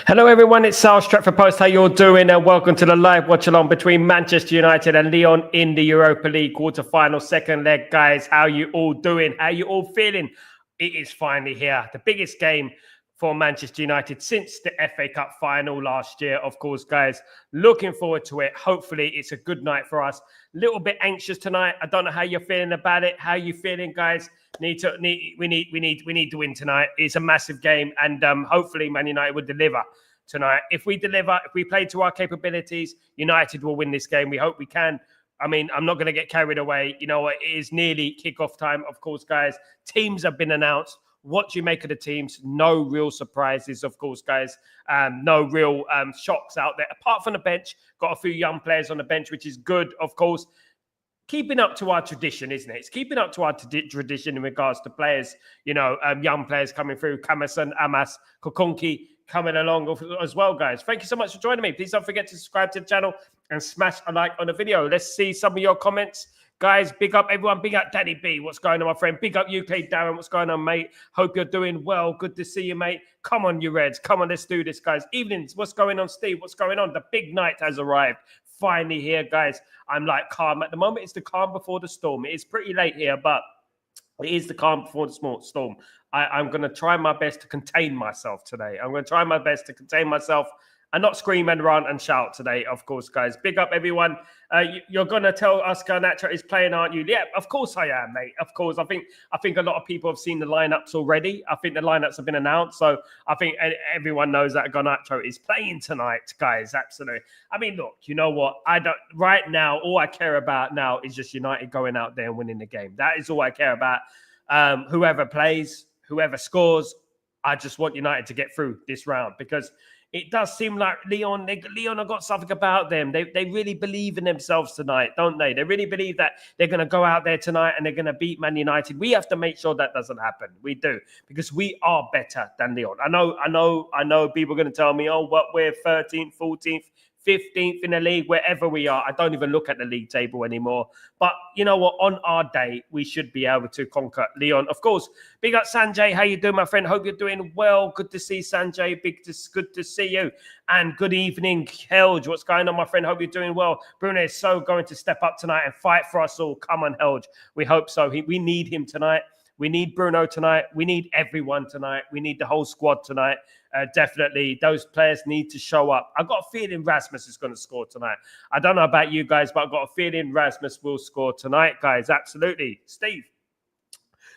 Hello everyone, it's Sal Stratford Post. How you all doing? And welcome to the live watch along between Manchester United and Lyon in the Europa League Quarter Final second leg, guys. How you all doing? How you all feeling? It is finally here. The biggest game for Manchester United since the FA Cup final last year, of course, guys. Looking forward to it. Hopefully it's a good night for us. Little bit anxious tonight. I don't know how you're feeling about it. How you feeling, guys? We need to win tonight. It's a massive game, and hopefully Man United will deliver tonight. If we deliver, if we play to our capabilities, United will win this game. We hope we can. I mean, I'm not going to get carried away. You know, it is nearly kickoff time, of course, guys. Teams have been announced. What do you make of the teams? No real surprises, of course, guys. No real shocks out there. Apart from the bench, got a few young players on the bench, which is good, of course. Keeping up to our tradition, isn't it? It's keeping up to our tradition in regards to players, you know, young players coming through. Kamason, Amas, Kokonki coming along as well, guys. Thank you so much for joining me. Please don't forget to subscribe to the channel and smash a like on the video. Let's see some of your comments. Guys, big up everyone. Big up Danny B. What's going on, my friend? Big up UK Darren. What's going on, mate? Hope you're doing well. Good to see you, mate. Come on, you Reds. Come on, let's do this, guys. Evenings. What's going on, Steve? What's going on? The big night has arrived. Finally here, guys. I'm like calm. At the moment, it's the calm before the storm. It is pretty late here, but it is the calm before the storm. I'm going to try my best to contain myself today. I'm going to try my best to contain myself and not scream and run and shout today, of course, guys. Big up, everyone. You're going to tell us Garnacho is playing, aren't you? Yeah, of course I am, mate. Of course. I think a lot of people have seen the lineups already. I think the lineups have been announced. So I think everyone knows that Garnacho is playing tonight, guys. Absolutely. I mean, look, you know what? Right now, all I care about now is just United going out there and winning the game. That is all I care about. Whoever plays, whoever scores, I just want United to get through this round because it does seem like Lyon have got something about them. They really believe in themselves tonight, don't they? They really believe that they're going to go out there tonight and they're going to beat Man United. We have to make sure that doesn't happen. We do, because we are better than Lyon. I know people are going to tell me, oh, what, we're 13th, 14th, 15th in the league, wherever we are. I don't even look at the league table anymore. But you know what? On our day, we should be able to conquer Lyon. Of course, big up Sanjay. How you doing, my friend? Hope you're doing well. Good to see Sanjay. Good to see you. And good evening, Helge. What's going on, my friend? Hope you're doing well. Bruno is so going to step up tonight and fight for us all. Come on, Helge. We hope so. We need him tonight. We need Bruno tonight. We need everyone tonight. We need the whole squad tonight. Definitely, those players need to show up. I've got a feeling Rasmus is going to score tonight. I don't know about you guys, but I've got a feeling Rasmus will score tonight, guys. Absolutely. Steve.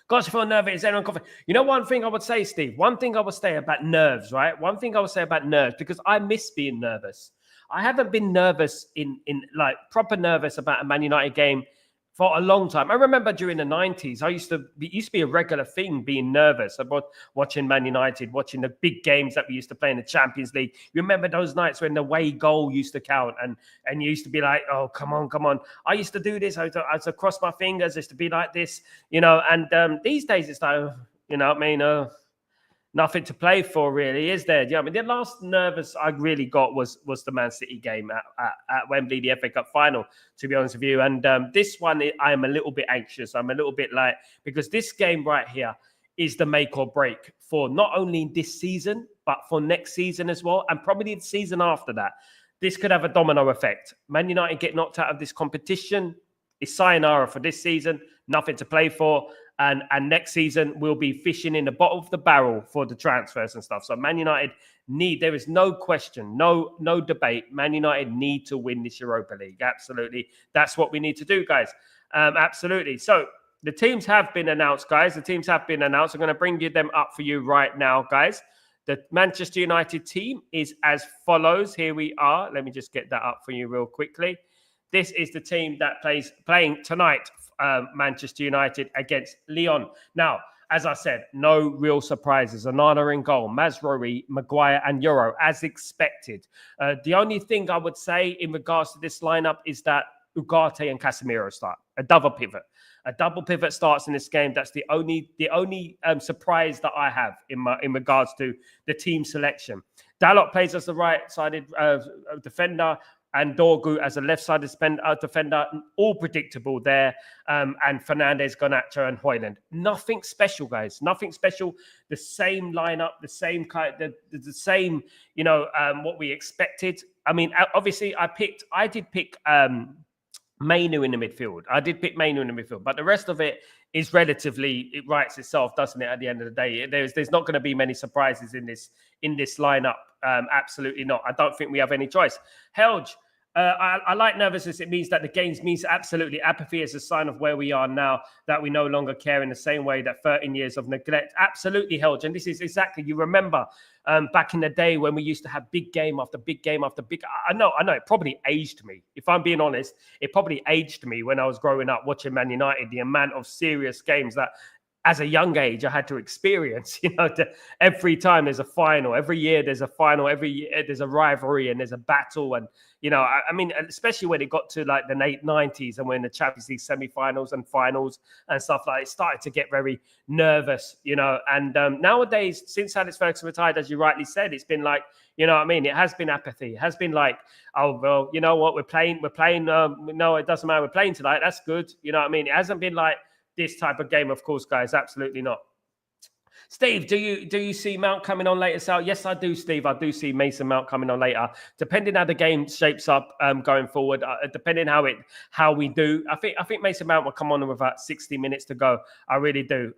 Gosh, I feel nervous. Is anyone confident? You know, one thing I would say, Steve, one thing I would say about nerves, right? One thing I would say about nerves, because I miss being nervous. I haven't been nervous in like proper nervous about a Man United game for a long time. I remember during the 90s, it used to be a regular thing being nervous about watching Man United, watching the big games that we used to play in the Champions League. You remember those nights when the away goal used to count and you used to be like, oh, come on. I used to do this. I used to cross my fingers. I used to be like this, you know, and these days it's like, you know what I mean? Nothing to play for, really, is there? Yeah, I mean, the last nervous I really got was the Man City game at Wembley, the FA Cup final, to be honest with you. And this one, I am a little bit anxious. I'm a little bit like, because this game right here is the make or break for not only this season, but for next season as well, and probably the season after that. This could have a domino effect. Man United get knocked out of this competition. It's sayonara for this season, nothing to play for. And next season, we'll be fishing in the bottom of the barrel for the transfers and stuff. So Man United there is no question, no debate. Man United need to win this Europa League. Absolutely. That's what we need to do, guys. Absolutely. So the teams have been announced, guys. The teams have been announced. I'm going to bring them up for you right now, guys. The Manchester United team is as follows. Here we are. Let me just get that up for you real quickly. This is the team that playing tonight, Manchester United against Lyon. Now, as I said, no real surprises. Onana in goal, Mazraoui, Maguire and Euro, as expected. The only thing I would say in regards to this lineup is that Ugarte and Casemiro start. A double pivot. A double pivot starts in this game. That's the only surprise that I have in regards to the team selection. Dalot plays as the right-sided defender. and Dorgu as a left-sided defender, all predictable there. And Fernandes, Garnacho, and Højlund. Nothing special, guys. Nothing special. The same lineup, the same kind, the same, what we expected. I mean, obviously, I did pick Mainu in the midfield. But the rest of it is it writes itself, doesn't it? At the end of the day, there's not going to be many surprises in this lineup. Absolutely not. I don't think we have any choice. Helge, I like nervousness. It means that the games means absolutely. Apathy is a sign of where we are now, that we no longer care in the same way that 13 years of neglect. Absolutely, Helge. And this is exactly, you remember back in the day when we used to have big game after big game after big. I know. It probably aged me. If I'm being honest, it probably aged me when I was growing up watching Man United, the amount of serious games that as a young age I had to experience. Every time there's a final, every year there's a final, every year there's a rivalry and there's a battle. And I mean, especially when it got to like the late 90s and when the Champions League semi-finals and finals and stuff like it started to get very nervous, and nowadays, since Alex Ferguson retired, as you rightly said, it's been like, it has been apathy. It has been like, oh, well, you know what, we're playing, no, it doesn't matter, we're playing tonight, that's good. It hasn't been like this type of game, of course, guys, absolutely not. Steve, do you see Mount coming on later, Sal? Yes, I do, Steve. I do see Mason Mount coming on later. Depending how the game shapes up going forward, depending how we do, I think Mason Mount will come on with about 60 minutes to go. I really do.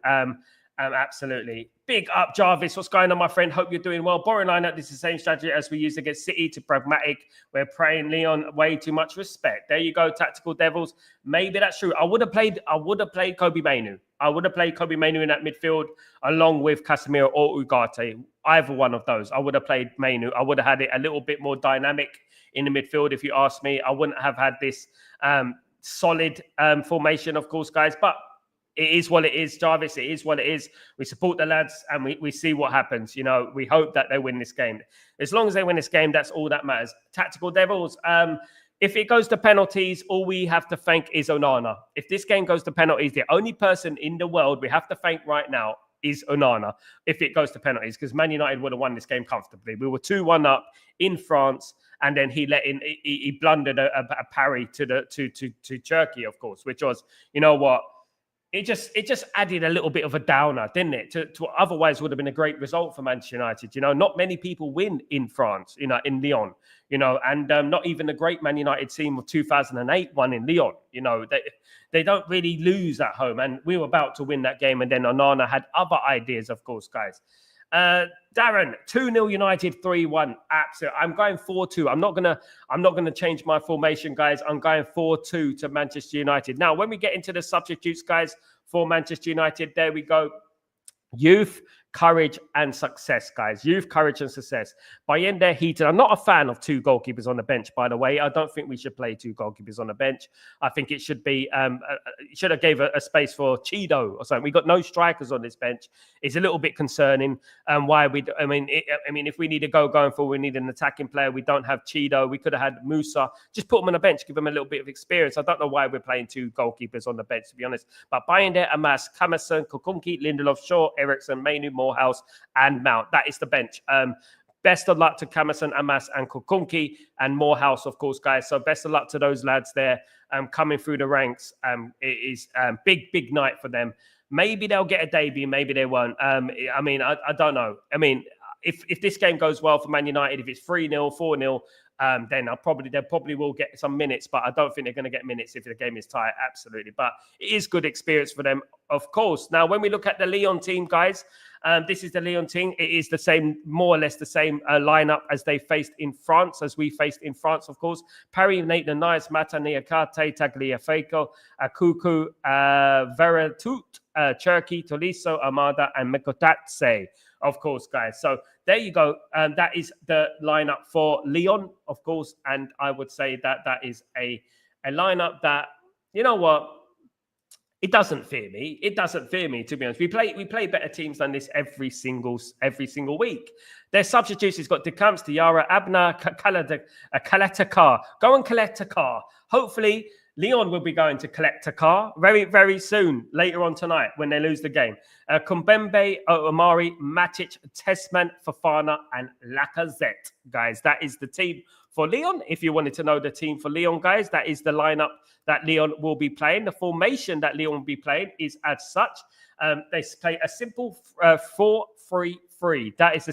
Absolutely. Big up, Jarvis. What's going on, my friend? Hope you're doing well. Boring lineup. This is the same strategy as we used against City, to pragmatic. We're playing Lyon way too much respect. There you go, Tactical Devils. Maybe that's true. I would have played Kobe Mainu. I would have played Kobe Mainu in that midfield along with Casemiro or Ugarte. Either one of those. I would have played Mainu. I would have had it a little bit more dynamic in the midfield, if you ask me. I wouldn't have had this solid formation, of course, guys. But it is what it is, Jarvis. It is what it is. We support the lads and we see what happens. We hope that they win this game. As long as they win this game, that's all that matters. Tactical Devils, if it goes to penalties, all we have to thank is Onana. If this game goes to penalties, the only person in the world we have to thank right now is Onana, if it goes to penalties, because Man United would have won this game comfortably. We were 2-1 up in France, and then he blundered a parry to Turkey, of course, which was, It just added a little bit of a downer, didn't it? To otherwise would have been a great result for Manchester United. Not many people win in France, in Lyon, and not even the great Man United team of 2008 won in Lyon. They don't really lose at home, and we were about to win that game, and then Onana had other ideas, of course, guys. Darren, 2-0 United, 3-1. Absolutely. I'm going 4-2. I'm not gonna change my formation, guys. I'm going 4-2 to Manchester United. Now, when we get into the substitutes, guys, for Manchester United, there we go. Youth, courage, and success, guys. Youth, courage, and success. Bayende, heated. I'm not a fan of two goalkeepers on the bench, by the way. I don't think we should play two goalkeepers on the bench. I think it should be, should have gave a space for Chido or something. We got no strikers on this bench. It's a little bit concerning. If we need to going forward, we need an attacking player. We don't have Chido. We could have had Musa. Just put him on the bench, give him a little bit of experience. I don't know why we're playing two goalkeepers on the bench, to be honest. But Bayende, Amas, Kamason, Kukunki, Lindelof, Shaw, Eriksson, Mainu, Morehouse, and Mount. That is the bench. Best of luck to Kamason, Amas, and Kukunki, and Morehouse, of course, guys. So best of luck to those lads there coming through the ranks. It is big night for them. Maybe they'll get a debut, maybe they won't. I don't know. If this game goes well for Man United, if it's 3-0, 4-0, then they probably will get some minutes, but I don't think they're going to get minutes if the game is tight. Absolutely. But it is good experience for them, of course. Now, when we look at the Lyon team, guys, this is the Lyon team. It is the same, more or less the same lineup as they faced in France, as we faced in France, of course. Parry, Nathan Nice, Mata, Niakate, Tagliafico, Akuku, Veretut, Cherki, Tolisso, Amada, and Mekotatse, of course, guys. So there you go. That is the lineup for Lyon, of course. And I would say that is a lineup that, you know what? It doesn't fear me. It doesn't fear me, to be honest. We play better teams than this every single week. Their substitutes has got Decamps, Diarra, Abner, Kalatakar. Go and collect a car. Hopefully, Lyon will be going to collect a car very, very soon, later on tonight when they lose the game. Kumbembe, Omari, Matic, Testament, Fofana, and Lacazette. Guys, that is the team for Lyon. If you wanted to know the team for Lyon, guys, that is the lineup that Lyon will be playing. The formation that Lyon will be playing is as such. They play a simple 4-3-3. That is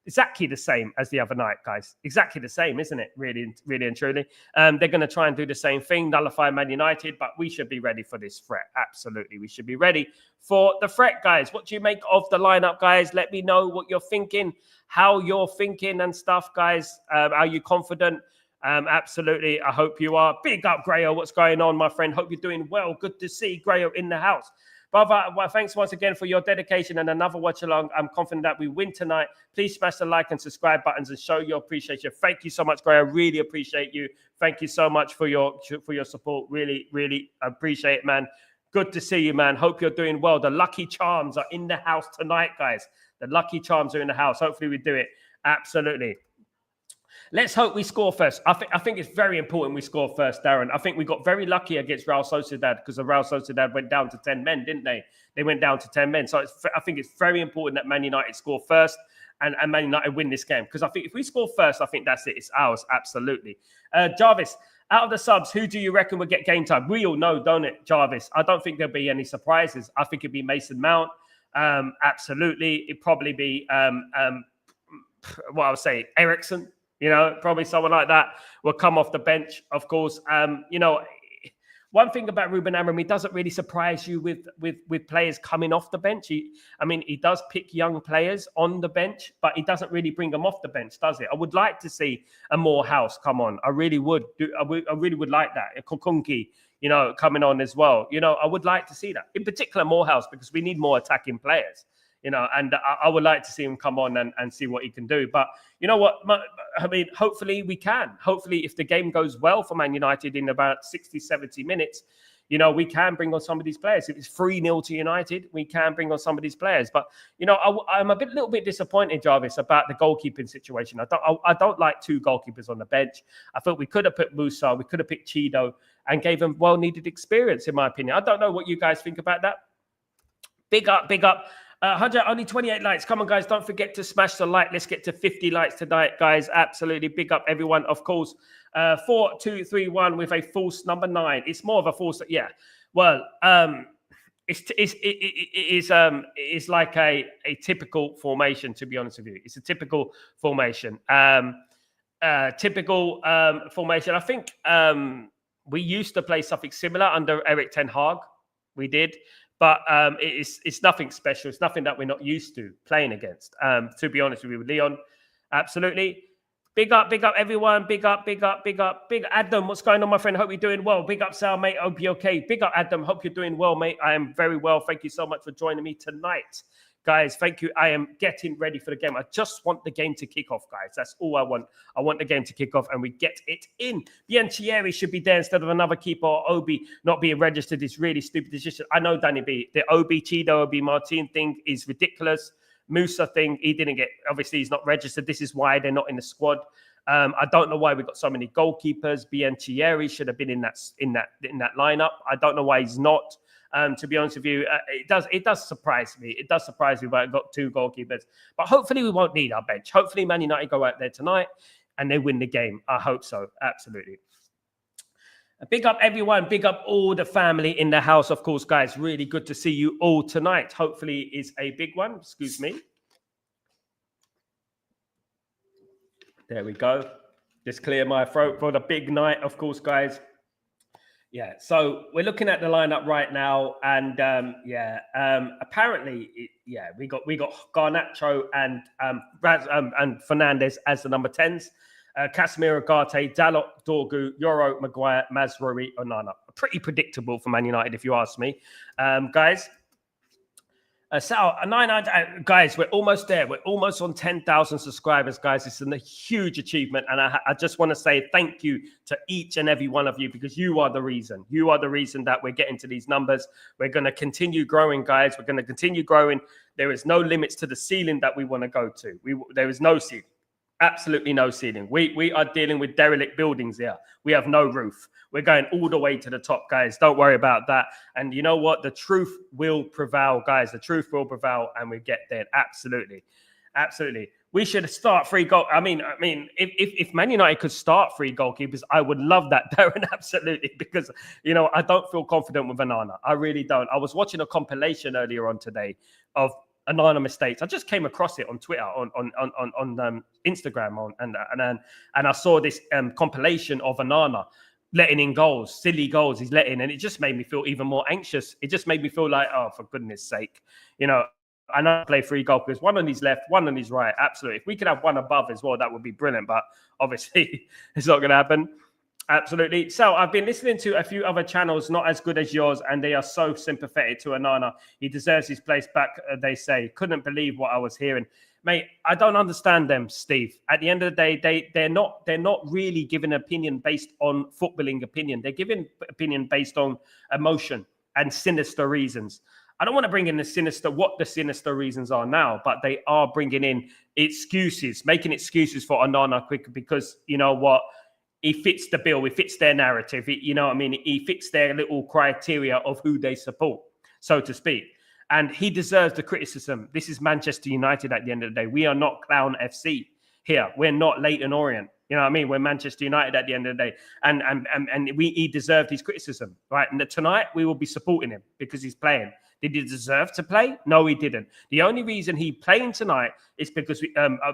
exactly the same as the other night, guys. Exactly the same, isn't it? Really, really and truly. They're going to try and do the same thing, nullify Man United, but we should be ready for this threat. Absolutely. We should be ready for the threat, guys. What do you make of the lineup, guys? Let me know what you're thinking, how you're thinking and stuff, guys. Are you confident? Absolutely. I hope you are. Big up, Grayo. What's going on, my friend? Hope you're doing well. Good to see Grayo in the house. Brother, well, thanks once again for your dedication and another watch along. I'm confident that we win tonight. Please smash the like and subscribe buttons and show your appreciation. Thank you so much, Gray. I really appreciate you. Thank you so much for your support. Really, really appreciate it, man. Good to see you, man. Hope you're doing well. The lucky charms are in the house tonight, guys. The lucky charms are in the house. Hopefully we do it. Absolutely. Let's hope we score first. I think it's very important we score first, Darren. I think we got very lucky against Real Sociedad because the Real Sociedad went down to 10 men, didn't they? They went down to 10 men. So I think it's very important that Man United score first and Man United win this game. Because I think if we score first, I think that's it. It's ours, absolutely. Jarvis, out of the subs, who do you reckon will get game time? We all know, don't it, Jarvis? I don't think there'll be any surprises. I think it'd be Mason Mount. Absolutely. It'd probably be, what I would say, Ericsson. You know, probably someone like that will come off the bench, of course. You know, one thing about Ruben Amorim, he doesn't really surprise you with players coming off the bench. He does pick young players on the bench, but he doesn't really bring them off the bench, does it? I would like to see a Morehouse come on. I really would. I really would like that. A Kokunki, you know, coming on as well. You know, I would like to see that. In particular, Morehouse, because we need more attacking players. You know, and I would like to see him come on and see what he can do. But you know what? I mean, hopefully we can. Hopefully, if the game goes well for Man United in about 60, 70 minutes, you know, we can bring on some of these players. If it's 3-0 to United, we can bring on some of these players. But, you know, I'm a little bit disappointed, Jarvis, about the goalkeeping situation. I don't like two goalkeepers on the bench. I thought we could have put Musa, we could have picked Chido and gave them well-needed experience, in my opinion. I don't know what you guys think about that. Big up, big up. 100, only 28 likes. Come on, guys. Don't forget to smash the like. Let's get to 50 likes tonight, guys. Absolutely. Big up, everyone. Of course, 4-2-3-1 with a false number 9. It's more of a false. Yeah. Well, it's like a typical formation, to be honest with you. It's a typical formation. Typical formation. I think we used to play something similar under Erik ten Hag. We did. But it's nothing special. It's nothing that we're not used to playing against. To be honest with you, Lyon, absolutely. Big up, everyone. Big up. Big Adam, what's going on, my friend? Hope you're doing well. Big up, Sal, mate. Hope you're okay. Big up, Adam. Hope you're doing well, mate. I am very well. Thank you so much for joining me tonight. Guys, thank you. I am getting ready for the game. I just want the game to kick off, guys. That's all I want. I want the game to kick off and we get it in. Bianchieri should be there instead of another keeper or Obi not being registered. Is really stupid decision. I know, Danny B. The Obi, Chido, Obi, Martin thing is ridiculous. Musa thing, he didn't get, obviously he's not registered. This is why they're not in the squad. I don't know why we've got so many goalkeepers. Bianchieri should have been in that lineup. I don't know why he's not. To be honest with you, it does surprise me. It does surprise me, but I've got two goalkeepers. But hopefully we won't need our bench. Hopefully Man United go out there tonight and they win the game. I hope so. Absolutely. Big up everyone. Big up all the family in the house, of course, guys. Really good to see you all tonight. Hopefully it's a big one. Excuse me. There we go. Just clear my throat for the big night, of course, guys. Yeah, so we're looking at the lineup right now, and apparently, we got Garnacho and Fernandez as the number 10s, Casemiro, Garte, Dalot, Dorgu, Euro, Maguire, Mazraoui, Onana. Pretty predictable for Man United, if you ask me, guys. Sal, guys, we're almost there. We're almost on 10,000 subscribers, guys. It's a huge achievement. And I just want to say thank you to each and every one of you because you are the reason. You are the reason that we're getting to these numbers. We're going to continue growing, guys. We're going to continue growing. There is no limits to the ceiling that we want to go to. There is no ceiling. Absolutely no ceiling. We are dealing with derelict buildings here. We have no roof. We're going all the way to the top, guys. Don't worry about that. And you know what? The truth will prevail, guys. The truth will prevail, and we get there. Absolutely, absolutely. We should start free goal. I mean, if Man United could start free goalkeepers, I would love that, Darren. Absolutely, because I don't feel confident with Onana. I really don't. I was watching a compilation earlier on today of Onana mistakes. I just came across it on Twitter, on Instagram, and I saw this compilation of Onana letting in goals, silly goals he's letting, and it just made me feel even more anxious. It just made me feel like, oh, for goodness sake, I know I play three goalkeepers, one on his left, one on his right. Absolutely. If we could have one above as well, that would be brilliant. But obviously, it's not going to happen. Absolutely. So I've been listening to a few other channels, not as good as yours, and they are so sympathetic to Onana. He deserves his place back, they say. Couldn't believe what I was hearing. Mate, I don't understand them, Steve. At the end of the day, they're not really giving an opinion based on footballing opinion. They're giving opinion based on emotion and sinister reasons. I don't want to bring in what the sinister reasons are now, but they are bringing in excuses, making excuses for Onana quick because you know what? He fits the bill. He fits their narrative. He fits their little criteria of who they support, so to speak. And he deserves the criticism. This is Manchester United at the end of the day. We are not Clown FC here. We're not Leyton Orient. You know what I mean? We're Manchester United at the end of the day. And he deserved his criticism, right? And tonight we will be supporting him because he's playing. Did he deserve to play? No, he didn't. The only reason he playing tonight is because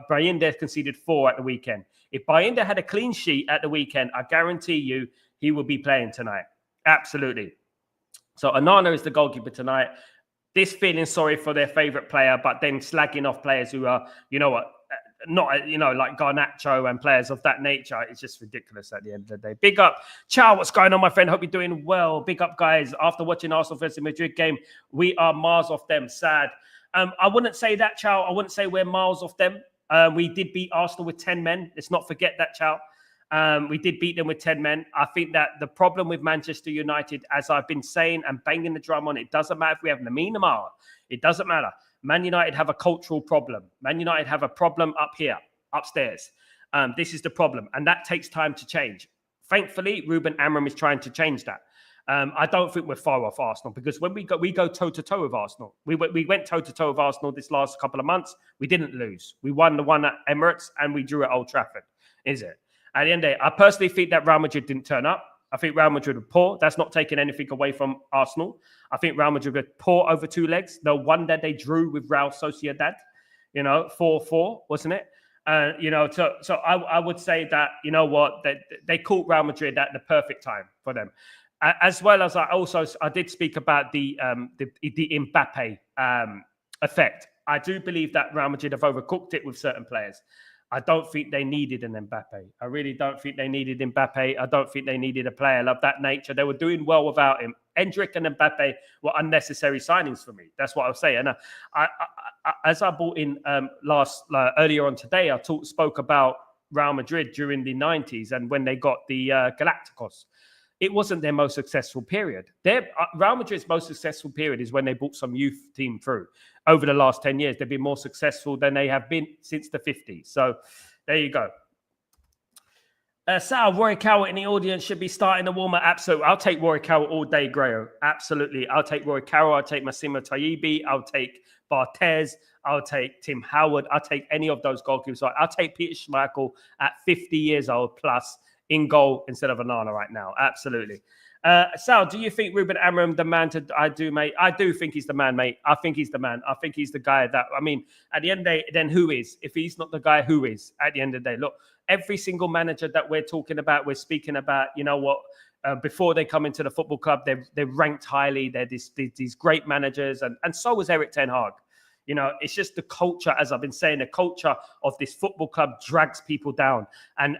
Bayindir conceded 4 at the weekend. If Bayindir had a clean sheet at the weekend, I guarantee you he will be playing tonight. Absolutely. So Onana is the goalkeeper tonight. This feeling sorry for their favourite player, but then slagging off players who are, like Garnacho and players of that nature. It's just ridiculous at the end of the day. Big up. Ciao, what's going on, my friend? Hope you're doing well. Big up, guys. After watching Arsenal versus Madrid game, we are miles off them. Sad. I wouldn't say that, Ciao. I wouldn't say we're miles off them. We did beat Arsenal with 10 men. Let's not forget that, Ciao. We did beat them with 10 men. I think that the problem with Manchester United, as I've been saying and banging the drum on, it doesn't matter if we have Lamine Yamal. It doesn't matter. Man United have a cultural problem. Man United have a problem up here, upstairs. This is the problem, and that takes time to change. Thankfully, Ruben Amorim is trying to change that. I don't think we're far off Arsenal because when we go toe-to-toe with Arsenal. We went toe-to-toe with Arsenal this last couple of months. We didn't lose. We won the one at Emirates, and we drew at Old Trafford. Is it? At the end of the day, I personally think that Real Madrid didn't turn up. I think Real Madrid were poor. That's not taking anything away from Arsenal. I think Real Madrid were poor over 2 legs. No wonder they drew with Real Sociedad, 4-4, wasn't it? So I would say that, you know what, they caught Real Madrid at the perfect time for them. As well as I did speak about the Mbappe effect. I do believe that Real Madrid have overcooked it with certain players. I don't think they needed an Mbappe. I really don't think they needed Mbappe. I don't think they needed a player of that nature. They were doing well without him. Endrick and Mbappe were unnecessary signings for me. That's what I'll say. And as I brought in earlier on today, I spoke about Real Madrid during the 90s and when they got the Galacticos. It wasn't their most successful period. Real Madrid's most successful period is when they brought some youth team through. Over the last 10 years, they've been more successful than they have been since the 50s. So there you go. Sal, Roy Cowart in the audience should be starting the warm-up. Absolutely. I'll take Roy Cowart all day, Grayo. Absolutely. I'll take Roy Cowart. I'll take Massimo Taibbi. I'll take Barthez. I'll take Tim Howard. I'll take any of those goalkeepers. I'll take Peter Schmeichel at 50 years old plus in goal instead of Onana right now. Absolutely. Sal, do you think Ruben Amorim the man to... I do, mate. I do think he's the man, mate. I think he's the man. I think he's the guy that... I mean, at the end of the day, then who is? If he's not the guy, who is? At the end of the day, look, every single manager that we're talking about, we're speaking about, you know what, before they come into the football club, they're ranked highly. They're these great managers. And so was Erik ten Hag. You know, it's just the culture, as I've been saying, the culture of this football club drags people down. And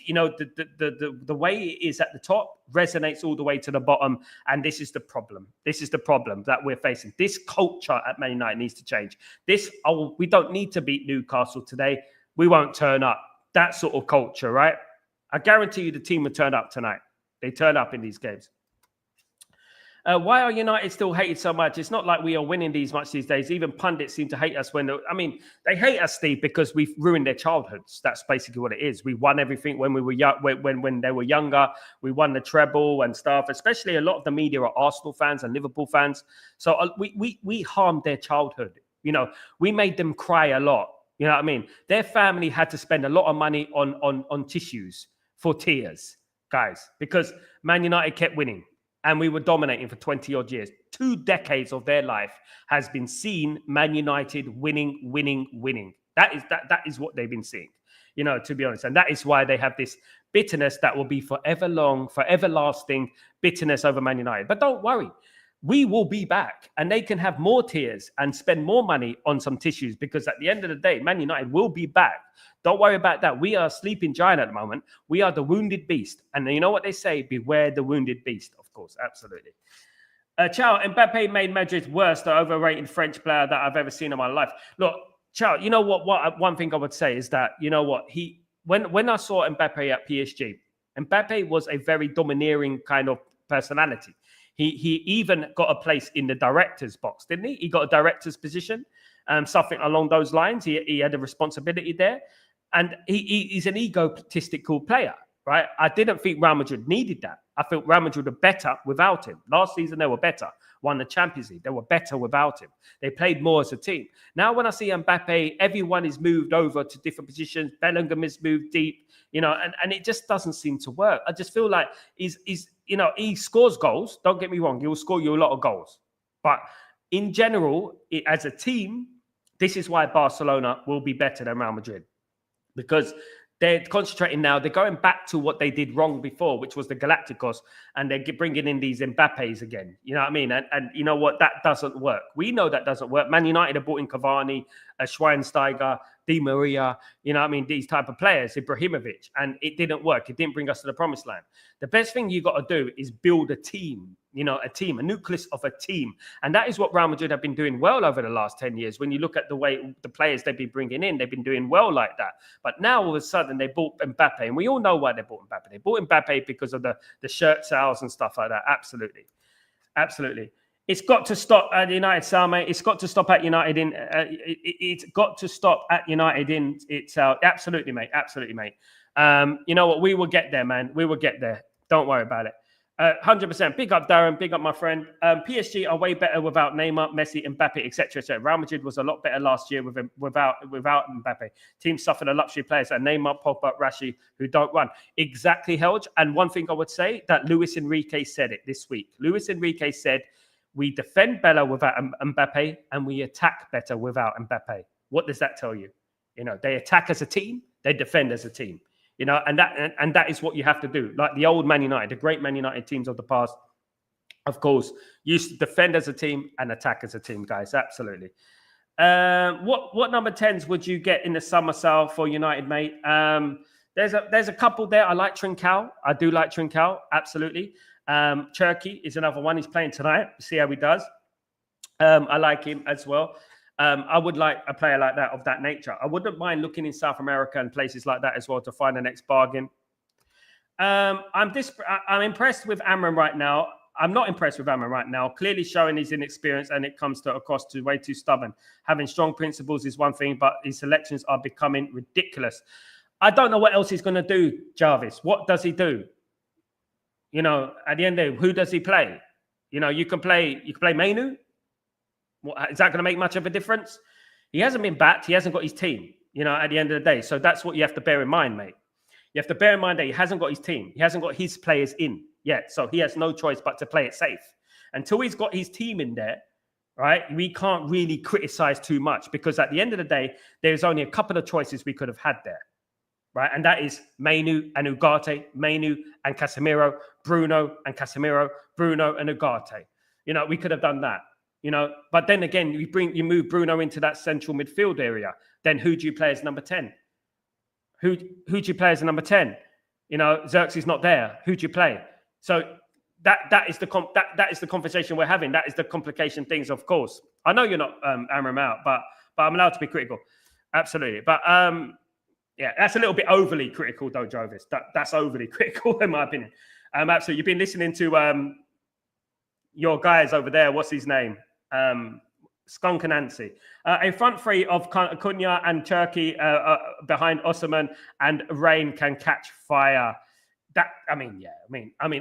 you know, the way it is at the top resonates all the way to the bottom. And this is the problem. This is the problem that we're facing. This culture at Man United needs to change. We don't need to beat Newcastle today. We won't turn up. That sort of culture, right? I guarantee you the team will turn up tonight. They turn up in these games. Why are United still hated so much? It's not like we are winning these much these days. Even pundits seem to hate us they hate us, Steve, because we've ruined their childhoods. That's basically what it is. We won everything when we were young, when they were younger. We won the treble and stuff. Especially a lot of the media are Arsenal fans and Liverpool fans. So we harmed their childhood. We made them cry a lot. You know what I mean? Their family had to spend a lot of money on tissues for tears, guys, because Man United kept winning. And we were dominating for 20 odd years. 2 decades of their life has been seen Man United winning. That is what they've been seeing, to be honest. And that is why they have this bitterness that will be forever long, forever lasting bitterness over Man United. But don't worry, we will be back and they can have more tears and spend more money on some tissues, because at the end of the day, Man United will be back. Don't worry about that. We are a sleeping giant at the moment. We are the wounded beast. And you know what they say? Beware the wounded beast. Of course, absolutely. Chow, Mbappe made Madrid worse, the overrated French player that I've ever seen in my life. Look, Chow, you know what? One thing I would say is that, you know what? When I saw Mbappe at PSG, Mbappe was a very domineering kind of personality. He even got a place in the director's box, didn't he? He got a director's position, something along those lines. He had a responsibility there. And he's an egotistical player, right? I didn't think Real Madrid needed that. I felt Real Madrid were better without him. Last season, they were better. Won the Champions League. They were better without him. They played more as a team. Now, when I see Mbappe, everyone is moved over to different positions. Bellingham is moved deep, and it just doesn't seem to work. I just feel like he scores goals. Don't get me wrong. He will score you a lot of goals. But in general, as a team, this is why Barcelona will be better than Real Madrid. Because they're concentrating now. They're going back to what they did wrong before, which was the Galacticos, and they're bringing in these Mbappes again. You know what I mean? And you know what? That doesn't work. We know that doesn't work. Man United have brought in Cavani, Schweinsteiger, Di Maria, you know what I mean? These type of players, Ibrahimovic, and it didn't work. It didn't bring us to the promised land. The best thing you got to do is build a team, a nucleus of a team. And that is what Real Madrid have been doing well over the last 10 years. When you look at the way the players they've been bringing in, they've been doing well like that. But now all of a sudden they bought Mbappe, and we all know why they bought Mbappe. They bought Mbappe because of the shirt sales and stuff like that. Absolutely. It's got to stop at United, Sal, mate. It's got to stop at United it's got to stop at United in itself. Absolutely, mate. You know what? We will get there, man. We will get there. Don't worry about it. 100%. Big up, Darren. Big up, my friend. PSG are way better without Neymar, Messi, Mbappe, etc. etc. Real Madrid was a lot better last year without Mbappe. Team suffered a luxury players like Neymar, Pogba, Rashi, who don't run. Exactly, Helge. And one thing I would say, that Luis Enrique said it this week. Luis Enrique said, we defend better without Mbappe and we attack better without Mbappe. What does that tell you? They attack as a team, they defend as a team. And that is what you have to do. Like the old Man United, the great Man United teams of the past, of course, used to defend as a team and attack as a team, guys. Absolutely. What number 10s would you get in the summer sale for United, mate? There's a couple there. I like Trincao. I do like Trincao. Absolutely. Cherky is another one. He's playing tonight. See how he does. I like him as well. I would like a player like that, of that nature. I wouldn't mind looking in South America and places like that as well to find the next bargain. I'm impressed with Amram right now. I'm not impressed with Amram right now. Clearly showing his inexperience, and it comes across to way too stubborn. Having strong principles is one thing, but his selections are becoming ridiculous. I don't know what else he's going to do, Jarvis. What does he do? At the end of the day, who does he play? You can play Mainu. Is that going to make much of a difference? He hasn't been backed. He hasn't got his team, at the end of the day. So that's what you have to bear in mind, mate. You have to bear in mind that he hasn't got his team. He hasn't got his players in yet. So he has no choice but to play it safe. Until he's got his team in there, right, we can't really criticize too much, because at the end of the day, there's only a couple of choices we could have had there. Right, and that is Mainu and Ugarte, Mainu and Casemiro, Bruno and Casemiro, Bruno and Ugarte. We could have done that. But then again, you move Bruno into that central midfield area. Then who do you play as number 10? Who do you play as number 10? Xerxes not there. Who do you play? So that is the conversation we're having. That is the complication things, of course. I know you're not Amram out, but I'm allowed to be critical. Absolutely, but yeah, that's a little bit overly critical, though, Jarvis. That's overly critical, in my opinion. Absolutely. You've been listening to your guys over there, what's his name? Skunk and Nancy. A front three of Cunha and Turkey behind Osman and Rain can catch fire.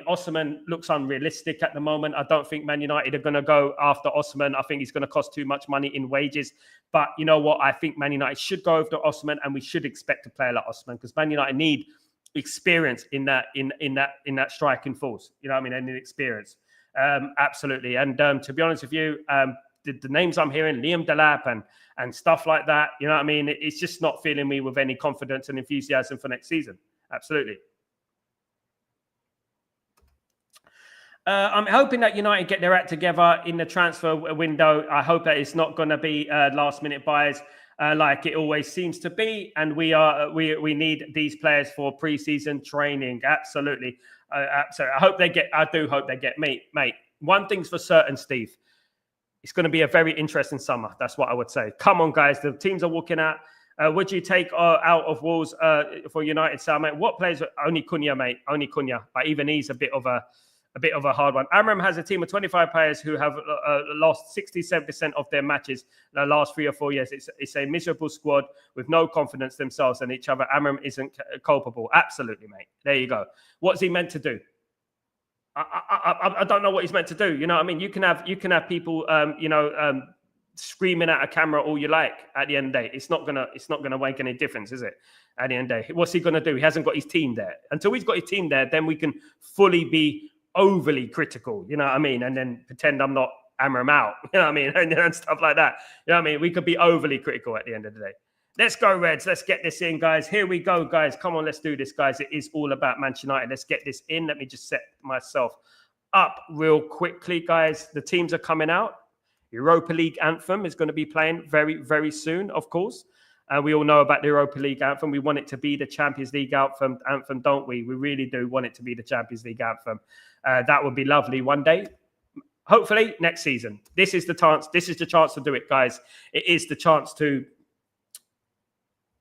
Osman looks unrealistic at the moment. I don't think Man United are going to go after Osman. I think he's going to cost too much money in wages. But you know what? I think Man United should go after Osman, and we should expect to play like Osman because Man United need experience in that striking force. You know what I mean? And experience, absolutely. And to be honest with you, the names I'm hearing, Liam Delap and stuff like that. You know what I mean? It's just not filling me with any confidence and enthusiasm for next season. Absolutely. I'm hoping that United get their act together in the transfer window. I hope that it's not going to be last-minute buys like it always seems to be, and we need these players for pre-season training. Absolutely, absolutely. I do hope they get mate. One thing's for certain, Steve. It's going to be a very interesting summer. That's what I would say. Come on, guys. The teams are walking out. Would you take out of Wolves for United, Sal, mate? What players? Only Cunha, mate. Only Cunha. But even he's a bit of a hard one. Amram has a team of 25 players who have lost 67% of their matches in the last 3 or 4 years. It's a miserable squad with no confidence themselves and each other. Amram isn't culpable. Absolutely, mate. There you go. What's he meant to do? I don't know what he's meant to do. You know what I mean? You can have people, screaming at a camera all you like. At the end of the day, it's not gonna make any difference, is it? At the end of the day, what's he gonna do? He hasn't got his team there. Until he's got his team there, then we can fully be overly critical, you know what I mean? And then pretend I'm not Amram out, you know what I mean? And stuff like that. You know what I mean? We could be overly critical at the end of the day. Let's go, Reds. Let's get this in, guys. Here we go, guys. Come on, let's do this, guys. It is all about Manchester United. Let's get this in. Let me just set myself up real quickly, guys. The teams are coming out. Europa League anthem is going to be playing very, very soon, of course. We all know about the Europa League anthem. We want it to be the Champions League anthem, don't we? We really do want it to be the Champions League anthem. That would be lovely one day. Hopefully next season. This is the chance. This is the chance to do it, guys. It is the chance to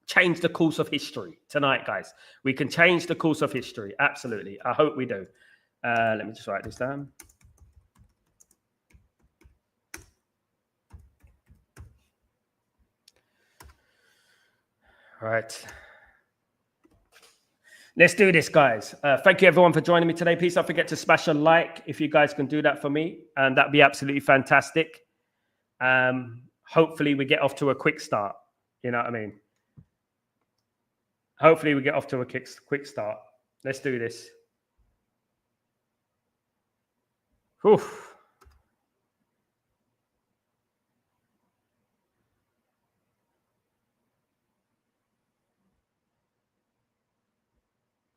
change the course of history tonight, guys. We can change the course of history. Absolutely. I hope we do. Let me just write this down. Right. Let's do this, guys. Thank you, everyone, for joining me today. Please don't forget to smash a like if you guys can do that for me. And that'd be absolutely fantastic. Hopefully, we get off to a quick start. You know what I mean? Hopefully, we get off to a quick start. Let's do this. Oof.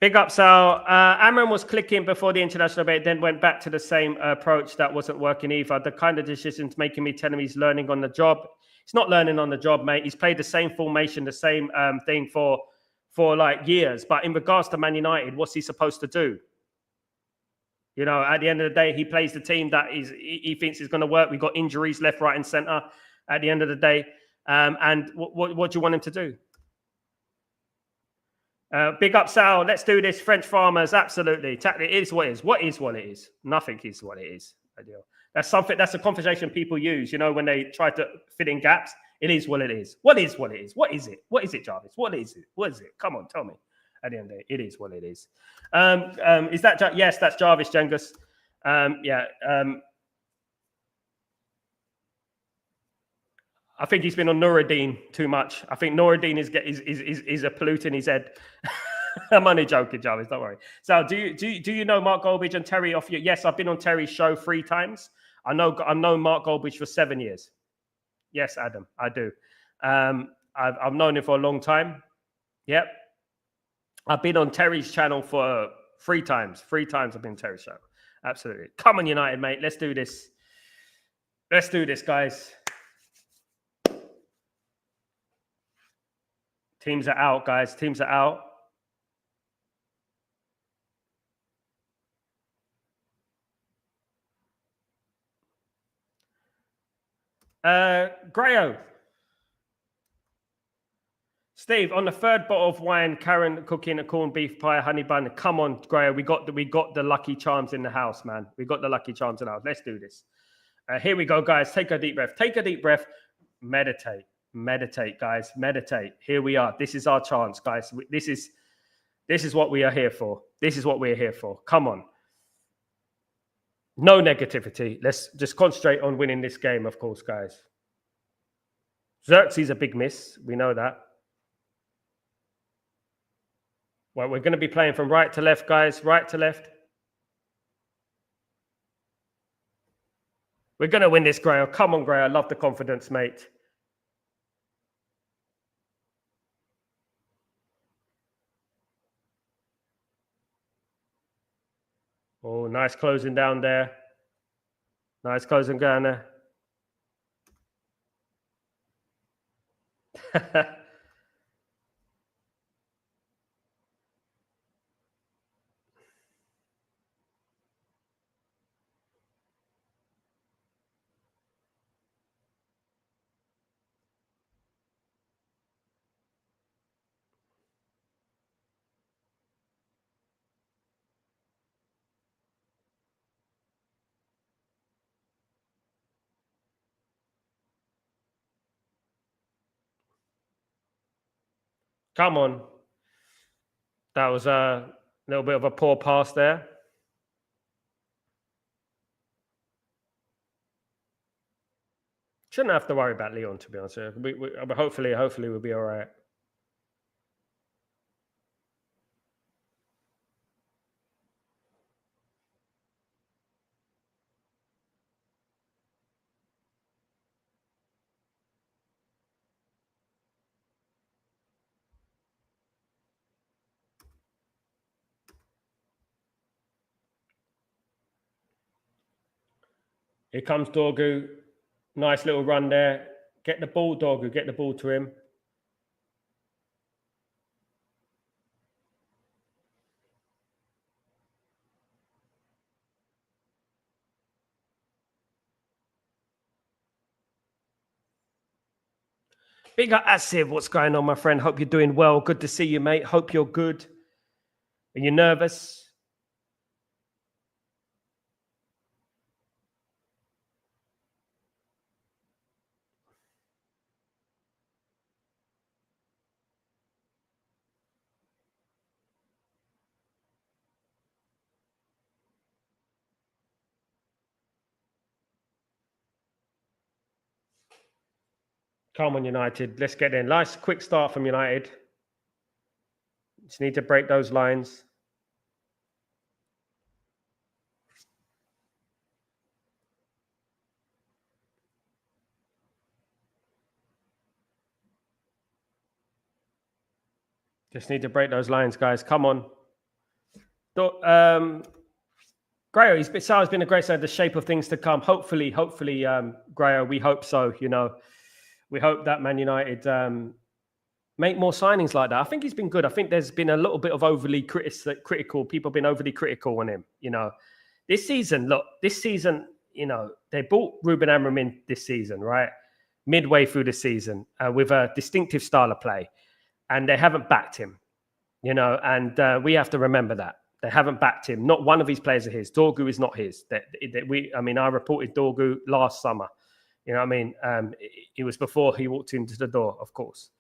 Big up, Sal. Amram was clicking before the international debate, then went back to the same approach that wasn't working either. The kind of decisions making me telling me he's learning on the job. He's not learning on the job, mate. He's played the same formation, the same thing for like years. But in regards to Man United, what's he supposed to do? You know, at the end of the day, he plays the team that he thinks is going to work. We've got injuries left, right, and centre at the end of the day. And what do you want him to do? Big up, Sal. Let's do this. French farmers, absolutely. It is what it is. What is what it is? Nothing is what it is. Ideal. That's something. That's a conversation people use. You know, when they try to fit in gaps. It is what it is. What is what it is? What is it? What is it, Jarvis? What is it? What is it? Come on, tell me. At the end of the day, it is what it is. Is that yes? That's Jarvis Jengus. Yeah. I think he's been on Nuruddin too much. I think Nuruddin is a polluting his head. I'm only joking, Jarvis. Don't worry. So, do you know Mark Goldbridge and Terry off your? Yes, I've been on Terry's show 3 times. I know Mark Goldbridge for 7 years. Yes, Adam, I do. I've known him for a long time. Yep. I've been on Terry's channel for 3 times. 3 times I've been on Terry's show. Absolutely. Come on, United, mate. Let's do this. Let's do this, guys. Teams are out, guys. Teams are out. Grayo. Steve, on the third bottle of wine, Karen cooking a corned beef pie, honey bun. Come on, Graham. We got the lucky charms in the house, man. We got the lucky charms in the house. Let's do this. Here we go, guys. Take a deep breath. Take a deep breath. Meditate. Meditate, guys. Meditate. Here we are. This is our chance, guys. This is what we are here for. This is what we're here for. Come on. No negativity. Let's just concentrate on winning this game, of course, guys. Xerxes a big miss. We know that. Well, we're going to be playing from right to left, guys. Right to left. We're going to win this, Grail. Come on, Grail. I love the confidence, mate. Oh, nice closing down there. Nice closing down there. Come on. That was a little bit of a poor pass there. Shouldn't have to worry about Lyon, to be honest. Hopefully we'll be all right. Here comes Dorgu. Nice little run there. Get the ball, Dorgu. Get the ball to him. Big up Asiv. What's going on, my friend? Hope you're doing well. Good to see you, mate. Hope you're good. Are you nervous? Come on, United. Let's get in. Nice quick start from United. Just need to break those lines. Just need to break those lines, guys. Come on. Grayo, Sal's been a great side, the shape of things to come. Hopefully, Grayo, we hope so. You know, we hope that Man United make more signings like that. I think he's been good. I think there's been a little bit of overly critical. People have been overly critical on him. You know, this season, you know, they bought Ruben Amorim in this season, right? Midway through the season with a distinctive style of play. And they haven't backed him, you know, and we have to remember that. They haven't backed him. Not one of his players are his. Dorgu is not his. I reported Dorgu last summer. You know what I mean? It was before he walked into the door, of course.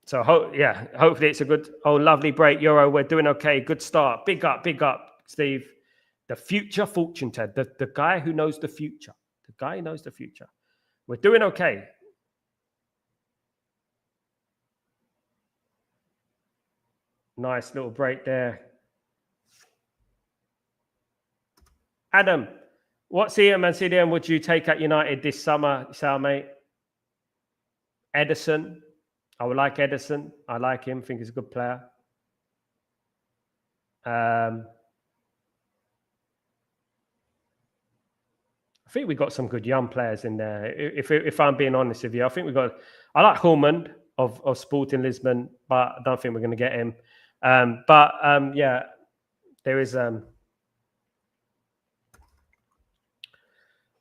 So, hopefully it's a good, lovely break, Euro. We're doing okay. Good start. Big up, Steve. The future fortune teller, the guy who knows the future. The guy who knows the future. We're doing okay. Nice little break there. Adam, what CM and CDM would you take at United this summer, Sal, mate? Edison. I would like Edison. I like him. Think he's a good player. I think we got some good young players in there. If I'm being honest with you, I think I like Hallman of Sporting Lisbon, but I don't think we're going to get him. There is a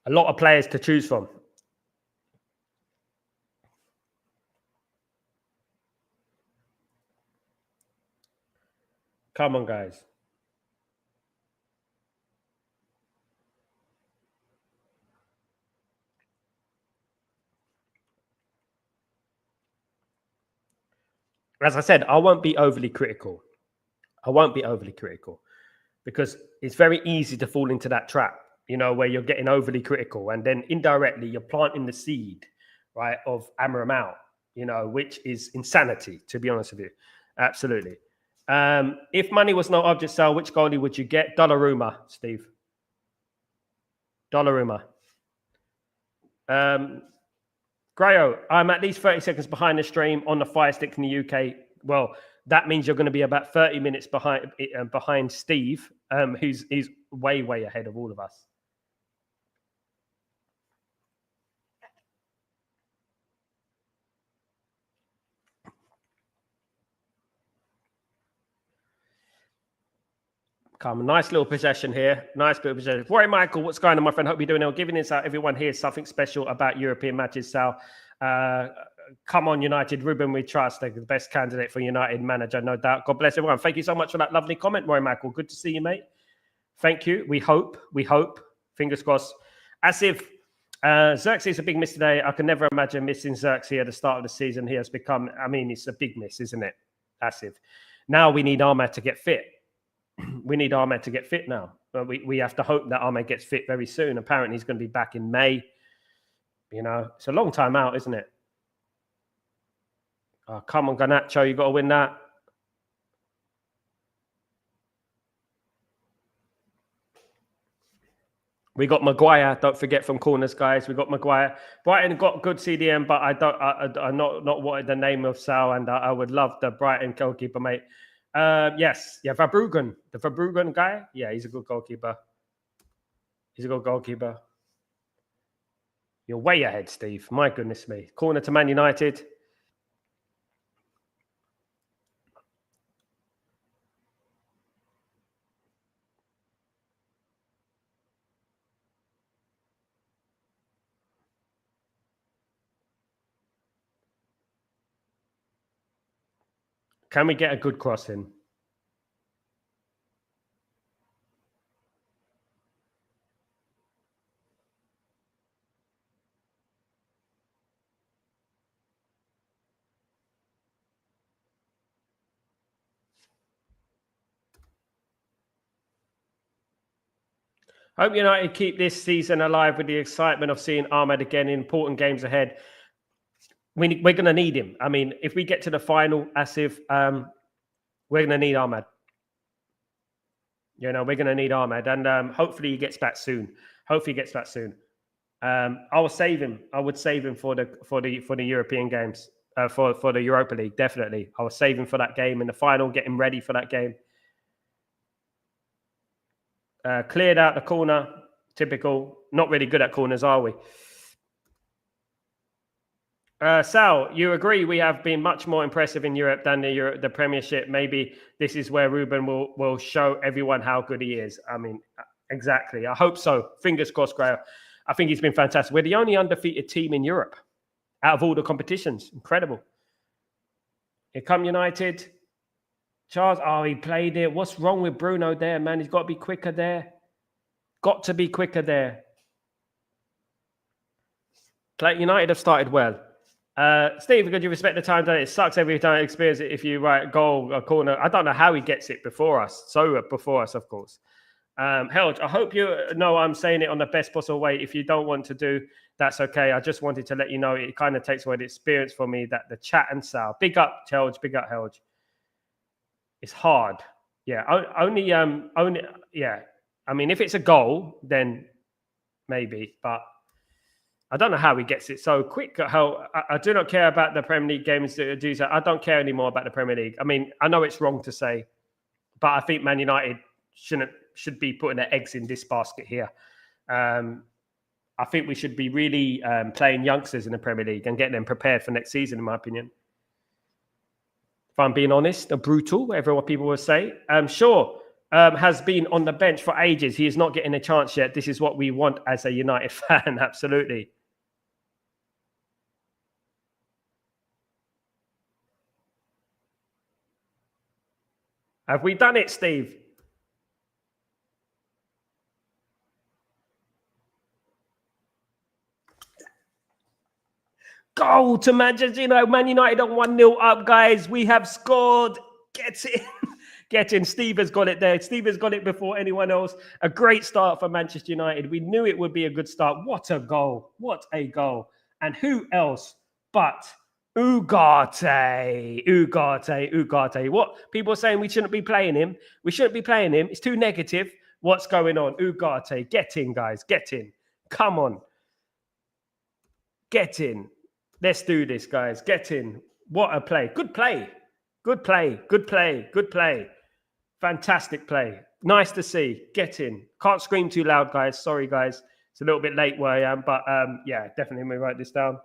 lot of players to choose from. Come on, guys. As I said, I won't be overly critical. Because it's very easy to fall into that trap, where you're getting overly critical and then indirectly you're planting the seed, right, of Amram out, which is insanity, to be honest with you. Absolutely. If money was no object, Sal, which goalie would you get? Donnarumma, Steve. Donnarumma. Grayo, I'm at least 30 seconds behind the stream on the Fire Stick in the UK. Well, that means you're going to be about 30 minutes behind Steve, who's way ahead of all of us. Come, nice little possession here. Nice bit of possession. Roy Michael, what's going on, my friend? Hope you're doing well. Giving this out, everyone here something special about European matches, Sal. Come on, United. Ruben, we trust. They're the best candidate for United manager, no doubt. God bless everyone. Thank you so much for that lovely comment, Roy Michael. Good to see you, mate. Thank you. We hope. Fingers crossed. As if Xerxes is a big miss today. I can never imagine missing Xerxes at the start of the season. He has become, it's a big miss, isn't it? As if. Now we need Ahmed to get fit. We need Ahmed to get fit now. But we have to hope that Ahmed gets fit very soon. Apparently, he's going to be back in May. It's a long time out, isn't it? Oh, come on, Garnacho, you got to win that. We got Maguire. Don't forget from corners, guys. We got Maguire. Brighton got good CDM, but I'm not wanted the name of Sal, and I would love the Brighton goalkeeper, mate. Yes, yeah, Verbruggen, the Verbruggen guy. Yeah, he's a good goalkeeper. You're way ahead, Steve. My goodness me. Corner to Man United. Can we get a good cross in? Hope United keep this season alive with the excitement of seeing Ahmed again in important games ahead. We're going to need him. If we get to the final, Asif, we're going to need Ahmed. We're going to need Ahmed, and hopefully he gets back soon. I will save him. I would save him for the European games, for the Europa League. Definitely, I will save him for that game in the final. Get him ready for that game. Cleared out the corner. Typical. Not really good at corners, are we? Sal, you agree we have been much more impressive in Europe than the Premiership. Maybe this is where Ruben will show everyone how good he is. Exactly. I hope so. Fingers crossed, Grail. I think he's been fantastic. We're the only undefeated team in Europe out of all the competitions. Incredible. Here come United. Charles, he played it. What's wrong with Bruno there, man? He's got to be quicker there. United have started well. Steve, could you respect the time that it sucks every time you experience it if you write goal, a corner? I don't know how he gets it before us. Of course. Helge, I hope you know I'm saying it on the best possible way. If you don't want to do, that's okay. I just wanted to let you know it kind of takes away the experience for me that the chat and Sal. Big up, Helge. It's hard. Yeah. Only, yeah. If it's a goal, then maybe, but I don't know how he gets it so quick. I do not care about the Premier League games. I don't care anymore about the Premier League. I know it's wrong to say, but I think Man United should be putting their eggs in this basket here. I think we should be really playing youngsters in the Premier League and getting them prepared for next season, in my opinion. If I'm being honest, brutal, whatever what people will say. Sure, has been on the bench for ages. He is not getting a chance yet. This is what we want as a United fan. Absolutely. Have we done it, Steve? Goal to Manchester United. Man United on 1-0 up, guys. We have scored. Get in. Get in. Steve has got it there. Steve has got it before anyone else. A great start for Manchester United. We knew it would be a good start. What a goal. What a goal. And who else but Ugarte? Ugarte. What? People are saying we shouldn't be playing him. We shouldn't be playing him. It's too negative. What's going on? Ugarte. Get in, guys. Get in. Come on. Get in. Let's do this, guys. Get in. What a play. Good play. Good play. Good play. Good play. Fantastic play. Nice to see. Get in. Can't scream too loud, guys. Sorry, guys. It's a little bit late where I am, but yeah, definitely let me write this down.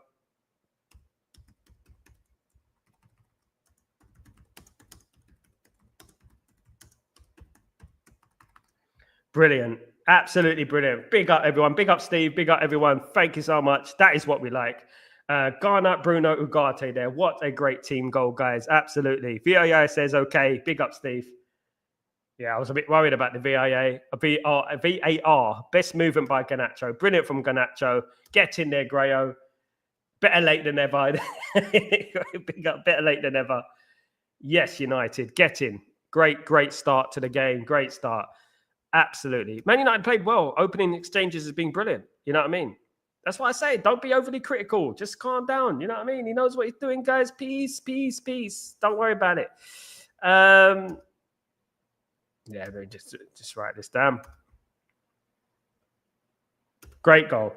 Brilliant. Absolutely brilliant. Big up, everyone. Big up, Steve. Big up, everyone. Thank you so much. That is what we like. Garnett, Bruno, Ugarte there. What a great team goal, guys. Absolutely. VIA says, okay. Big up, Steve. Yeah, I was a bit worried about the VAR. Best movement by Garnacho. Brilliant from Garnacho. Get in there, Grayo. Better late than never. Big up, better late than ever. Yes, United. Get in. Great start to the game. Great start. Absolutely. Man United played well. Opening exchanges has been brilliant. You know what I mean? That's why I say, don't be overly critical. Just calm down. You know what I mean? He knows what he's doing, guys. Peace. Don't worry about it. Yeah, just write this down. Great goal.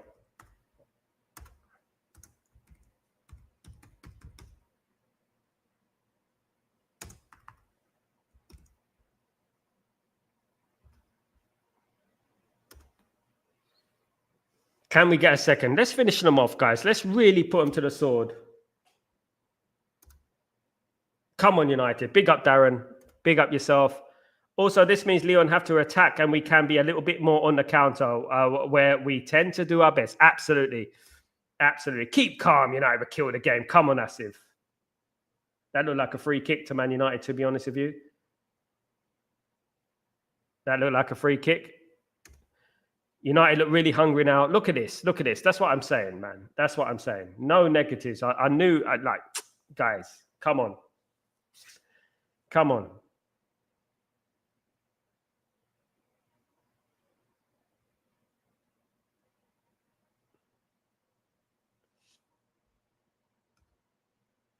Can we get a second? Let's finish them off, guys. Let's really put them to the sword. Come on, United. Big up, Darren. Big up yourself. Also, this means Lyon have to attack and we can be a little bit more on the counter where we tend to do our best. Absolutely. Keep calm, United will kill the game. Come on, Asif. That looked like a free kick to Man United, to be honest with you. That looked like a free kick. United look really hungry now. Look at this. That's what I'm saying, man. That's what I'm saying. No negatives. I knew, guys, come on.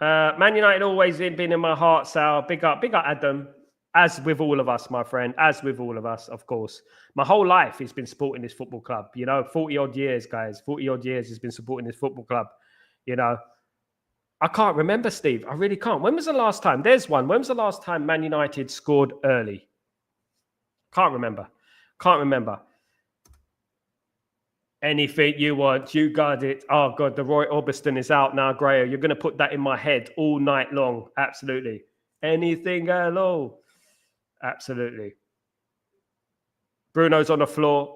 Man United always been in my heart, Sal. Big up, Adam. As with all of us, my friend. As with all of us, of course. My whole life has been supporting this football club. 40 odd years, guys. 40 odd years has been supporting this football club. I can't remember, Steve. I really can't. When was the last time? There's one. When was the last time Man United scored early? Can't remember. Anything you want, you got it. Oh, God, the Roy Orbiston is out now, Grayo. You're going to put that in my head all night long. Absolutely. Anything at all. Absolutely. Bruno's on the floor.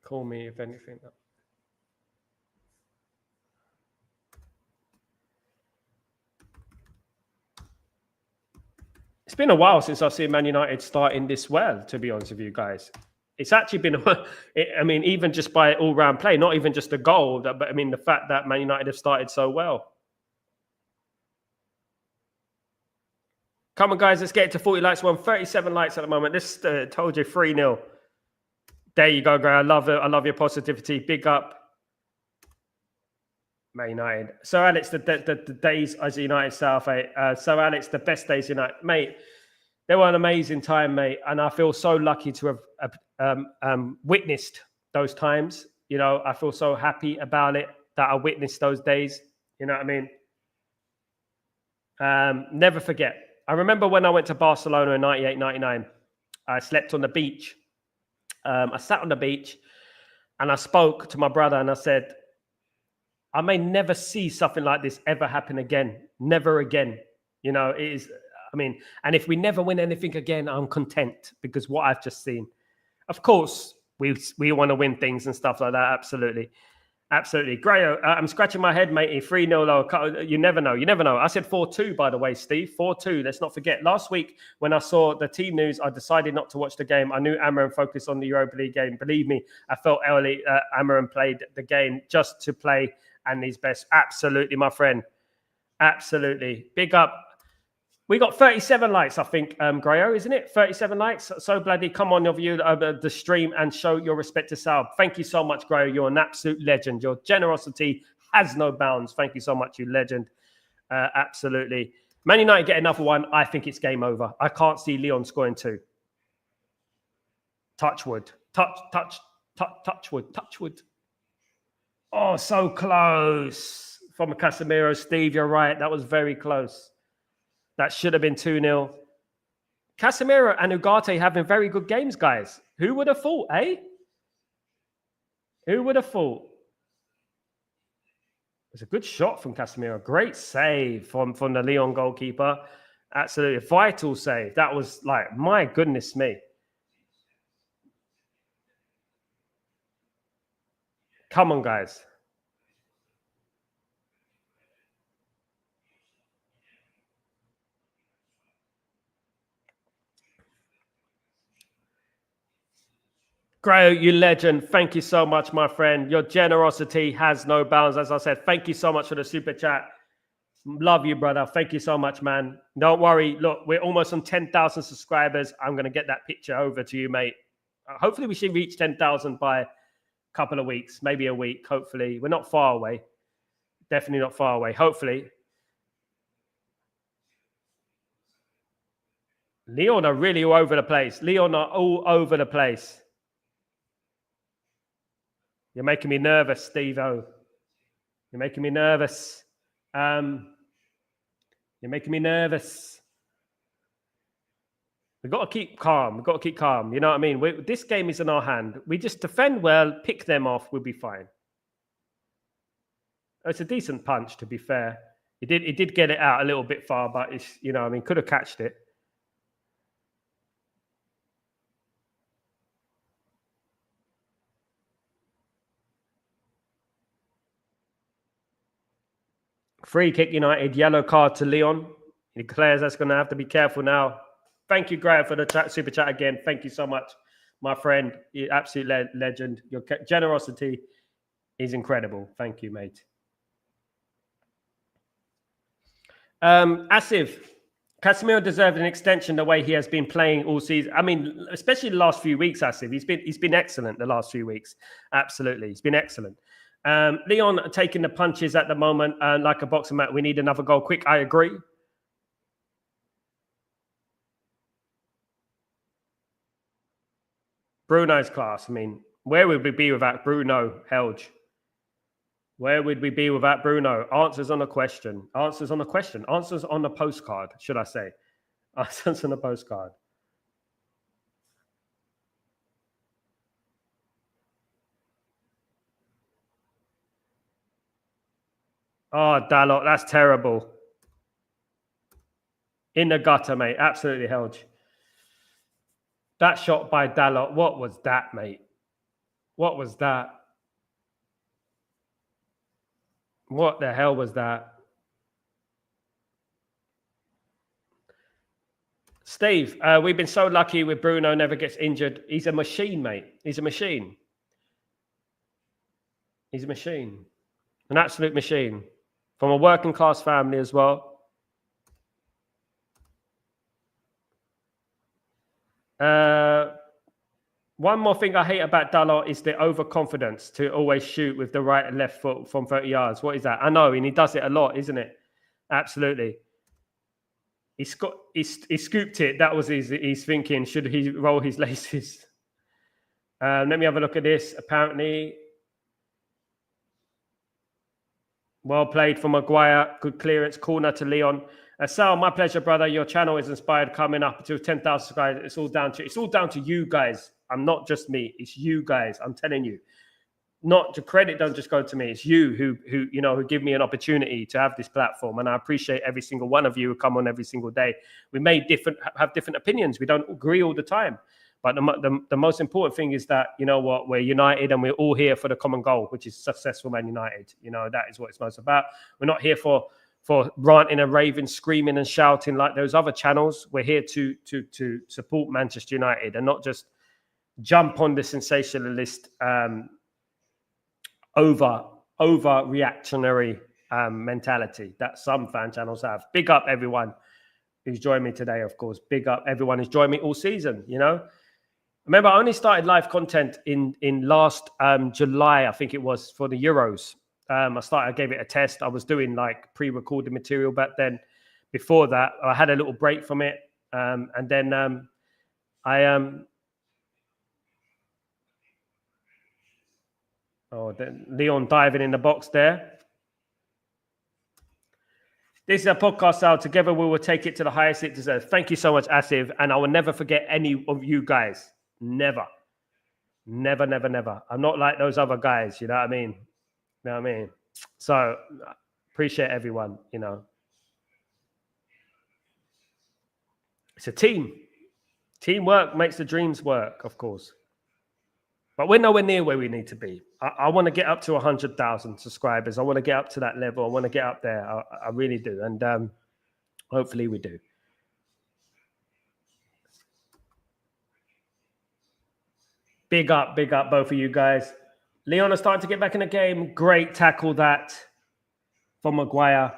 Call me if anything. It's been a while since I've seen Man United starting this well, to be honest with you guys. It's actually been, even just by all-round play, not even just a goal, but the fact that Man United have started so well. Come on, guys, let's get it to 40 likes. We're on 37 likes at the moment. This told you 3-0. There you go, Gray. I love it. I love your positivity. Big up. Man United. So, Alex, the days as a United South, so, Alex, the best days United. Mate, they were an amazing time, mate. And I feel so lucky to have witnessed those times. I feel so happy about it that I witnessed those days. You know what I mean? Never forget. I remember when I went to Barcelona in 98, 99. I slept on the beach. I sat on the beach and I spoke to my brother and I said, I may never see something like this ever happen again. Never again. It is, I mean, and if we never win anything again, I'm content because what I've just seen. Of course, we want to win things and stuff like that. Absolutely. Absolutely. Grayo, I'm scratching my head, matey. 3-0 low. You never know. You never know. I said 4-2, by the way, Steve. 4-2. Let's not forget. Last week, when I saw the team news, I decided not to watch the game. I knew Amarin focused on the Europa League game. Believe me, I felt Amarin played the game just to play and his best. Absolutely, my friend. Absolutely. Big up. We got 37 likes, I think, Grayo, isn't it? 37 likes. So bloody come on, of you the stream and show your respect to Sal. Thank you so much, Grayo. You're an absolute legend. Your generosity has no bounds. Thank you so much, you legend. Absolutely. Man United get another one. I think it's game over. I can't see Lyon scoring 2. Touch wood. Touch wood. Oh, so close. From Casemiro. Steve, you're right. That was very close. That should have been 2-0. Casemiro and Ugarte having very good games, guys. Who would have thought, eh? Who would have thought? It was a good shot from Casemiro. Great save from the Lyon goalkeeper. Absolutely vital save. That was like, my goodness me. Come on, guys. Grayo, you legend. Thank you so much, my friend. Your generosity has no bounds. As I said, thank you so much for the super chat. Love you, brother. Thank you so much, man. Don't worry. Look, we're almost on 10,000 subscribers. I'm going to get that picture over to you, mate. Hopefully, we should reach 10,000 by a couple of weeks, maybe a week, hopefully. We're not far away. Definitely not far away, hopefully. Lyon are really all over the place. Lyon are all over the place. You're making me nervous, Steve-O. You're making me nervous. You're making me nervous. We've got to keep calm. We've got to keep calm. You know what I mean? This game is in our hand. We just defend well, pick them off, we'll be fine. It's a decent punch, to be fair. He did get it out a little bit far, but it's, you know, I mean, could have catched it. Free kick United, yellow card to Lyon. He declares that's going to have to be careful now. Thank you, Graham, for the super chat again. Thank you so much, my friend. You're absolute legend. Your generosity is incredible. Thank you, mate. Asif, Casemiro deserved an extension the way he has been playing all season. I mean, especially the last few weeks, Asif. He's been excellent the last few weeks. Absolutely. He's been excellent. Lyon taking the punches at the moment, like a boxing match. We need another goal quick. I agree. Bruno's class. I mean, where would we be without Bruno, Helge? Where would we be without Bruno? Answers on a question. Answers on a question. Answers on a postcard, should I say. Answers on a postcard. Oh, Dalot, that's terrible. In the gutter, mate. Absolutely, Helge. That shot by Dalot, what was that, mate? What was that? What the hell was that? Steve, we've been so lucky with Bruno, never gets injured. He's a machine, mate. He's a machine. He's a machine. An absolute machine. From a working class family as well. One more thing I hate about Dalot is the overconfidence to always shoot with the right and left foot from 30 yards. What is that? I know, and he does it a lot, isn't it? Absolutely. He scooped it. That was his thinking. Should he roll his laces? Let me have a look at this. Apparently, well played from Maguire. Good clearance. Corner to Lyon. Sal, my pleasure, brother. Your channel is inspired coming up to 10,000 subscribers. It's all down to you guys. I'm not just me. It's you guys. I'm telling you. not to credit don't just go to me. It's you who give me an opportunity to have this platform, and I appreciate every single one of you who come on every single day. We may have different opinions. We don't agree all the time, but the most important thing is that we're united and we're all here for the common goal, which is successful Man United. That is what it's most about. We're not here for ranting and raving, screaming and shouting like those other channels. We're here to support Manchester United and not just jump on the sensationalist over reactionary mentality that some fan channels have. Big up everyone who's joined me today, of course. Big up everyone who's joined me all season. Remember, I only started live content in last July, I think it was, for the Euros. I gave it a test. I was doing like pre-recorded material back then. Before that, I had a little break from it, and then then Lyon diving in the box there. This is a podcast, Sal. Together we will take it to the highest it deserves. Thank you so much, Asif. And I will never forget any of you guys. Never. Never, never, never. I'm not like those other guys, you know what I mean? You know what I mean? So appreciate everyone, It's a team. Teamwork makes the dreams work, of course. But we're nowhere near where we need to be. I want to get up to 100,000 subscribers. I want to get up to that level. I want to get up there. I really do. And hopefully we do. Big up both of you guys. Lyon is starting to get back in the game. Great tackle that for Maguire.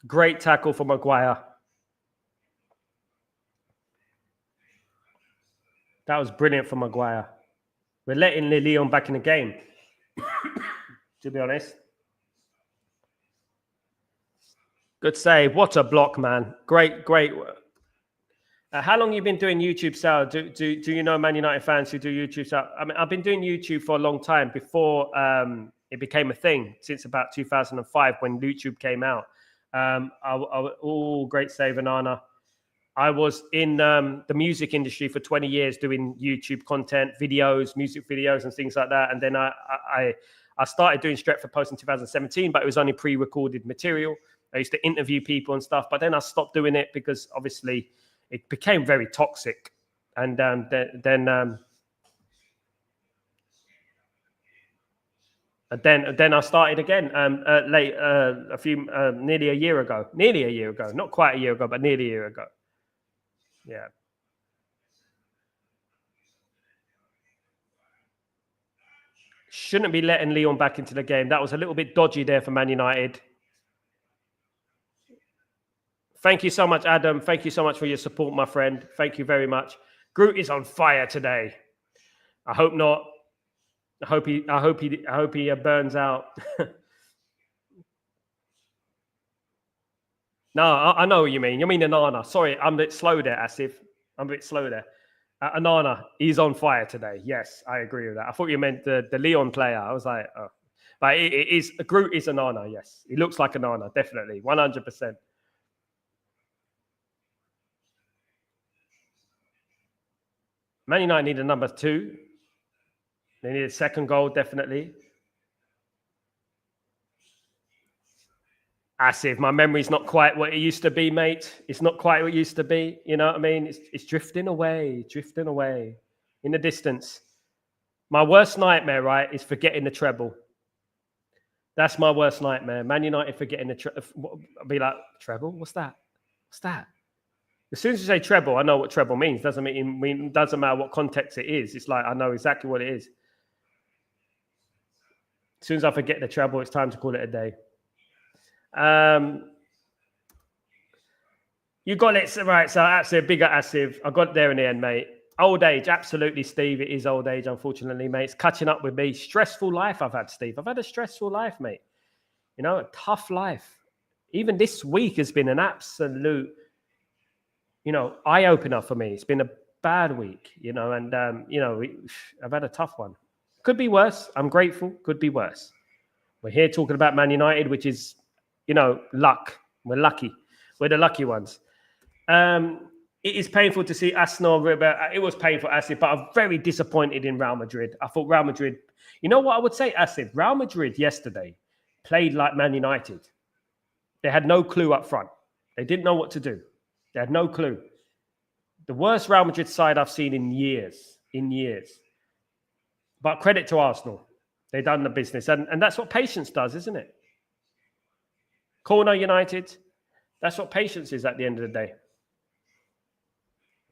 Great tackle for Maguire. That was brilliant for Maguire. We're letting Lyon back in the game, to be honest. Good save. What a block, man. Great. How long have you been doing YouTube, Sal? Do you know Man United fans who do YouTube, Sal? I mean, I've been doing YouTube for a long time before it became a thing, since about 2005 when YouTube came out. Great save, Anana. I was in the music industry for 20 years doing YouTube content, music videos and things like that. And then I started doing Straight for Post in 2017, but it was only pre-recorded material. I used to interview people and stuff, but then I stopped doing it because obviously it became very toxic. And then I started again nearly a year ago, not quite a year ago, but nearly a year ago. Yeah. Shouldn't be letting Lyon back into the game. That was a little bit dodgy there for Man United. Thank you so much, Adam. Thank you so much for your support, my friend. Thank you very much. Groot is on fire today. I hope not. I hope he burns out. No, I know what you mean. You mean Anana. Sorry, I'm a bit slow there, Asif. I'm a bit slow there. Anana, he's on fire today. Yes, I agree with that. I thought you meant the Lyon player. I was like, oh. But it is, Groot is Anana, yes. He looks like Anana, definitely. 100%. Man United need a number 2. They need a second goal, definitely. Asif, my memory's not quite what it used to be, mate. It's not quite what it used to be. You know what I mean? It's drifting away in the distance. My worst nightmare, right, is forgetting the treble. That's my worst nightmare. Man United forgetting the treble. I'll be like, treble? What's that? As soon as you say treble, I know what treble means. Doesn't matter what context it is. It's like I know exactly what it is. As soon as I forget the treble, it's time to call it a day. You got it right, so absolutely bigger Asif. I got it there in the end, mate. Old age, absolutely, Steve. It is old age, unfortunately, mate. It's catching up with me. Stressful life I've had, Steve. I've had a stressful life, mate. A tough life. Even this week has been an absolute, eye-opener for me. It's been a bad week, and, I've had a tough one. Could be worse. I'm grateful. Could be worse. We're here talking about Man United, which is, luck. We're lucky. We're the lucky ones. It is painful to see Arsenal. It was painful, Asif, but I'm very disappointed in Real Madrid. I thought Real Madrid You know what I would say, Asif? Real Madrid yesterday played like Man United. They had no clue up front. They didn't know what to do. They had no clue. The worst Real Madrid side I've seen in years. But credit to Arsenal. They've done the business. And that's what patience does, isn't it? Corner United, that's what patience is at the end of the day.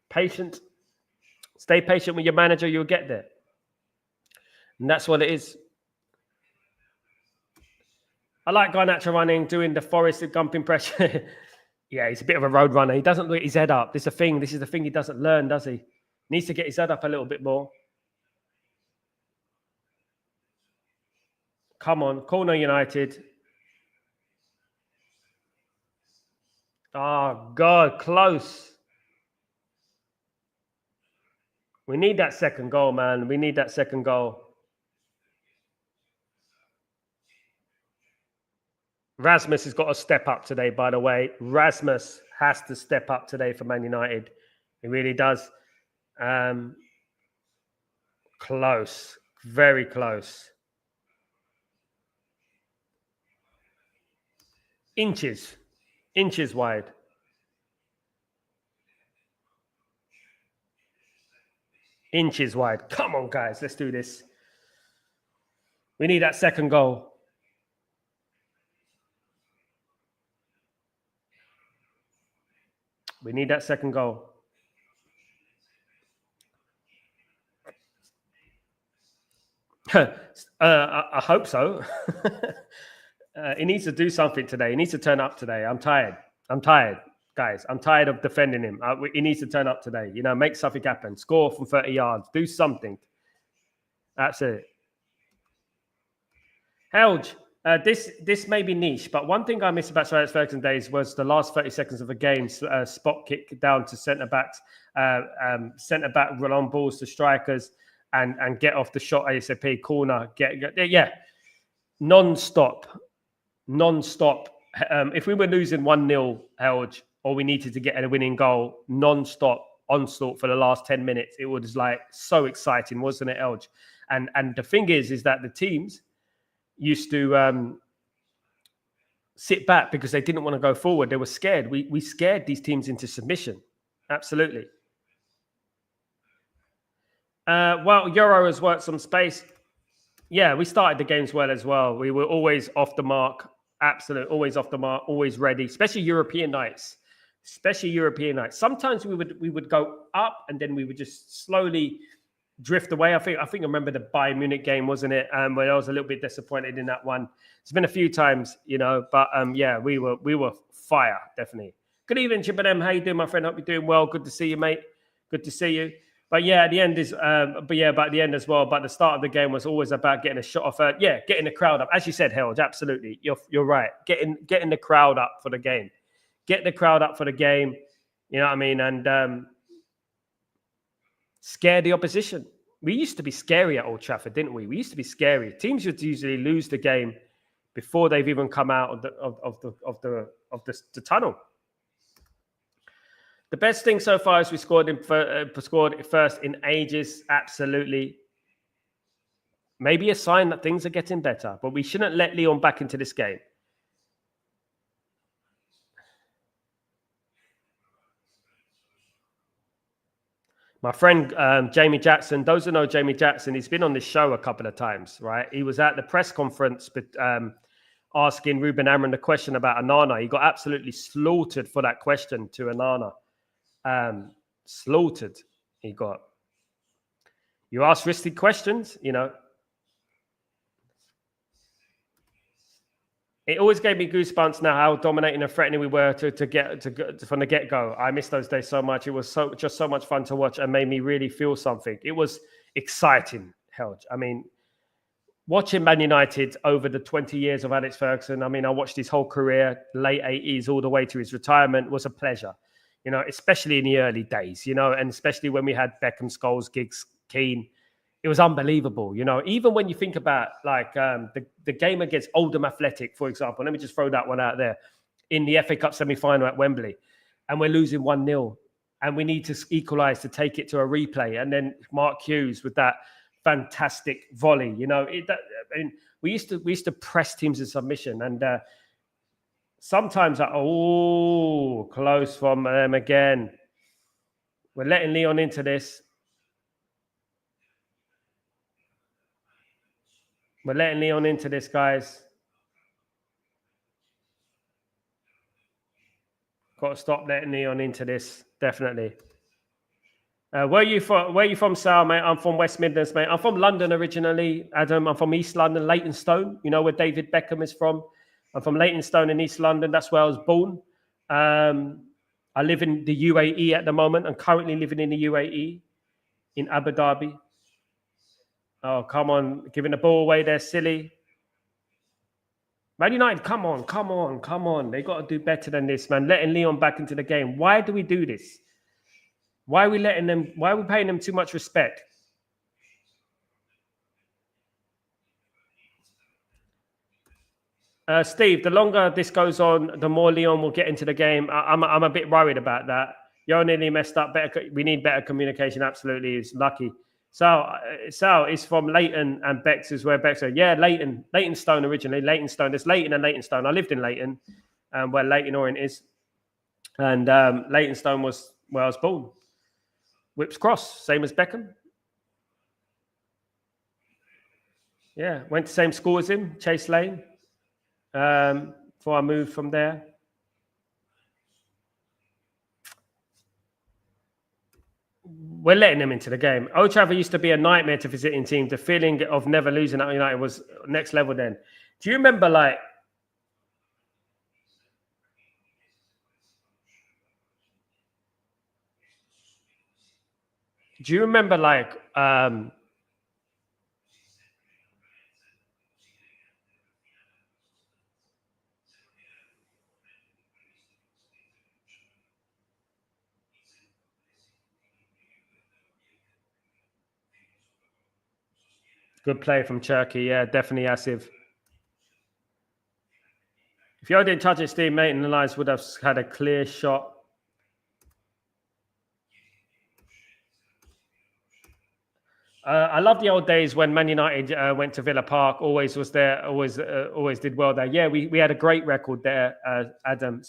Patient. Stay patient with your manager, you'll get there. And that's what it is. I like Garnacho running, doing the Forest Gump impression. Yeah, he's a bit of a road runner. He doesn't look his head up. This is the thing he doesn't learn, does he? Needs to get his head up a little bit more. Come on, corner United. Oh, God, close. We need that second goal, man. We need that second goal. Rasmus has got to step up today, by the way. Rasmus has to step up today for Man United. He really does. Close. Very close. Inches wide. Inches wide. Come on, guys. Let's do this. We need that second goal. We need that second goal. I hope so. He needs to do something today. He needs to turn up today. I'm tired, guys. I'm tired of defending him. He needs to turn up today. You know, make something happen. Score from 30 yards. Do something. That's it. Helge, this may be niche, but one thing I miss about Sir Alex Ferguson days was the last 30 seconds of a game, spot kick down to centre-backs, centre-back run on balls to strikers and get off the shot ASAP, corner, yeah, non-stop. If we were losing 1-0, Helge, or we needed to get a winning goal, non-stop onslaught for the last 10 minutes, it was like so exciting, wasn't it, Helge? And the thing is that the teams used to sit back because they didn't want to go forward. They were scared. We scared these teams into submission. Absolutely. Well, Euro has worked some space. Yeah, we started the games well as well. We were always off the mark. Absolutely. Always off the mark. Always ready. Especially European nights. Sometimes we would go up and then we would just slowly drift away. I think I remember the Bayern Munich game, wasn't it? Where I was a little bit disappointed in that one. It's been a few times, you know, but yeah, we were fire, definitely. Good evening, Chibadem. How you doing, my friend? Hope you're doing well. Good to see you, mate. Good to see you. But yeah, at the end is, but at the end as well. But the start of the game was always about getting a shot off. Getting the crowd up, as you said, Helge. Absolutely, you're right. Getting the crowd up for the game. Get the crowd up for the game. You know what I mean? And scare the opposition. We used to be scary at Old Trafford, didn't we? We used to be scary. Teams would usually lose the game before they've even come out of the tunnel. The best thing so far is we scored first in ages. Absolutely. Maybe a sign that things are getting better, but we shouldn't let Lyon back into this game. My friend Jamie Jackson, those who know Jamie Jackson, he's been on this show a couple of times, right? He was at the press conference asking Ruben Amorim the question about Onana. He got absolutely slaughtered for that question to Onana. Slaughtered he got. You ask risky questions, you know. It always gave me goosebumps now how dominating and threatening we were to get from the get-go. I miss those days so much. It was just so much fun to watch and made me really feel something. It was exciting, Helge. I mean, watching Man United over the 20 years of Alex Ferguson, I mean, I watched his whole career, late 80s all the way to his retirement, was a pleasure. You know, especially in the early days, you know, and especially when we had Beckham, Scholes, Giggs, Keane. It was unbelievable, you know, even when you think about like the game against Oldham Athletic, for example. Let me just throw that one out there. In the FA Cup semi-final at Wembley, and we're losing 1-0, and we need to equalise to take it to a replay. And then Mark Hughes with that fantastic volley. You know, I mean, we used to press teams in submission, and sometimes close from them again. We're letting Lyon into this. We're letting Lyon into this, guys. Got to stop letting Lyon into this, definitely. Where are you from, Sal, mate? I'm from West Midlands, mate. I'm from London originally, Adam. I'm from East London, Leytonstone. You know where David Beckham is from? I'm from Leytonstone in East London. That's where I was born. I live in the UAE at the moment. I'm currently living in the UAE, in Abu Dhabi. Oh, come on. Giving the ball away there, silly. Man United, come on. They got to do better than this, man. Letting Lyon back into the game. Why do we do this? Why are we letting them? Why are we paying them too much respect? Steve, the longer this goes on, the more Lyon will get into the game. I'm a bit worried about that. You're nearly messed up. We need better communication. Absolutely, it's lucky. Sal is from Leyton, and Bex is where Bex are. Yeah, Leytonstone originally. Leytonstone. There's Leyton and Leytonstone. I lived in Leyton, where Leyton Orient is, and Leytonstone was where I was born. Whips Cross, same as Beckham. Yeah, went to the same school as him, Chase Lane. Before I moved from there. We're letting them into the game. Old Trafford used to be a nightmare to visiting team. The feeling of never losing at United was next level then. Do you remember, like, good play from Turkey? Yeah, definitely Asif. If you didn't touch it, Steve Maitland and Elias would have had a clear shot. I love the old days when Man United went to Villa Park. Always was there. Always did well there. Yeah, we had a great record there, Adam.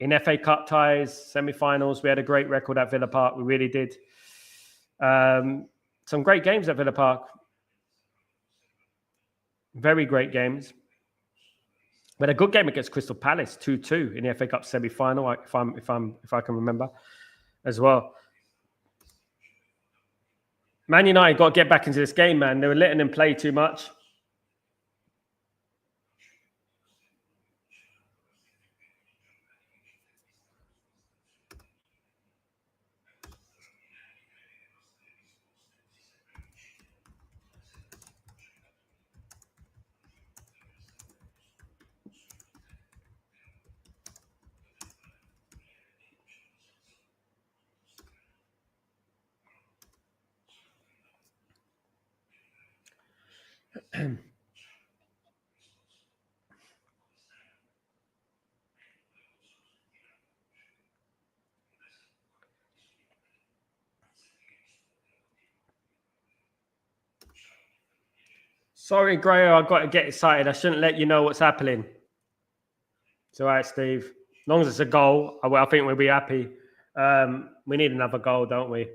In FA Cup ties, semi-finals, we had a great record at Villa Park. We really did. Some great games at Villa Park. Very great games. We had a good game against Crystal Palace, 2-2 in the FA Cup semi-final, if I can remember, as well. Man United got to get back into this game, man. They were letting them play too much. Sorry, Grayo, I got to get excited. I shouldn't let you know what's happening. It's all right, Steve. As long as it's a goal, I think we'll be happy. We need another goal, don't we?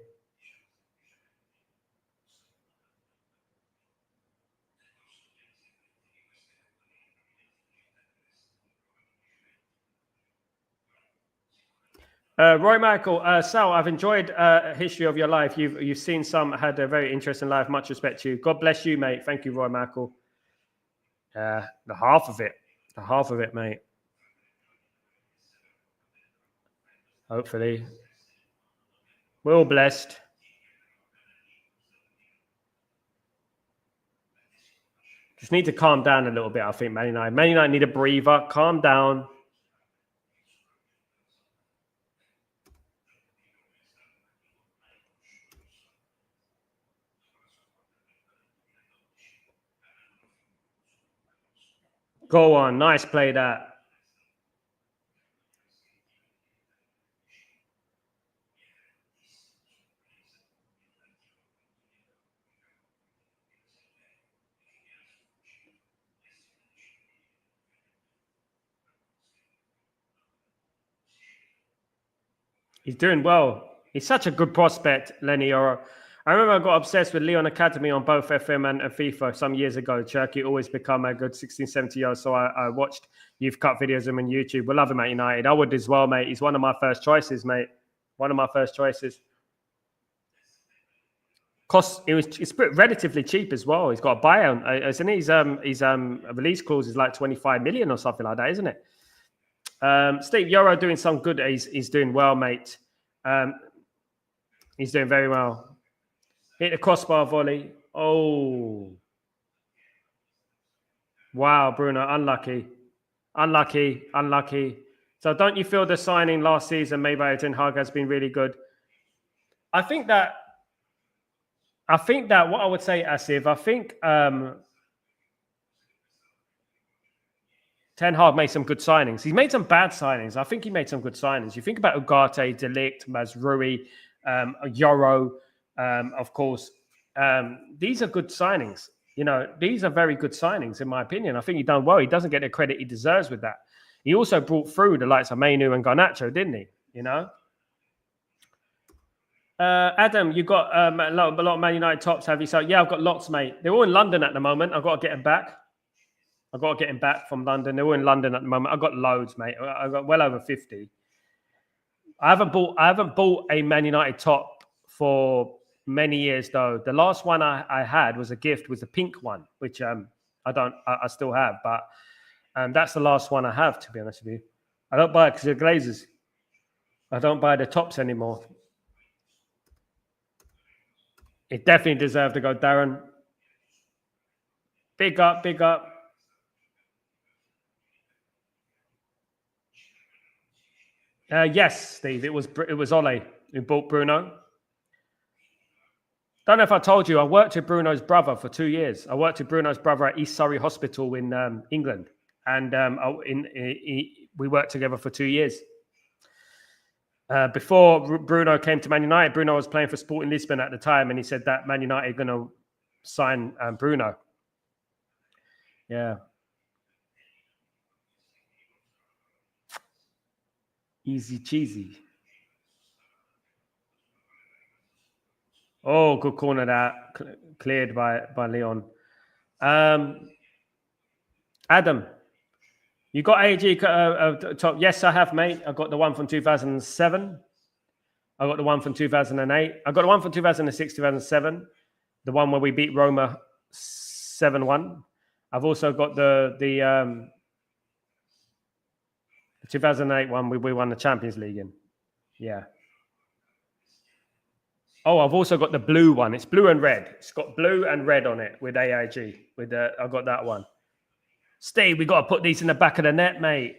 Roy Michael, Sal, I've enjoyed a history of your life. You've seen some, had a very interesting life. Much respect to you. God bless you, mate. Thank you, Roy Michael. The half of it, mate. Hopefully. We're all blessed. Just need to calm down a little bit, I think, Man United. Man United need a breather. Calm down. Go on. Nice play, that. He's doing well. He's such a good prospect, Lenny Oro. I remember I got obsessed with Lyon Academy on both FM and FIFA some years ago. Turkey always become a good 16, 17 years. So I watched Youth Cup videos of him on YouTube. We love him at United. I would as well, mate. He's one of my first choices, mate. One of my first choices. It's relatively cheap as well. He's got a buyout, isn't he? His release clause is like 25 million or something like that, isn't it? Steve Yoro doing some good. He's doing well, mate. He's doing very well. Hit the crossbar volley. Oh. Wow, Bruno. Unlucky. So don't you feel the signing last season made by Ten Hag has been really good? I think that what I would say, Asif, I think Ten Hag made some good signings. He's made some bad signings. I think he made some good signings. You think about Ugarte, De Ligt, Mazrui, Yoro, of course. These are good signings. You know, these are very good signings, in my opinion. I think he's done well. He doesn't get the credit he deserves with that. He also brought through the likes of Mainu and Garnacho, didn't he? You know? Adam, you got a lot of Man United tops, have you? So, yeah, I've got lots, mate. They're all in London at the moment. I've got to get them back. I've got to get him back from London. They're all in London at the moment. I've got loads, mate. I've got well over 50. I haven't bought a Man United top for many years, though. The last one I had was a gift, was a pink one, which I still have, but that's the last one I have, to be honest with you. I don't buy it because of Glazers. I don't buy the tops anymore. It definitely deserved to go, Darren. Big up. Yes, Steve. It was Ole who bought Bruno. Don't know if I told you, I worked with Bruno's brother for 2 years. I worked with Bruno's brother at East Surrey Hospital in England, and we worked together for 2 years. Before Bruno came to Man United, Bruno was playing for Sporting Lisbon at the time, and he said that Man United are going to sign Bruno. Yeah. Easy cheesy. Oh, good corner that cleared by Lyon. Adam, you got AG top? Yes, I have, mate. I got the one from 2007. I got the one from 2008. I got the one from 2006, 2007. The one where we beat Roma 7-1. I've also got the 2008 one we won the Champions League in. Yeah. Oh, I've also got the blue one. It's blue and red. It's got blue and red on it with AIG. I've got that one. Steve, we got to put these in the back of the net, mate.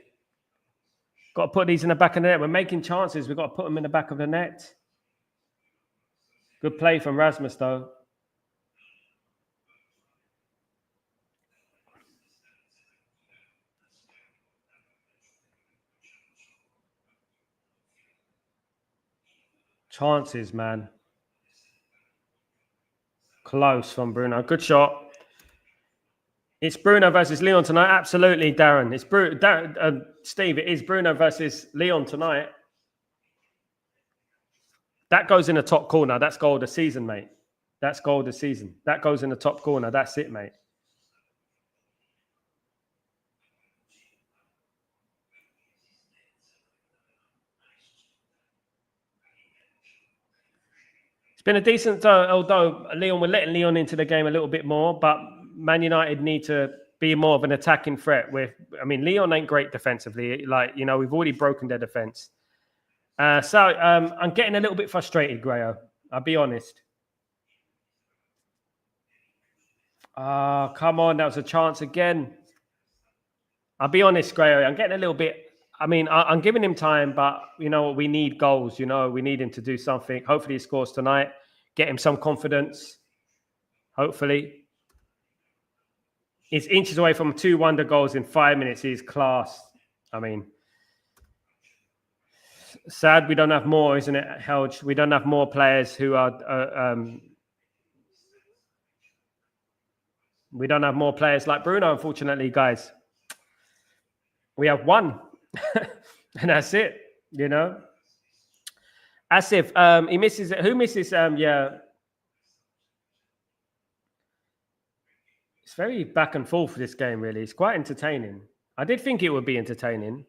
Got to put these in the back of the net. We're making chances. We've got to put them in the back of the net. Good play from Rasmus, though. Chances, man. Close from Bruno. Good shot. It's Bruno versus Lyon tonight. Absolutely, Darren. It's Steve, it is Bruno versus Lyon tonight. That goes in the top corner. That's goal of the season, mate. That's goal of the season. That goes in the top corner. That's it, mate. It's been a decent, although we're letting Lyon into the game a little bit more, but Man United need to be more of an attacking threat. Lyon ain't great defensively. We've already broken their defense. So I'm getting a little bit frustrated, Grayo. I'll be honest. Come on. That was a chance again. I'll be honest, Grayo. I'm getting a little bit... I'm giving him time, but, we need goals. We need him to do something. Hopefully he scores tonight. Get him some confidence. Hopefully. He's inches away from 2 wonder goals in 5 minutes. He's class. Sad we don't have more, isn't it, Helge? We don't have more players who are... we don't have more players like Bruno, unfortunately, guys. We have one. And that's it, Asif, he misses. Who misses? Yeah, it's very back and forth this game. Really, it's quite entertaining. I did think it would be entertaining.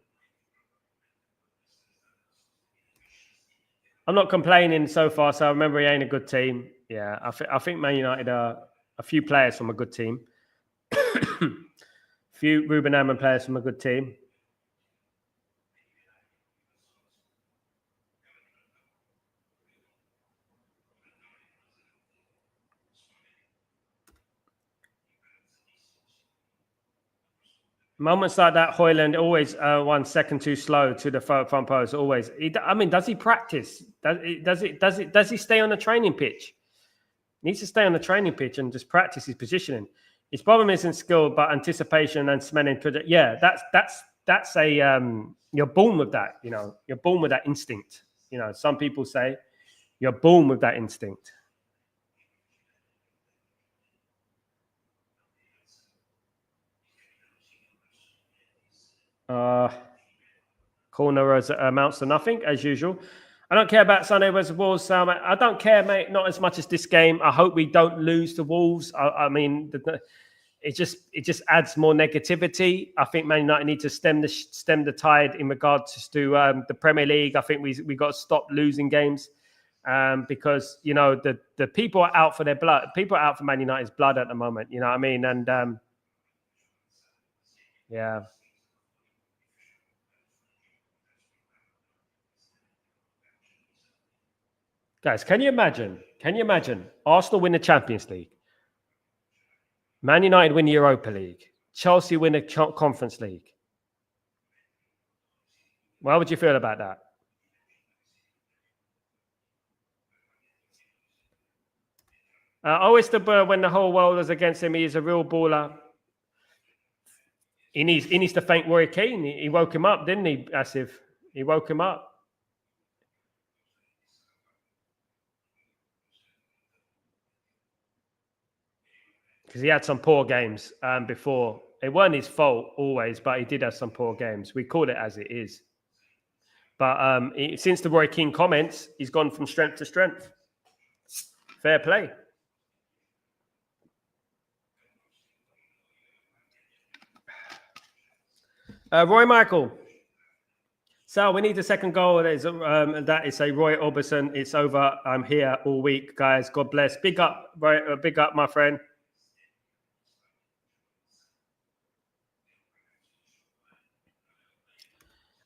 I'm not complaining so far. So I remember he ain't a good team. Yeah, I think Man United are a few players from a good team. Few Ruben Amorim players from a good team. Moments like that, Hoyland always 1 second too slow to the front post. Always. I mean, does he practice? Does he stay on the training pitch? He needs to stay on the training pitch and just practice his positioning. His problem isn't skill, but anticipation and smelling. Yeah, that's a you're born with that. You know, you're born with that instinct. You know, some people say you're born with that instinct. Corner amounts to nothing as usual. I don't care about Sunday versus Wolves, Sam. I don't care, mate. Not as much as this game. I hope we don't lose to Wolves. I mean, it just adds more negativity. I think Man United need to stem the tide in regards to the Premier League. I think we got to stop losing games because you know the people are out for their blood. People are out for Man United's blood at the moment. You know what I mean? And yeah. Guys, can you imagine? Can you imagine Arsenal win the Champions League, Man United win the Europa League, Chelsea win the Conference League? How would you feel about that? Always when the whole world is against him, he is a real baller. He needs to thank Roy Keane. He woke him up, didn't he, Asif? He woke him up. Because he had some poor games before. It weren't his fault always, but he did have some poor games. We call it as it is. But since the Roy Keane comments, he's gone from strength to strength. Fair play. Roy Michael. Sal, we need a second goal. That is a Roy Orbison. It's over. I'm here all week, guys. God bless. Big up, Roy, big up, my friend.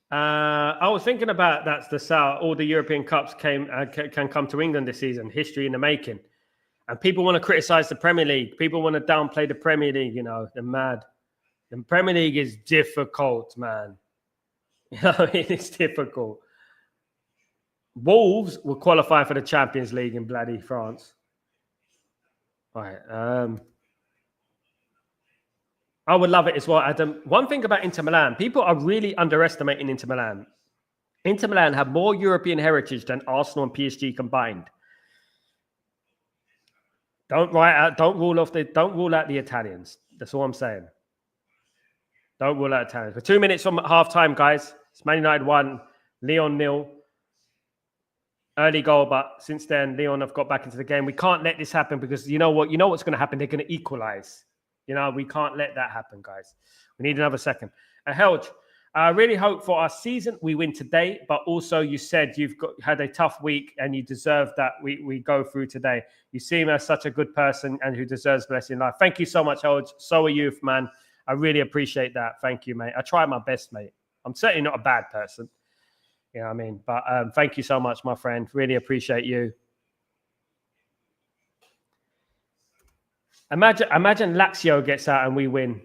I was thinking about that's the Sal. All the European Cups can come to England this season. History in the making. And people want to criticize the Premier League. People want to downplay the Premier League. You know, they're mad. The Premier League is difficult, man. You know, it's difficult. Wolves will qualify for the Champions League in bloody France. All right. I would love it as well, Adam. One thing about Inter Milan, people are really underestimating Inter Milan. Inter Milan have more European heritage than Arsenal and PSG combined. Don't rule out the Italians. That's all I'm saying. Don't rule out Italians. For 2 minutes from half time, guys. It's Man United 1, Lyon 0. Early goal, but since then, Lyon have got back into the game. We can't let this happen because you know what? You know what's going to happen? They're going to equalize. You know, we can't let that happen, guys. We need another second. Helge, I really hope for our season we win today, but also you said you've had a tough week and you deserve that we go through today. You seem as such a good person and who deserves blessing in life. Thank you so much, Helge. So are you, man. I really appreciate that. Thank you, mate. I try my best, mate. I'm certainly not a bad person. You know what I mean? But thank you so much, my friend. Really appreciate you. Imagine Lazio gets out and we win.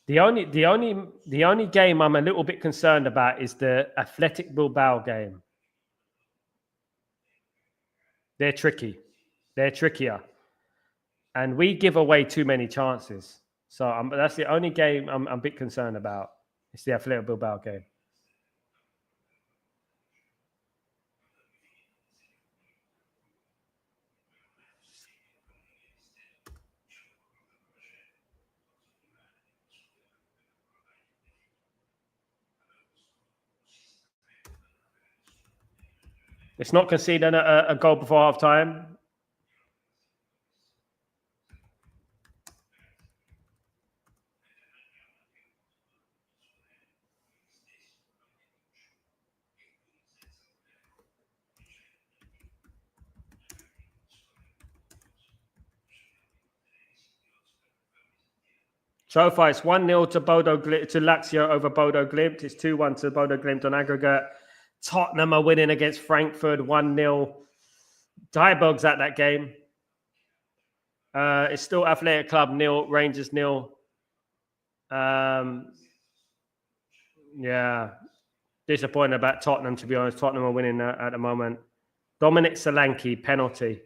The only game I'm a little bit concerned about is the Athletic Bilbao game. They're tricky. They're trickier. And we give away too many chances. So that's the only game I'm a bit concerned about. It's the Athletic Bilbao game. It's not conceding a goal before half time. So far, it's 1-0 to Lazio over Bodo Glimt. It's 2-1 to Bodo Glimt on aggregate. Tottenham are winning against Frankfurt 1-0. Dieberg's at that game. It's still Athletic Club 0, Rangers 0. Yeah. Disappointed about Tottenham, to be honest. Tottenham are winning at the moment. Dominic Solanke, penalty.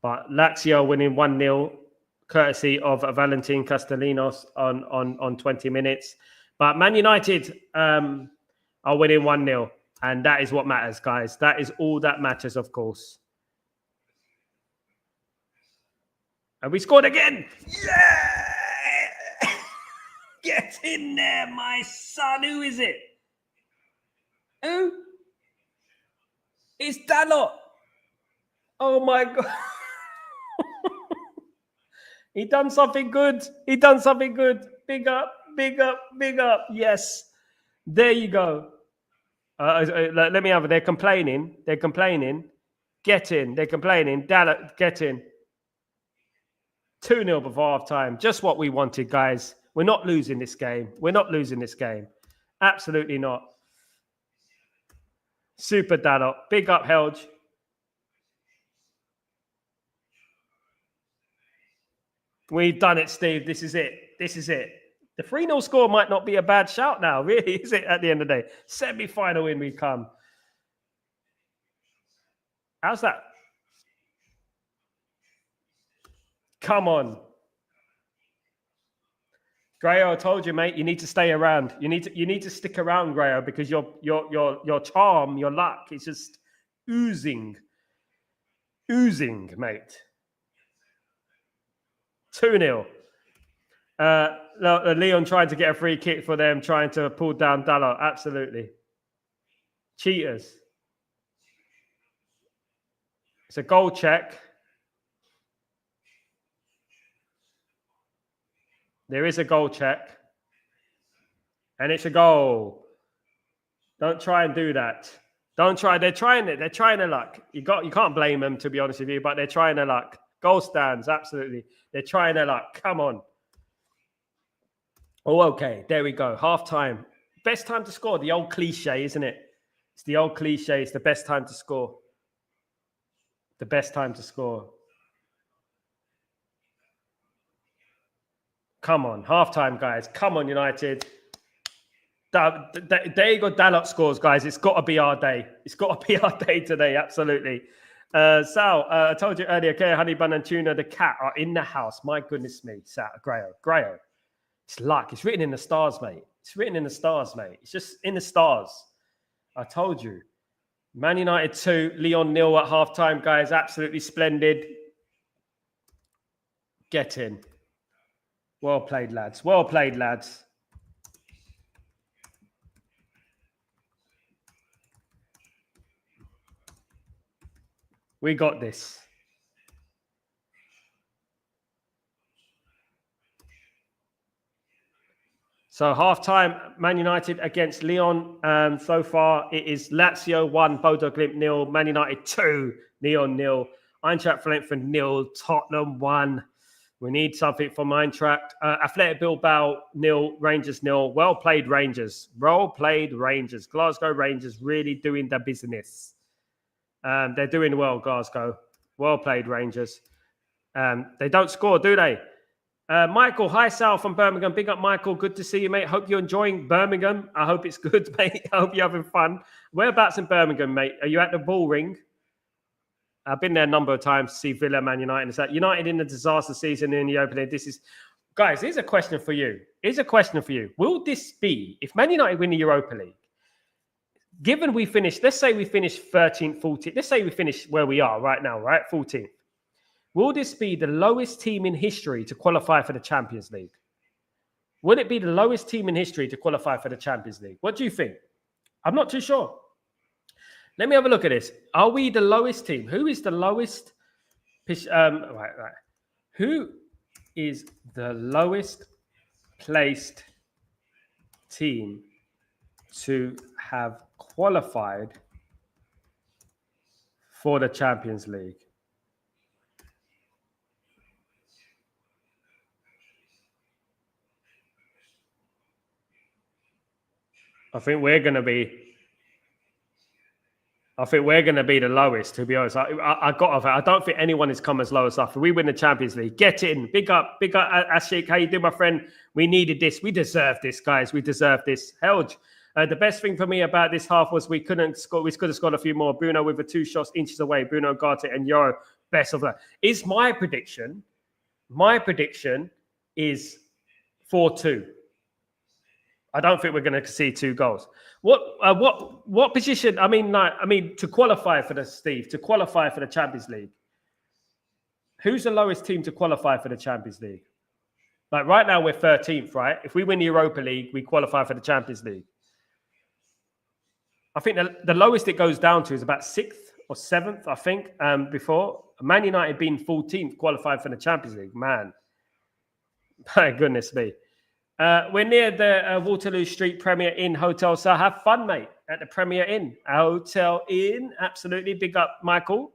But Lazio winning 1-0, courtesy of Valentin Castellanos on 20 minutes. But Man United are winning 1-0. And that is what matters, guys. That is all that matters, of course. And we scored again. Yeah! Get in there, my son. Who is it? Who? It's Dalot. Oh, my God. He done something good. He done something good. Big up, big up, big up. Yes. There you go. Let me have it. They're complaining. They're complaining. Get in. They're complaining. Dalot, get in. 2-0 before half time. Just what we wanted, guys. We're not losing this game. We're not losing this game. Absolutely not. Super Dalot. Big up, Helge. We've done it, Steve. This is it. This is it. The 3-0 score might not be a bad shout now, really, is it, at the end of the day? Semi-final win we come. How's that? Come on. Grayo, I told you, mate, you need to stay around. You need to stick around, Grayo, because your charm, your luck is just oozing. Oozing, mate. 2-0. Lyon trying to get a free kick for them, trying to pull down Dalot. Absolutely. Cheaters. It's a goal check. There is a goal check. And it's a goal. Don't try and do that. Don't try. They're trying it. They're trying their luck. You can't blame them, to be honest with you, but they're trying their luck. Goal stands, absolutely. They're trying their luck. Come on. Oh, okay. There we go. Half time. Best time to score. The old cliche, isn't it? It's the old cliche. It's the best time to score. The best time to score. Come on. Half time, guys. Come on, United. There you go. Dalot scores, guys. It's got to be our day. It's got to be our day today. Absolutely. Sal, I told you earlier, okay, Honey Bun and Tuna, the cat, are in the house. My goodness me. Sal, Grayo. It's luck. It's written in the stars, mate. It's written in the stars, mate. It's just in the stars. I told you. Man United 2, Lyon 0 at halftime, guys. Absolutely splendid. Get in. Well played, lads. Well played, lads. We got this. So half-time, Man United against Lyon. So far, it is Lazio 1, Bodo Glimt 0, Man United 2, Lyon 0, Eintracht Frankfurt 0, Tottenham 1. We need something from Eintracht. Athletic Bilbao 0, Rangers 0. Well played, Rangers. Well played, Rangers. Glasgow Rangers really doing their business. They're doing well, Glasgow. Well played, Rangers. They don't score, do they? Michael, hi, Sal from Birmingham. Big up, Michael. Good to see you, mate. Hope you're enjoying Birmingham. I hope it's good, mate. I hope you're having fun. Whereabouts in Birmingham, mate? Are you at the Bull Ring? I've been there a number of times to see Villa, Man United. It's like United in the disaster season in the opening. This is, guys, here's a question for you. Will this be, if Man United win the Europa League, given we finish, let's say we finish 13th, 14th, let's say we finish where we are right now, right? 14th. Will this be the lowest team in history to qualify for the Champions League? Would it be the lowest team in history to qualify for the Champions League? What do you think? I'm not too sure. Let me have a look at this. Are we the lowest team? Who is the lowest? Right. Who is the lowest placed team to have qualified for the Champions League? I think we're going to be the lowest, to be honest. I don't think anyone has come as low as us. If we win the Champions League, get in. Big up, Ashik. How you doing, my friend? We needed this. We deserve this, guys. We deserve this. Helge, the best thing for me about this half was we couldn't score. We could have scored a few more. Bruno with the 2 shots inches away. Bruno, Garte, and Euro. Best of that. Is my prediction. My prediction is 4-2. I don't think we're going to see 2 goals. What position? I mean, to qualify for the Champions League. Who's the lowest team to qualify for the Champions League? Like right now, we're 13th, right? If we win the Europa League, we qualify for the Champions League. I think the lowest it goes down to is about 6th or 7th, I think, before. Man United being 14th qualified for the Champions League. Man, my goodness me. We're near the Waterloo Street Premier Inn Hotel, so have fun, mate, at the Premier Inn. Hotel Inn, absolutely. Big up, Michael.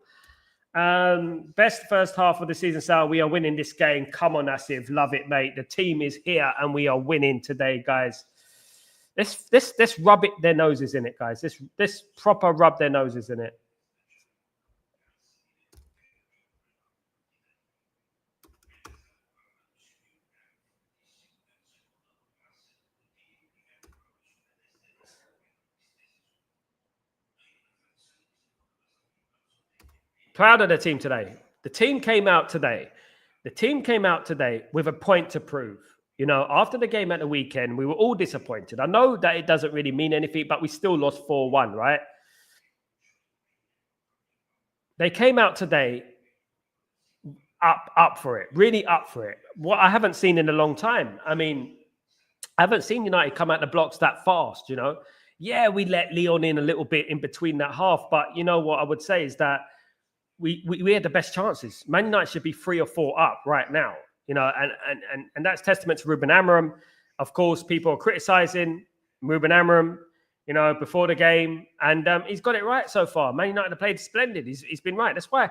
Best first half of the season, Sal. We are winning this game. Come on, Asif. Love it, mate. The team is here, and we are winning today, guys. Let's rub their noses in it, guys. This proper rub their noses in it. Proud of the team today. The team came out today with a point to prove. You know, after the game at the weekend, we were all disappointed. I know that it doesn't really mean anything, but we still lost 4-1, right? They came out today up for it, really up for it. What I haven't seen in a long time. I mean, I haven't seen United come out the blocks that fast, you know. Yeah, we let Lyon in a little bit in between that half, but you know what I would say is that we had the best chances. Man United should be 3 or 4 up right now, you know, and that's testament to Ruben Amorim. Of course, people are criticizing Ruben Amorim, you know, before the game, and he's got it right so far. Man United have played splendid. He's been right. That's why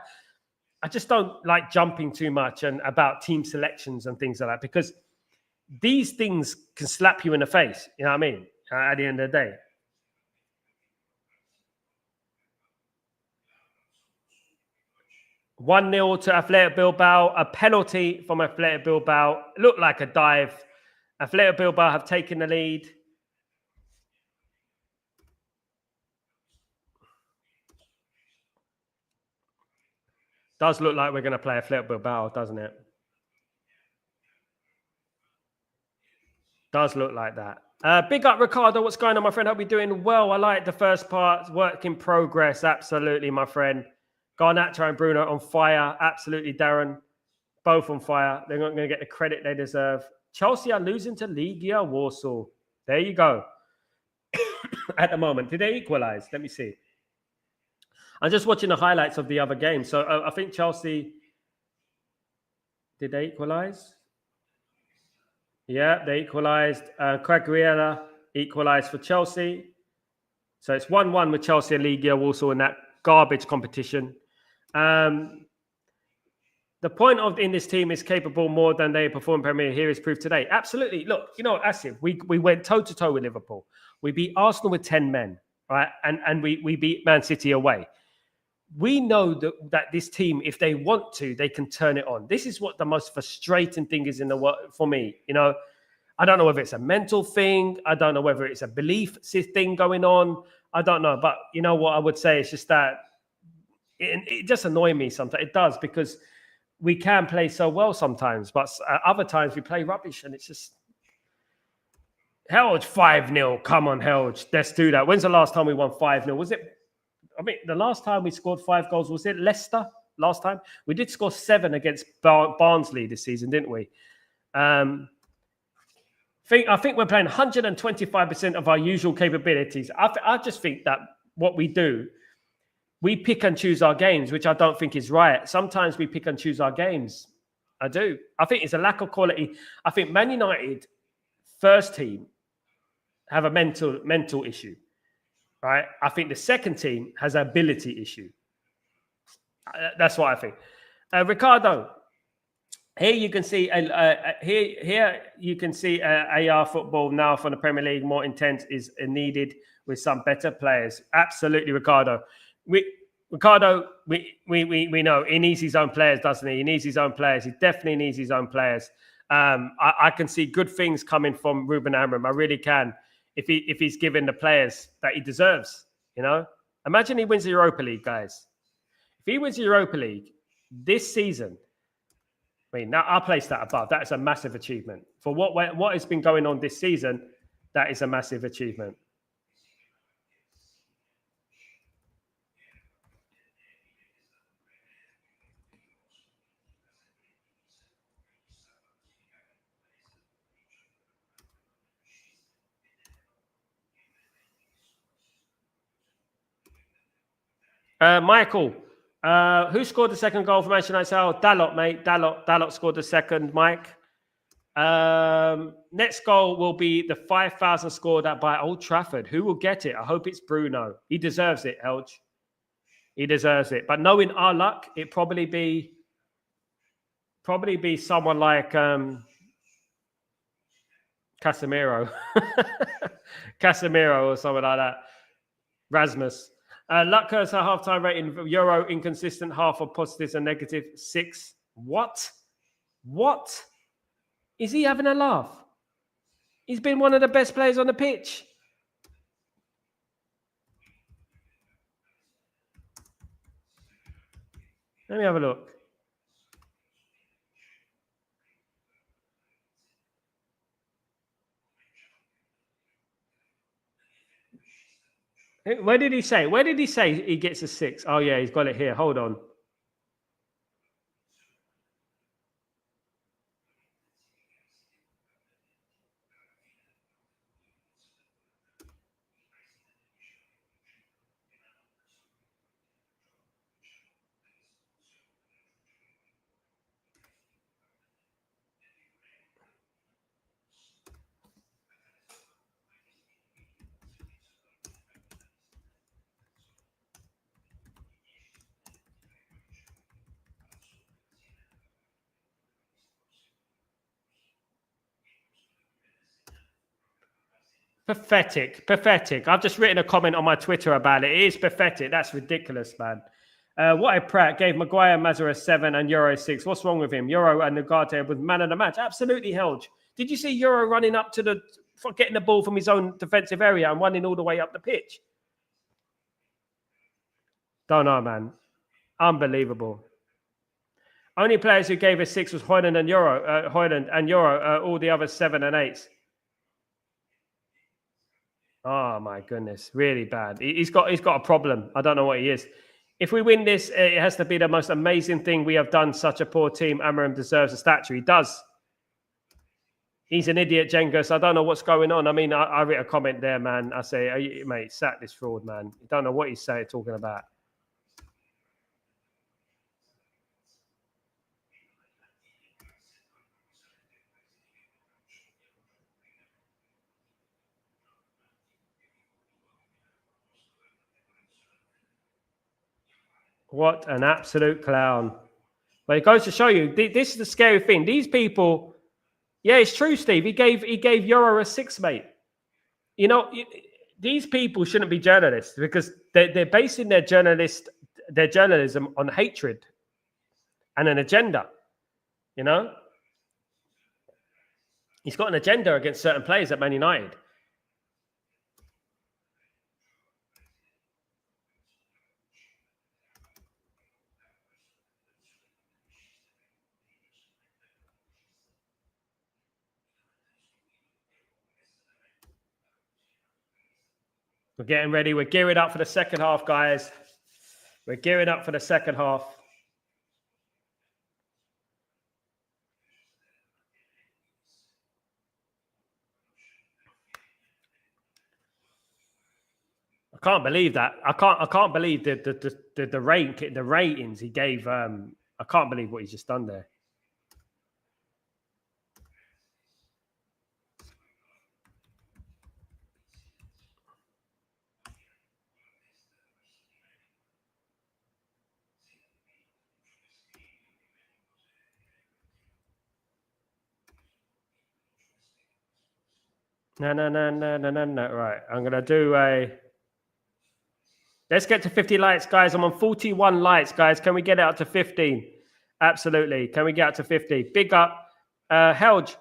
I just don't like jumping too much and about team selections and things like that, because these things can slap you in the face. You know what I mean? At the end of the day. "1-0 to Athletic Bilbao, a penalty from Athletic Bilbao. Looked like a dive. Athletic Bilbao have taken the lead. Does look like we're going to play Athletic Bilbao, doesn't it? Does look like that. Big up, Ricardo. What's going on, my friend? Hope you're doing well. I like the first part. Work in progress. Absolutely, my friend. Garnacho and Bruno on fire. Absolutely, Darren. Both on fire. They're not going to get the credit they deserve. Chelsea are losing to Legia Warsaw. There you go. At the moment. Did they equalize? Let me see. I'm just watching the highlights of the other game. So I think Chelsea... Did they equalize? Yeah, they equalized. Quagliarella equalized for Chelsea. So it's 1-1 with Chelsea and Legia Warsaw in that garbage competition. The point in this team is capable more than they perform Premier. Here is proof today. Absolutely. Look, you know, Asif, we went toe-to-toe with Liverpool. We beat Arsenal with 10 men, right? And we beat Man City away. We know that this team, if they want to, they can turn it on. This is what the most frustrating thing is in the world for me. You know, I don't know whether it's a mental thing. I don't know whether it's a belief thing going on. I don't know. But you know what I would say is just that it just annoys me sometimes. It does, because we can play so well sometimes, but other times we play rubbish, and it's just... Helge, 5-0. Come on, Helge. Let's do that. When's the last time we won 5-0? Was it... I mean, the last time we scored 5 goals, was it Leicester last time? We did score 7 against Barnsley this season, didn't we? I think we're playing 125% of our usual capabilities. I just think that what we do, we pick and choose our games, which I don't think is right. Sometimes we pick and choose our games. I do. I think it's a lack of quality. I think Man United first team have a mental issue, right? I think the second team has an ability issue. That's what I think. Ricardo, here you can see here you can see AR football now from the Premier League. More intense is needed with some better players. Absolutely, Ricardo. Ricardo, we know he needs his own players, doesn't he? He needs his own players. He definitely needs his own players. I can see good things coming from Ruben Amorim. I really can. If he's given the players that he deserves, you know. Imagine he wins the Europa League, guys. If he wins the Europa League this season, I mean, now I'll place that above. That is a massive achievement. For what has been going on this season, that is a massive achievement. Michael, who scored the second goal for Manchester United? Oh, Dalot, mate. Dalot scored the second, Mike. Next goal will be the 5,000 scored at by Old Trafford. Who will get it? I hope it's Bruno. He deserves it, Helge. He deserves it. But knowing our luck, it probably be someone like Casemiro. Casemiro or someone like that. Rasmus. Luckers, a half-time rating. Euro inconsistent, half of positives and negative. 6. What? Is he having a laugh? He's been one of the best players on the pitch. Let me have a look. Where did he say? Where did he say he gets a 6? Oh, yeah, he's got it here. Hold on. Pathetic. I've just written a comment on my Twitter about it. It is pathetic. That's ridiculous, man. What a prat. Gave Maguire Mazza a 7 and Euro 6. What's wrong with him? Euro and Nugarte with man of the match. Absolutely, Helge. Did you see Euro running up to getting the ball from his own defensive area and running all the way up the pitch? Don't know, man. Unbelievable. Only players who gave a 6 was Højlund and Euro. All the others 7 and 8s. Oh my goodness, really bad. He's got a problem. I don't know what he is. If we win this, it has to be the most amazing thing we have done. Such a poor team. Amorim deserves a statue. He does. He's an idiot, Jengis. I don't know what's going on. I mean, I read a comment there, man. I say, mate, sack this fraud, man. You don't know what he's talking about. What an absolute clown. But it goes to show you, this is the scary thing. These people, yeah, it's true, Steve. He gave Euro a 6, mate. You know, these people shouldn't be journalists because they're basing their journalism on hatred and an agenda. You know? He's got an agenda against certain players at Man United. We're getting ready. We're gearing up for the second half, guys. We're gearing up for the second half. can't believe that. I can't believe the ratings he gave. I can't believe what he's just done there. No. Right. I'm going to do a... Let's get to 50 likes, guys. I'm on 41 likes, guys. Can we get it up to 15? Absolutely. Can we get up to 50? Big up. Helge,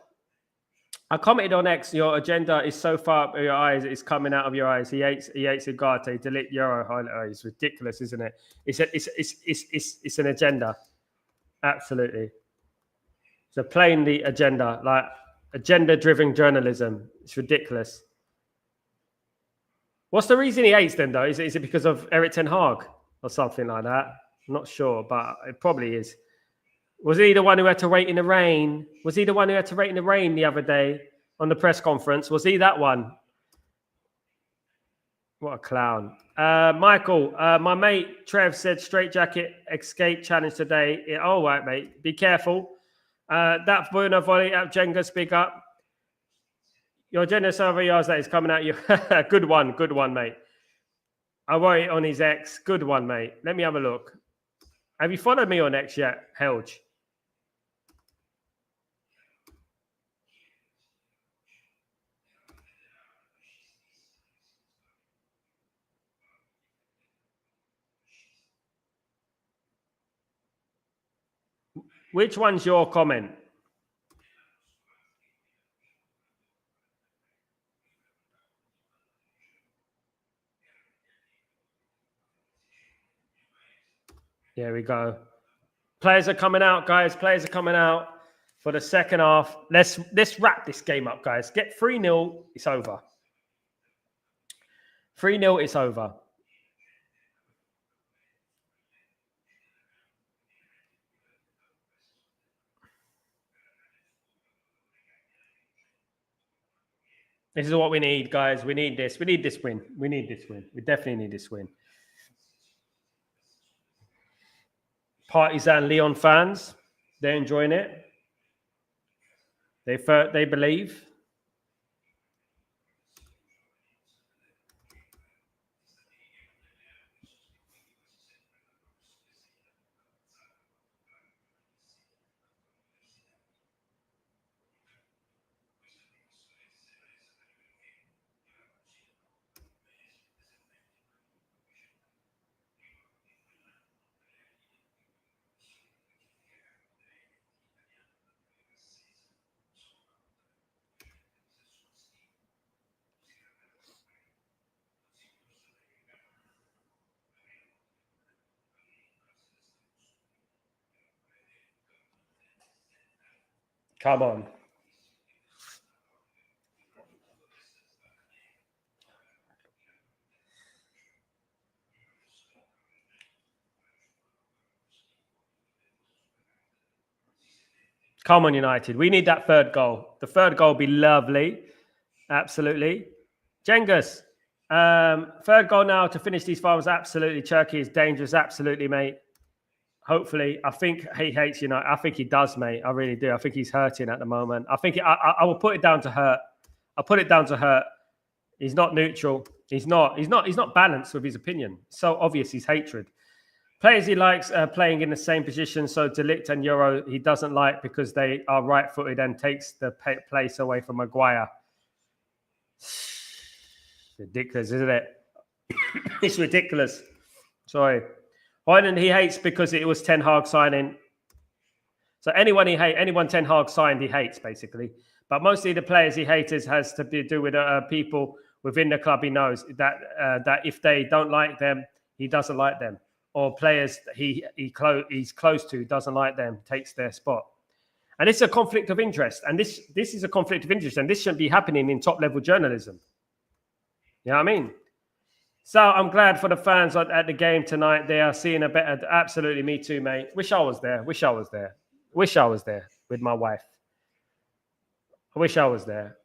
I commented on X, your agenda is so far up your eyes, it's coming out of your eyes. He hates Ugarte. Delete Euro highlight. Oh, it's ridiculous, isn't it? It's an agenda. Absolutely. It's a plainly agenda, like agenda-driven journalism. It's ridiculous. What's the reason he hates them, though? Is it because of Erik ten Hag or something like that? I'm not sure, but it probably is. Was he the one who had to wait in the rain? Was he the one who had to wait in the rain the other day on the press conference? Was he that one? What a clown. Michael, my mate Trev said straitjacket escape challenge today. Yeah, all right, mate. Be careful. That Bruno volley at Jenga's big up. Your agenda survey yards that is coming at you. Good one, mate. I worry on his ex. Good one, mate. Let me have a look. Have you followed me on X yet, Helge? Which one's your comment? There we go. Players are coming out, guys. Players are coming out for the second half. Let's wrap this game up, guys. Get 3-0. It's over. 3-0. It's over. This is what we need, guys. We need this. We need this win. We need this win. We definitely need this win. Partisan Lyon fans, they're enjoying it. They believe. Come on. Come on, United. We need that third goal. The third goal would be lovely. Absolutely. Jengas, third goal now to finish these finals. Absolutely. Turkey is dangerous. Absolutely, mate. Hopefully. I think he hates United. I think he does, mate. I really do. I think he's hurting at the moment. I think I will put it down to hurt. I'll put it down to hurt. He's not neutral. He's not balanced with his opinion. So obvious his hatred. Players he likes playing in the same position. So De Ligt and Euro he doesn't like because they are right-footed and takes the place away from Maguire. Ridiculous, isn't it? It's ridiculous. Sorry. Hoyland he hates because it was Ten Hag signing. So anyone Ten Hag signed, he hates basically. But mostly the players he hates has to do with people within the club. He knows that if they don't like them, he doesn't like them. Or players he's close to doesn't like them, takes their spot. And it's a conflict of interest. And this is a conflict of interest. And this shouldn't be happening in top-level journalism. You know what I mean? So I'm glad for the fans at the game tonight. They are seeing a better... Absolutely, me too, mate. Wish I was there. Wish I was there with my wife. I wish I was there.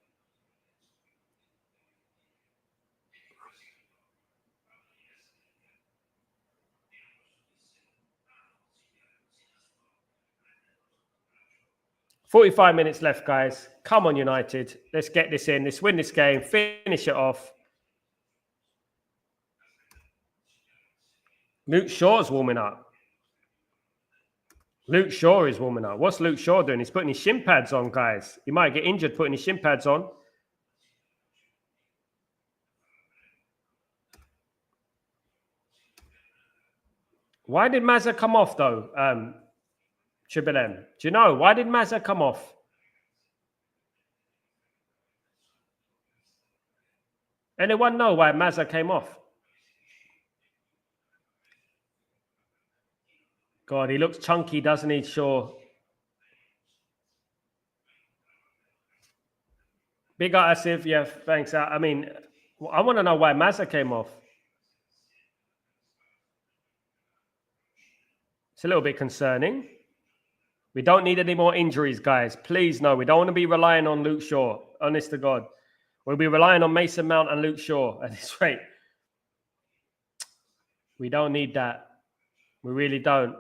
45 minutes left, guys. Come on, United. Let's get this in. Let's win this game. Finish it off. Luke Shaw's warming up. Luke Shaw is warming up. What's Luke Shaw doing? He's putting his shin pads on, guys. He might get injured putting his shin pads on. Why did Mazza come off, though, Chibilem? Do you know? Why did Mazza come off? Anyone know why Mazza came off? God, he looks chunky, doesn't he? Sure. Big up, Asif. Yeah, thanks. I mean, I want to know why Mazza came off. It's a little bit concerning. We don't need any more injuries, guys. Please, no. We don't want to be relying on Luke Shaw. Honest to God. We'll be relying on Mason Mount and Luke Shaw at this rate. We don't need that. We really don't.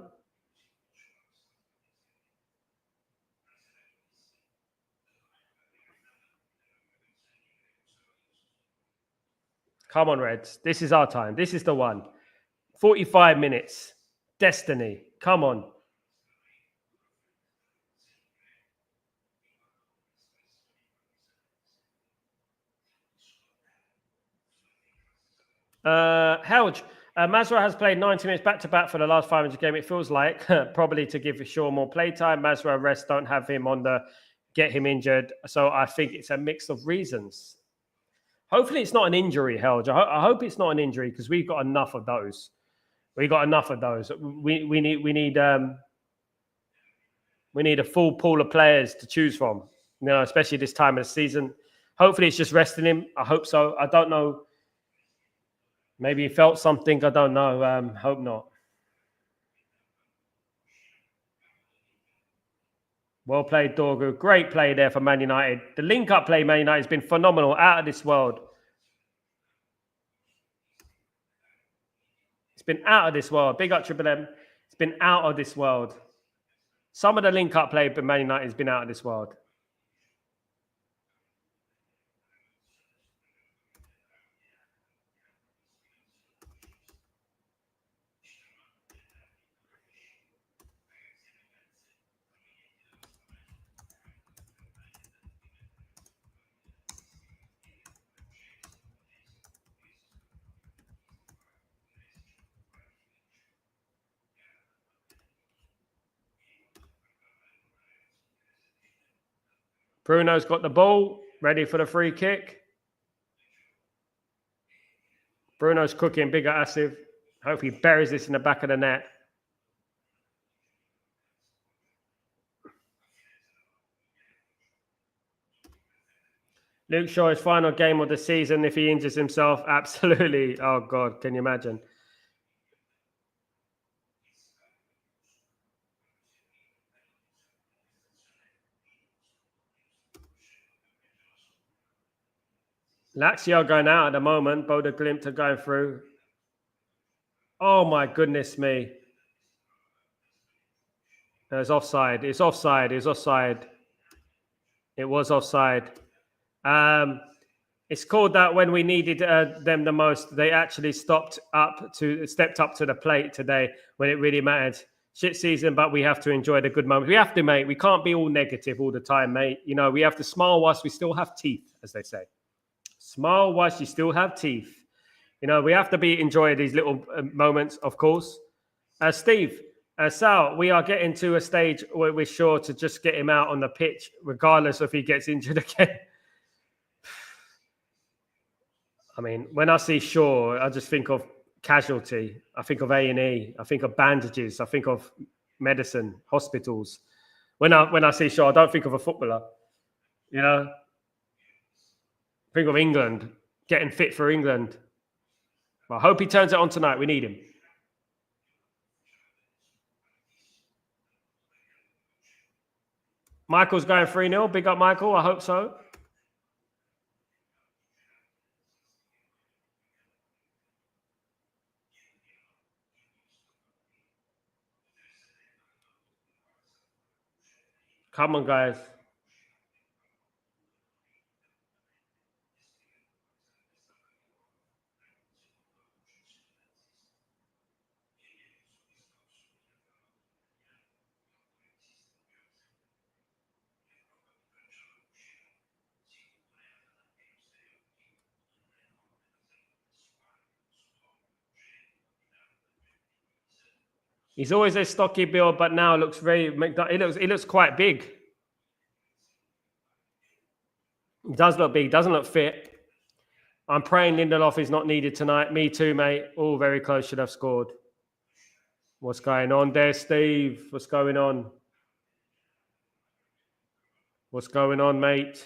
Come on, Reds. This is our time. This is the one. 45 minutes. Destiny. Come on. Helge, Mazra has played 90 minutes back-to-back for the last 500 game. It feels like probably to give Shaw more playtime. Mazra rest don't have him on the get him injured. So I think it's a mix of reasons. Hopefully it's not an injury, Helge. I hope it's not an injury because we've got enough of those. We got enough of those. We need a full pool of players to choose from. You know, especially this time of the season. Hopefully it's just resting him. I hope so. I don't know. Maybe he felt something. I don't know. Hope not. Well played, Dorgu. Great play there for Man United. The link-up play, Man United, has been phenomenal. Out of this world. It's been out of this world. Big up Triple M. It's been out of this world. Some of the link-up play for Man United has been out of this world. Bruno's got the ball, ready for the free kick. Bruno's cooking, bigger Asif. Hope he buries this in the back of the net. Luke Shaw's final game of the season if he injures himself. Absolutely. Oh, God, can you imagine? Lazio going out at the moment. Boda Glimt are going through. Oh, my goodness me. It's offside. It's offside. It's offside. It was offside. It's called that when we needed them the most. They actually stepped up to the plate today when it really mattered. Shit season, but we have to enjoy the good moments. We have to, mate. We can't be all negative all the time, mate. You know, we have to smile whilst we still have teeth, as they say. Smile whilst you still have teeth. You know, we have to enjoy these little moments, of course. Steve, Sal, we are getting to a stage where we're sure to just get him out on the pitch, regardless if he gets injured again. I mean, when I see Shaw, I just think of casualty. I think of A&E. I think of bandages. I think of medicine, hospitals. When I see Shaw, I don't think of a footballer. You know, think of England, getting fit for England. Well, I hope he turns it on tonight. We need him. Michael's going 3-0. Big up, Michael. I hope so. Come on, guys. He's always a stocky build, but now looks it looks quite big. It does look big, doesn't look fit. I'm praying Lindelof is not needed tonight. Me too, mate. All very close, should have scored. What's going on there, Steve? What's going on? What's going on, mate?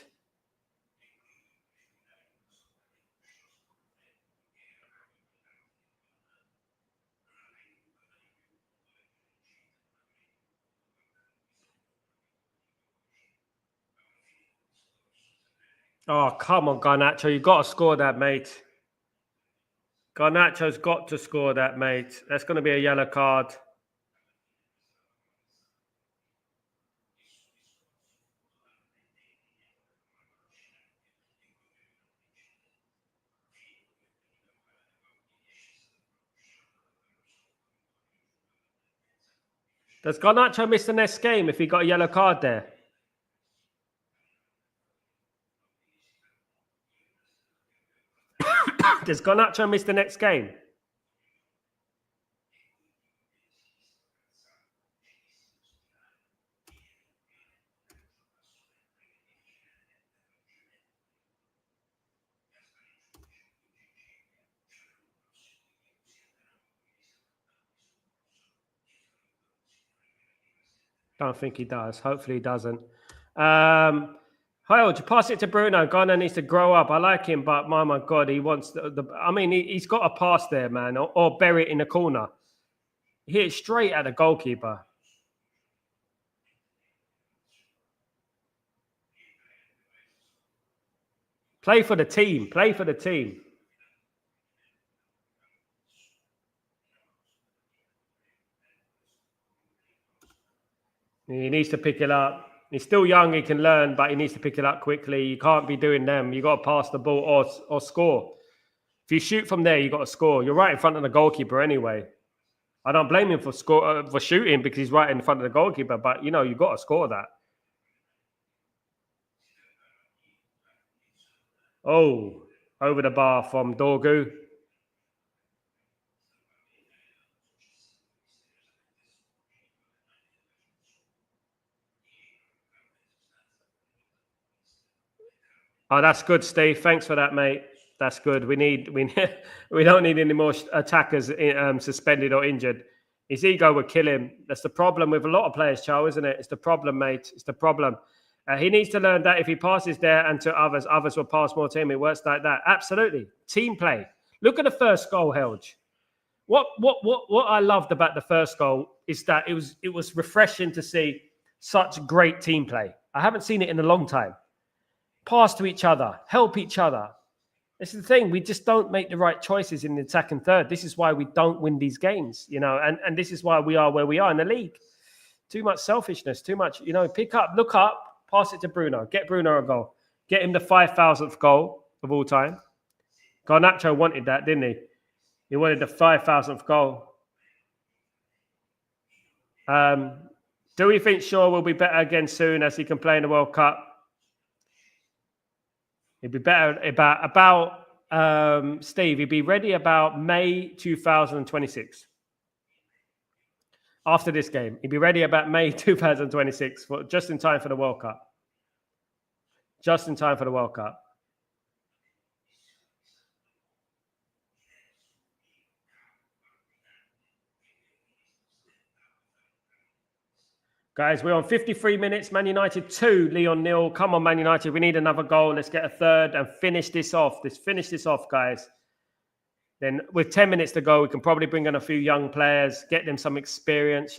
Oh, come on, Garnacho. You've got to score that, mate. Garnacho's got to score that, mate. That's going to be a yellow card. Does Garnacho miss the next game if he got a yellow card there? Does Garnacho miss the next game? Don't think he does. Hopefully he doesn't. Hoyle, pass it to Bruno. Ghana needs to grow up. I like him, but my God, he wants he's got a pass there, man, or bury it in the corner. Hit it straight at the goalkeeper. Play for the team. Play for the team. He needs to pick it up. He's still young. He can learn, but he needs to pick it up quickly. You can't be doing them. You got to pass the ball or score. If you shoot from there, you got to score. You're right in front of the goalkeeper anyway. I don't blame him for shooting because he's right in front of the goalkeeper. But you got to score that. Oh, over the bar from Dorgu. Oh, that's good, Steve. Thanks for that, mate. That's good. We don't need any more attackers suspended or injured. His ego would kill him. That's the problem with a lot of players, Charles, isn't it? It's the problem, mate. It's the problem. He needs to learn that if he passes there and to others will pass more to him. It works like that. Absolutely. Team play. Look at the first goal, Helge. What I loved about the first goal is that it was refreshing to see such great team play. I haven't seen it in a long time. Pass to each other, help each other. This is the thing. We just don't make the right choices in the attack and third. This is why we don't win these games, and this is why we are where we are in the league. Too much selfishness, too much, pick up, look up, pass it to Bruno. Get Bruno a goal. Get him the 5,000th goal of all time. Garnacho wanted that, didn't he? He wanted the 5,000th goal. Do we think Shaw will be better again soon as he can play in the World Cup? He'd be better about Steve. He'd be ready about May 2026. After this game, he'd be ready about May 2026, just in time for the World Cup. Just in time for the World Cup. Guys, we're on 53 minutes. Man United 2, Lyon 0. Come on, Man United. We need another goal. Let's get a third and finish this off. Let's finish this off, guys. Then with 10 minutes to go, we can probably bring in a few young players, get them some experience,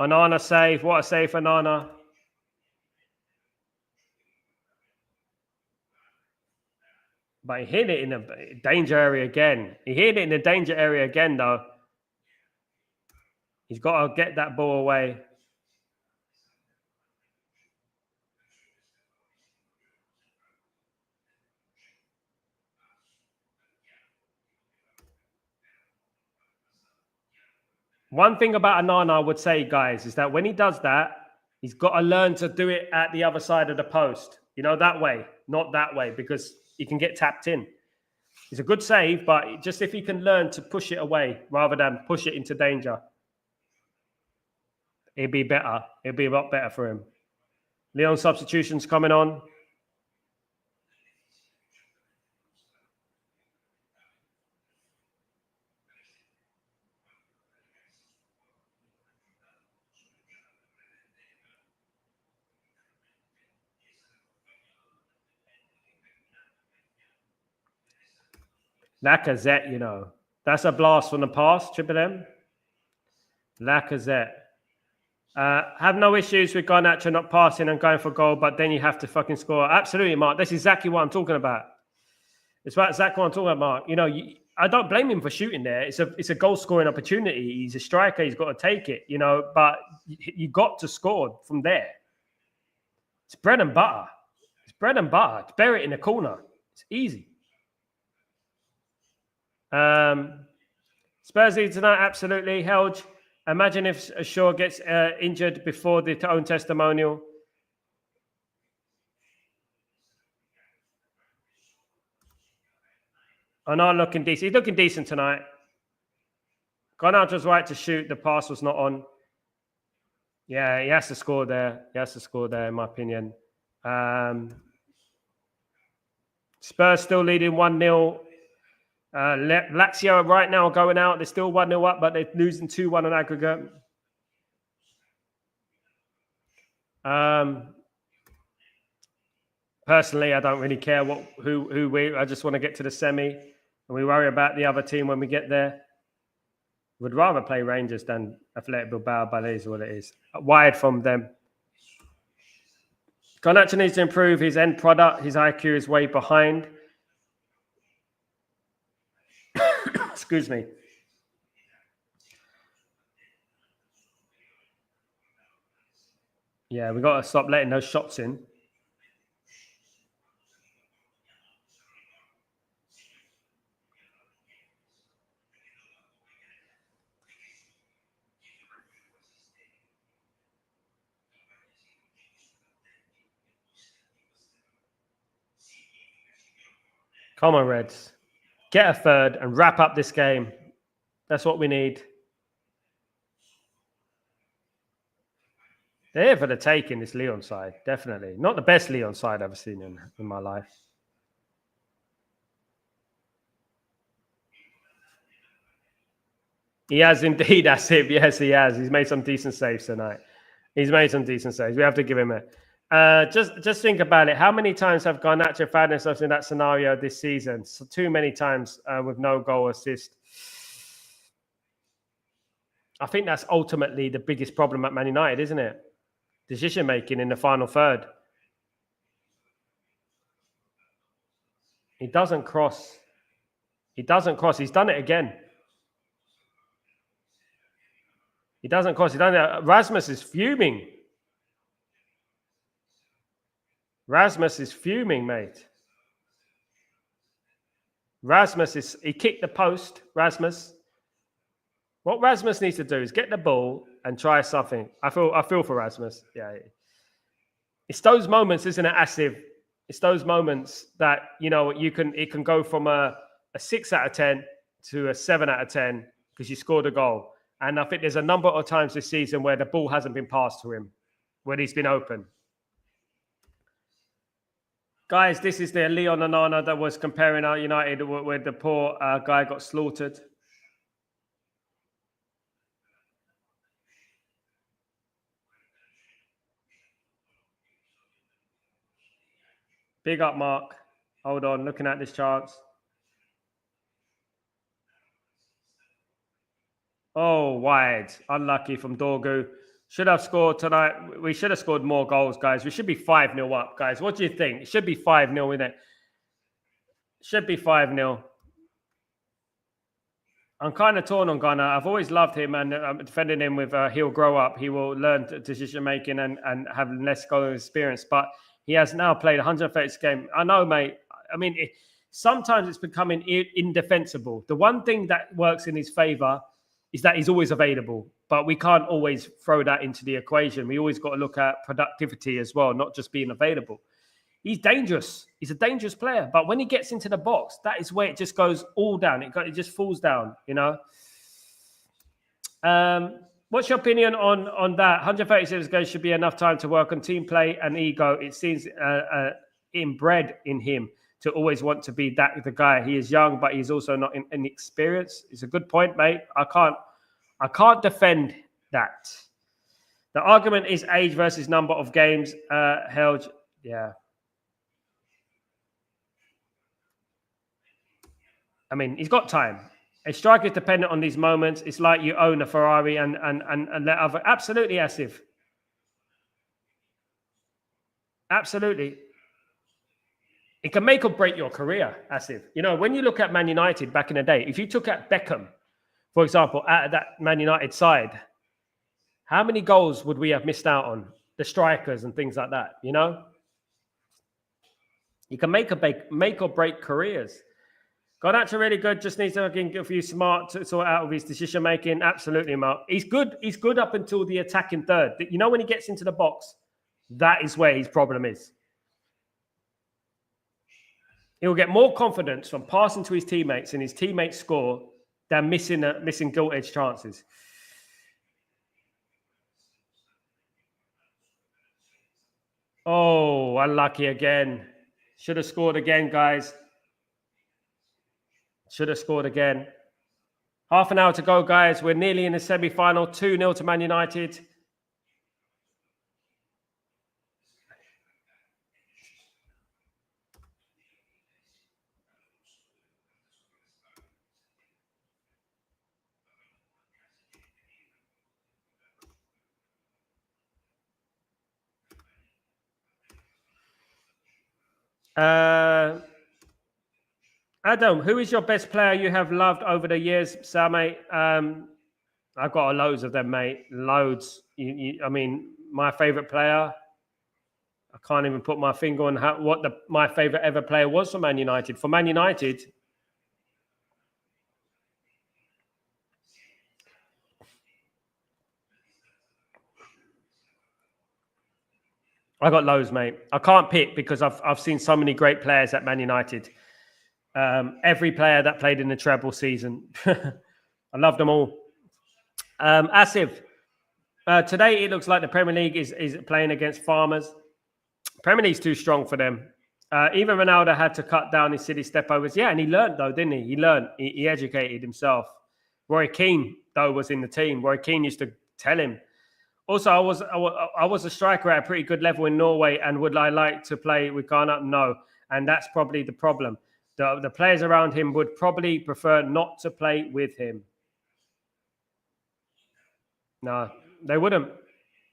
Onana save. What a save for Onana. But he hit it in the danger area again. He hit it in the danger area again, though. He's got to get that ball away. One thing about Onana I would say, guys, is that when he does that, he's got to learn to do it at the other side of the post. You know, that way, not that way, because he can get tapped in. It's a good save, but just if he can learn to push it away rather than push it into danger, it'd be better. It'd be a lot better for him. Lyon substitutions coming on. Lacazette, you know. That's a blast from the past, Triple M. Lacazette. Have no issues with Garnacho not passing and going for goal, but then you have to fucking score. Absolutely, Mark. That's exactly what I'm talking about. It's exactly what I'm talking about, Mark. You know, I don't blame him for shooting there. It's a goal-scoring opportunity. He's a striker. He's got to take it, you know, but you got to score from there. It's bread and butter. It's bread and butter. Bury it in the corner. It's easy. Spurs lead tonight, absolutely. Helge, imagine if Shaw gets injured before the own testimonial. Onana looking decent. He's looking decent tonight. Garnacho's right to shoot. The pass was not on. Yeah, he has to score there. He has to score there, in my opinion. Spurs still leading 1-0. Lazio right now going out. They're still 1-0 up, but they're losing 2-1 on aggregate. Personally, I don't really care who we. I just want to get to the semi, and we worry about the other team when we get there. Would rather play Rangers than Athletic Bilbao, but it is what it is. Wide from them. Garnacho needs to improve his end product. His IQ is way behind. Excuse me. Yeah, we got to stop letting those shots in. Come on, Reds. Get a third and wrap up this game. That's what we need. They're here for the taking, this Lyon side, definitely. Not the best Lyon side I've ever seen in my life. He has indeed, that's it. Yes, he has. He's made some decent saves tonight. He's made some decent saves. We have to give him it. Just think about it. How many times have Garnacho found themselves in that scenario this season? So too many times with no goal assist. I think that's ultimately the biggest problem at Man United, isn't it? Decision making in the final third. He doesn't cross. He doesn't cross. He's done it again. He doesn't cross. He done it. Rasmus is fuming. Rasmus is fuming, mate. He kicked the post, Rasmus. What Rasmus needs to do is get the ball and try something. I feel for Rasmus. Yeah. It's those moments, isn't it, Asif? It's those moments that, you know, it can go from a 6 out of 10 to a 7 out of 10 because you scored a goal. And I think there's a number of times this season where the ball hasn't been passed to him, when he's been open. Guys, this is the Lyon Onana that was comparing our United where the poor guy got slaughtered. Big up, Mark. Hold on, looking at this chance. Oh, wide. Unlucky from Dorgu. Should have scored tonight. We should have scored more goals, guys. We should be 5-0 up, guys. What do you think? It should be 5-0, isn't it? Should be 5-0. I'm kind of torn on Ghana. I've always loved him, and I'm defending him with he'll grow up. He will learn decision making and have less goal experience. But he has now played 130 games. I know, mate. I mean, sometimes it's becoming indefensible. The one thing that works in his favor is that he's always available. But we can't always throw that into the equation. We always got to look at productivity as well, not just being available. He's dangerous. He's a dangerous player. But when he gets into the box, that is where it just goes all down. It just falls down, you know. What's your opinion on that? 136 goals should be enough time to work on team play and ego. It seems inbred in him to always want to be the guy. He is young, but he's also not inexperienced. It's a good point, mate. I can't defend that. The argument is age versus number of games held. Yeah. I mean, he's got time. A striker is dependent on these moments. It's like you own a Ferrari and let other. Absolutely, Asif. Absolutely. It can make or break your career, Asif. You know, when you look at Man United back in the day, if you took out Beckham, for example, out of that Man United side, how many goals would we have missed out on? The strikers and things like that, you know? You can make or break careers. Garnacho really good. Just needs to get a few smart to sort out of his decision making. Absolutely, Mark. He's good. He's good up until the attacking third. You know, when he gets into the box, that is where his problem is. He'll get more confidence from passing to his teammates and his teammates score than missing gilt-edged chances. Oh, unlucky again. Should have scored again, guys. Should have scored again. Half an hour to go, guys. We're nearly in the semi-final. 2-0 to Man United. Adam, who is your best player you have loved over the years, Sal, mate? I've got loads of them, mate. Loads. I mean, my favourite player, I can't even put my finger on what my favourite ever player was for Man United. For Man United, I got loads, mate. I can't pick because I've seen so many great players at Man United. Every player that played in the treble season. I love them all. Asif, today it looks like the Premier League is playing against farmers. Premier League's too strong for them. Even Ronaldo had to cut down his silly stepovers. Yeah, and he learned though, didn't he? He learned. He educated himself. Roy Keane, though, was in the team. Roy Keane used to tell him. Also, I was a striker at a pretty good level in Norway, and would I like to play with Ghana? No. And that's probably the problem. The players around him would probably prefer not to play with him. No, they wouldn't.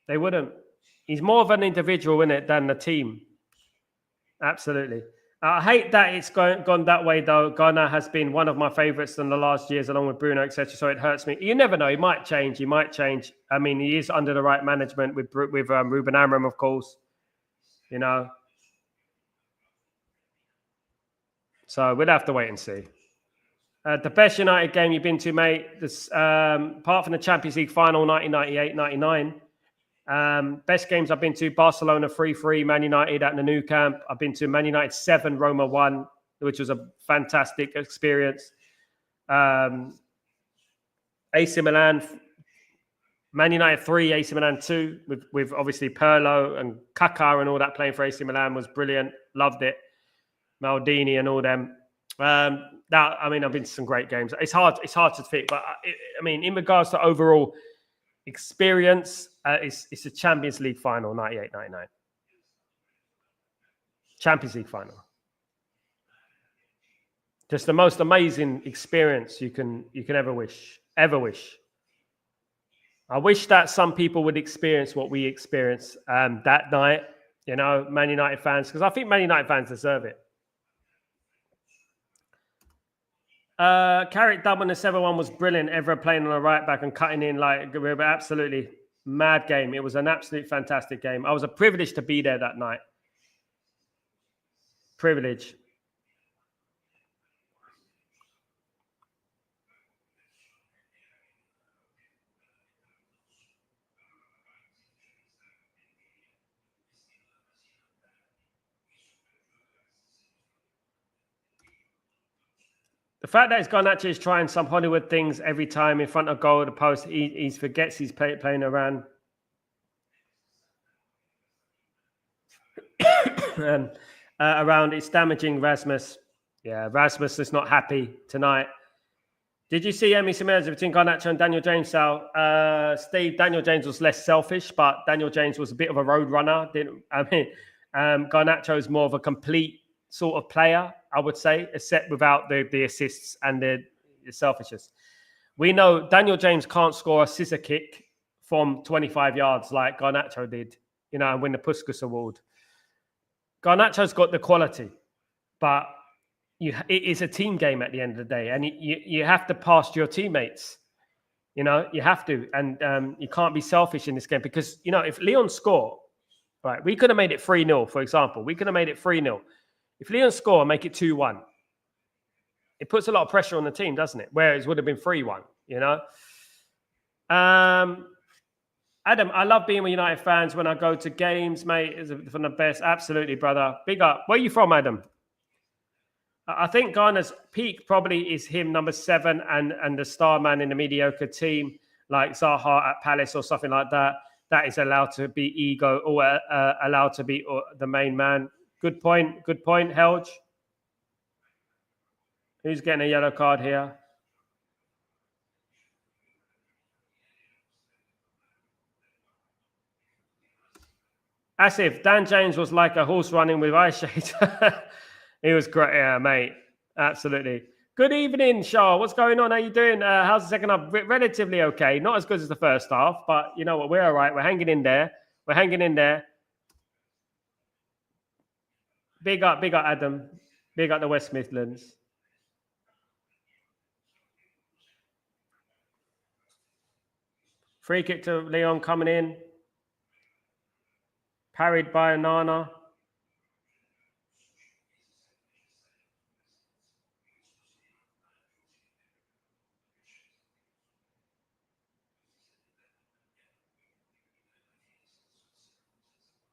They wouldn't. He's more of an individual in it than the team. Absolutely. I hate that it's gone that way, though. Ghana has been one of my favourites in the last years, along with Bruno, etc. So it hurts me. You never know. He might change. He might change. I mean, he is under the right management with Ruben Amorim, of course. You know. So we'll have to wait and see. The best United game you've been to, mate, this, apart from the Champions League final, 1998-99. Best games I've been to, Barcelona 3-3, Man United at the Nou Camp. I've been to Man United 7, Roma 1, which was a fantastic experience. AC Milan, Man United 3, AC Milan 2, with obviously Pirlo and Kaká and all that playing for AC Milan was brilliant. Loved it. Maldini and all them. I've been to some great games. It's hard to fit, but I mean, in regards to overall experience, it's a Champions League final, 98-99. Champions League final. Just the most amazing experience you can ever wish. I wish that some people would experience what we experienced that night, you know, Man United fans, because I think Man United fans deserve it. Carrick dub on the 7-1 was brilliant. Evra playing on the right back and cutting in like absolutely mad game. It was an absolute fantastic game. I was a privilege to be there that night. Privilege. The fact that Garnacho is trying some Hollywood things every time in front of goal, the post, he forgets he's playing around. Around, it's damaging Rasmus. Yeah, Rasmus is not happy tonight. Did you see Emi Simmons between Garnacho and Daniel James, Sal? Steve, Daniel James was less selfish, but Daniel James was a bit of a road runner. Garnacho is more of a complete sort of player, I would say, except without the assists and the selfishness. We know Daniel James can't score a scissor kick from 25 yards like Garnacho did, you know, and win the Puskas Award. Garnacho's got the quality, but it is a team game at the end of the day, and you have to pass your teammates. You know, you have to, and you can't be selfish in this game because, you know, if Lyon score, right, we could have made it 3-0, for example. We could have made it 3-0. If Lyon score and make it 2-1, it puts a lot of pressure on the team, doesn't it? Whereas it would have been 3-1, you know? Adam, I love being with United fans when I go to games, mate. It's from the best. Absolutely, brother. Big up. Where are you from, Adam? I think Ghana's peak probably is him, number 7, and the star man in the mediocre team, like Zaha at Palace or something like that. That is allowed to be ego or allowed to be the main man. Good point. Good point, Helge. Who's getting a yellow card here? As if Dan James was like a horse running with eye shades. He was great, yeah, mate. Absolutely. Good evening, Shah. What's going on? How you doing? How's the second half? Relatively okay. Not as good as the first half, but you know what? We're all right. We're hanging in there. We're hanging in there. Big up, Adam. Big up the West Midlands. Free kick to Lyon coming in. Parried by Nana.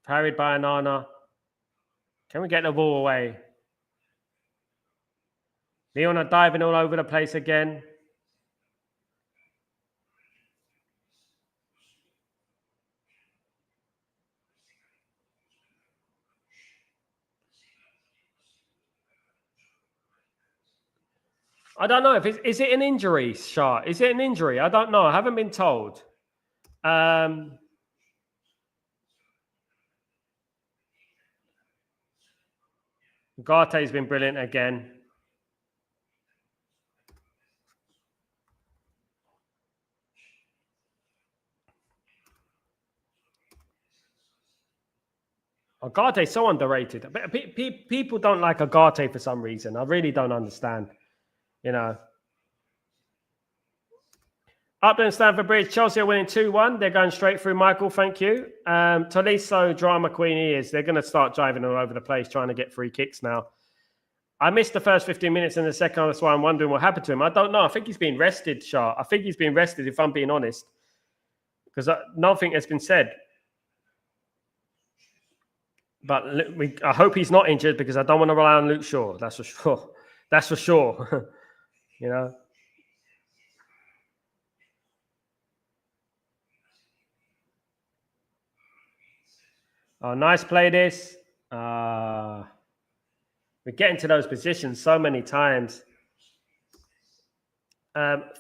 Parried by Nana. Can we get the ball away? Lyon are diving all over the place again. I don't know if is it an injury, Shah? Is it an injury? I don't know. I haven't been told. Garte's been brilliant again. Agarte's so underrated. People don't like Agarte for some reason. I really don't understand. You know. Upton Stamford Bridge. Chelsea are winning 2-1. They're going straight through, Michael. Thank you. Tolisso, drama queen he is. They're going to start driving all over the place, trying to get free kicks now. I missed the first 15 minutes in the second. That's why I'm wondering what happened to him. I don't know. I think he's been rested, Shah. I think he's been rested, if I'm being honest. Because nothing has been said. But I hope he's not injured because I don't want to rely on Luke Shaw. That's for sure. That's for sure. You know. Oh, nice play this. We're getting to those positions so many times.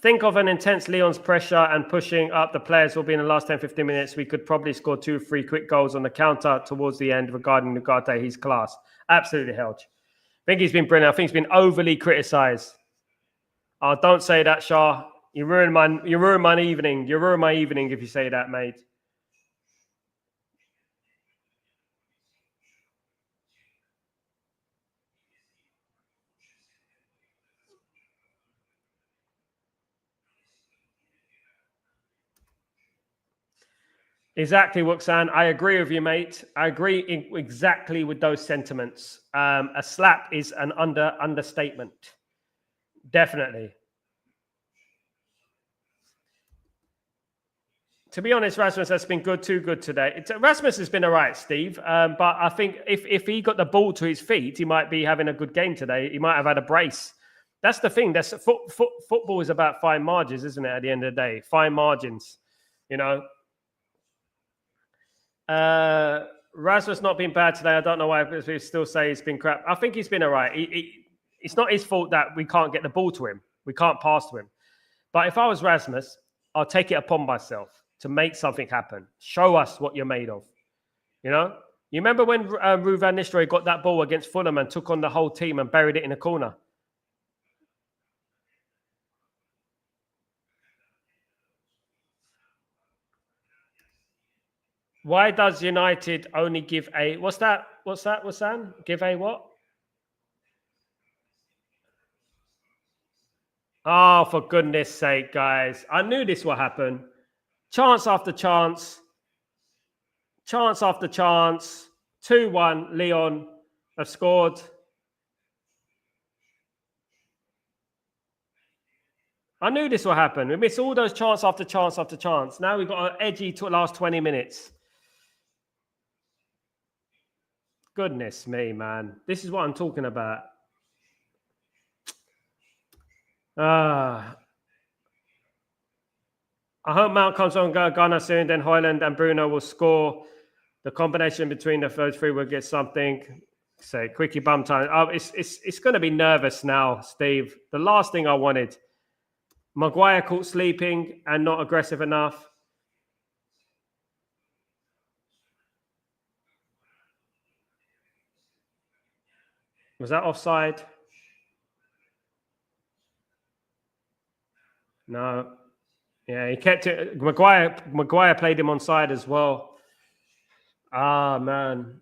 Think of an intense Lyon's pressure and pushing up the players will be in the last 10, 15 minutes. We could probably score 2-3 quick goals on the counter towards the end regarding Ugarte. He's class. Absolutely, Helge. I think he's been brilliant. I think he's been overly criticised. Oh, don't say that, Shah. You ruin my evening. You ruin my evening if you say that, mate. Exactly, Wuxan. I agree with you, mate. I agree exactly with those sentiments. A slap is an understatement. Definitely. To be honest, Rasmus has been too good today. Rasmus has been all right, Steve. But I think if he got the ball to his feet, he might be having a good game today. He might have had a brace. That's the thing. Football is about fine margins, isn't it? At the end of the day, fine margins. You know. Rasmus not been bad today. I don't know why we still say he's been crap. I think he's been all right. It's not his fault that we can't get the ball to him. We can't pass to him. But if I was Rasmus, I'll take it upon myself to make something happen. Show us what you're made of. You know? You remember when Ruud van Nistelrooy got that ball against Fulham and took on the whole team and buried it in a corner? Why does United only give a... What's that, Wasan? Give a what? Oh, for goodness sake, guys. I knew this would happen. Chance after chance. Chance after chance. 2-1, Lyon have scored. I knew this would happen. We missed all those chance after chance after chance. Now we've got an edgy to the last 20 minutes. Goodness me, man. This is what I'm talking about. I hope Mount comes on Ghana soon. Then Hoyland and Bruno will score. The combination between the first three will get something. Say, quickie bum time. Oh, it's going to be nervous now, Steve. The last thing I wanted. Maguire caught sleeping and not aggressive enough. Was that offside? No. Yeah, he kept it. Maguire played him onside as well. Ah, man.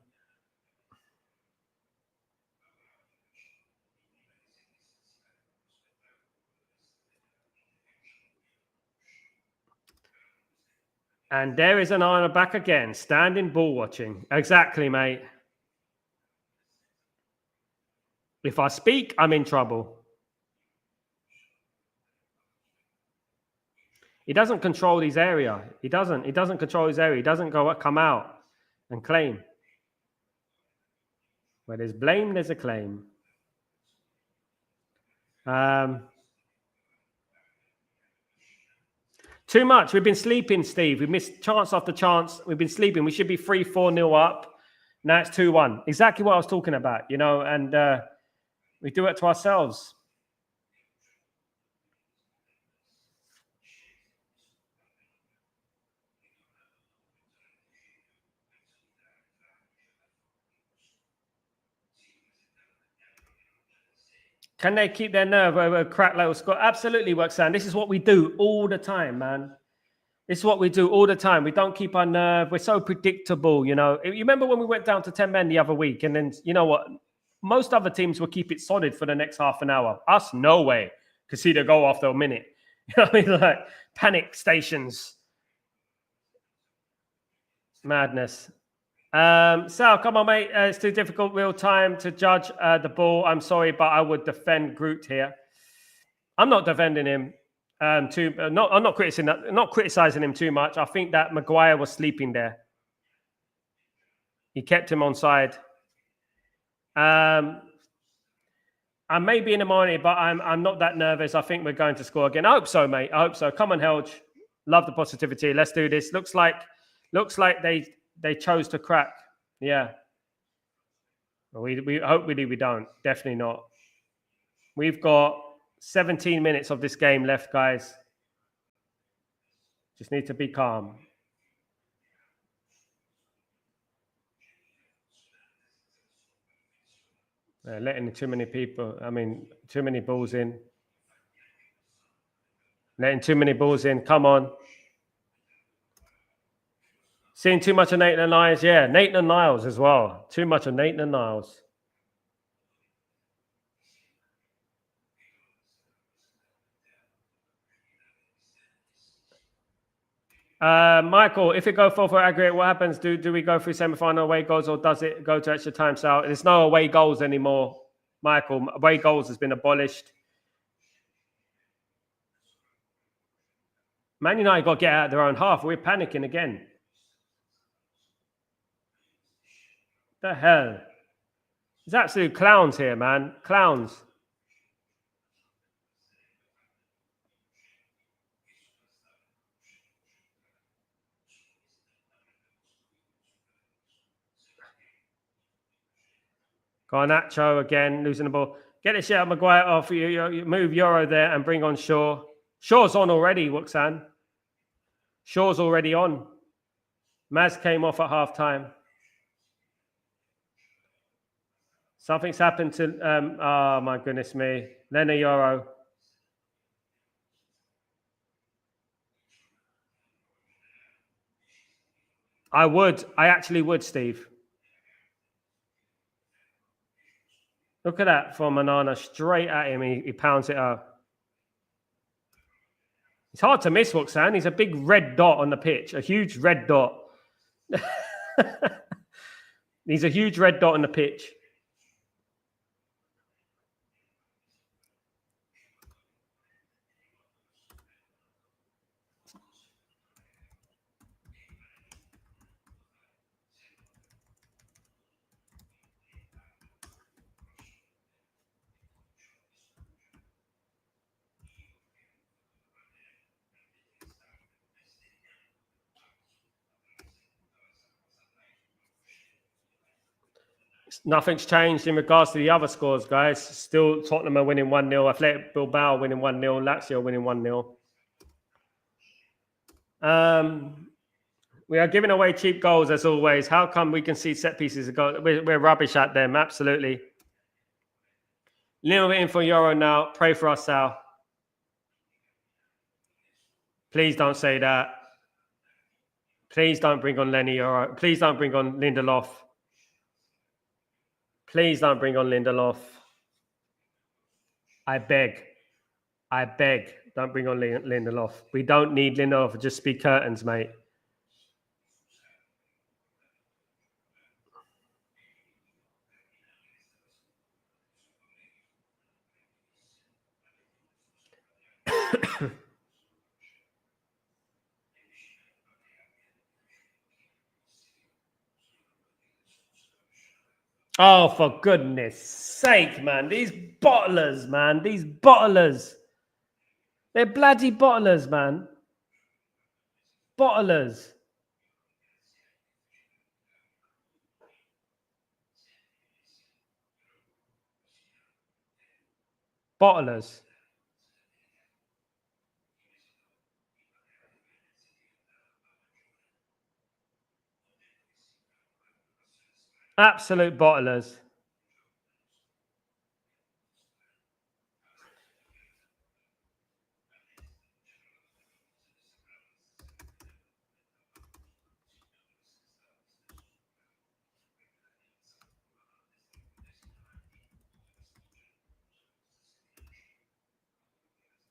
And there is an Iron back again, standing ball watching. Exactly, mate. If I speak, I'm in trouble. He doesn't control his area. He doesn't control his area. He doesn't come out and claim. Where there's blame, there's a claim. Too much. We've been sleeping, Steve. We missed chance after chance. We've been sleeping. We should be 3-4-0 up. Now it's 2-1. Exactly what I was talking about, you know, and we do it to ourselves. Can they keep their nerve over a crack like Scott? Absolutely, Roxanne. This is what we do all the time, man. This is what we do all the time. We don't keep our nerve. We're so predictable, you know. You remember when we went down to 10 men the other week, and then, you know what? Most other teams will keep it solid for the next half an hour. Us, no way. Concede a goal after a minute. You know what I mean? Like panic stations. Madness. Sal, come on, mate. It's too difficult real time to judge the ball. I'm sorry, but I would defend Groot here. I'm not defending him. I'm not criticizing him too much. I think that Maguire was sleeping there. He kept him on side. I may be in the morning, but I'm not that nervous. I think we're going to score again. I hope so, mate. I hope so. Come on, Helge. Love the positivity. Let's do this. Looks like they chose to crack. Yeah. We hopefully we don't. Definitely not. We've got 17 minutes of this game left, guys. Just need to be calm. Letting too many people, too many balls in. Letting too many balls in. Come on. Seeing too much of Nathan Niles. Yeah, Nathan Niles as well. Too much of Nathan Niles. Michael, if it go for aggregate, what happens? Do we go through semi-final away goals, or does it go to extra time? So there's no away goals anymore, Michael. Away goals has been abolished. Man United got to get out of their own half. We're panicking again. The hell? There's absolute clowns here, man. Clowns. Garnacho again, losing the ball. Get the shit out of Maguire off. You move Euro there and bring on Shaw. Shaw's on already, Wuxan. Shaw's already on. Maz came off at half time. Something's happened to, oh my goodness me. Lenny Euro. I actually would, Steve. Look at that from Manana, straight at him. He pounds it out. It's hard to miss, Wuxan. He's a big red dot on the pitch, a huge red dot. He's a huge red dot on the pitch. Nothing's changed in regards to the other scores, guys. Still, Tottenham are winning 1-0. Athletic Bilbao winning 1-0. Lazio winning 1-0. We are giving away cheap goals as always. How come we can see set pieces? We're rubbish at them. Absolutely. Little bit in for Euro now. Pray for us, Sal. Please don't say that. Please don't bring on Lenny Euro. Please don't bring on Lindelof. Please don't bring on Lindelof. I beg. Don't bring on Lindelof. We don't need Lindelof. Just be curtains, mate. Oh, for goodness sake, man. These bottlers, man. These bottlers. They're bloody bottlers, man. Bottlers. Bottlers. Absolute bottlers.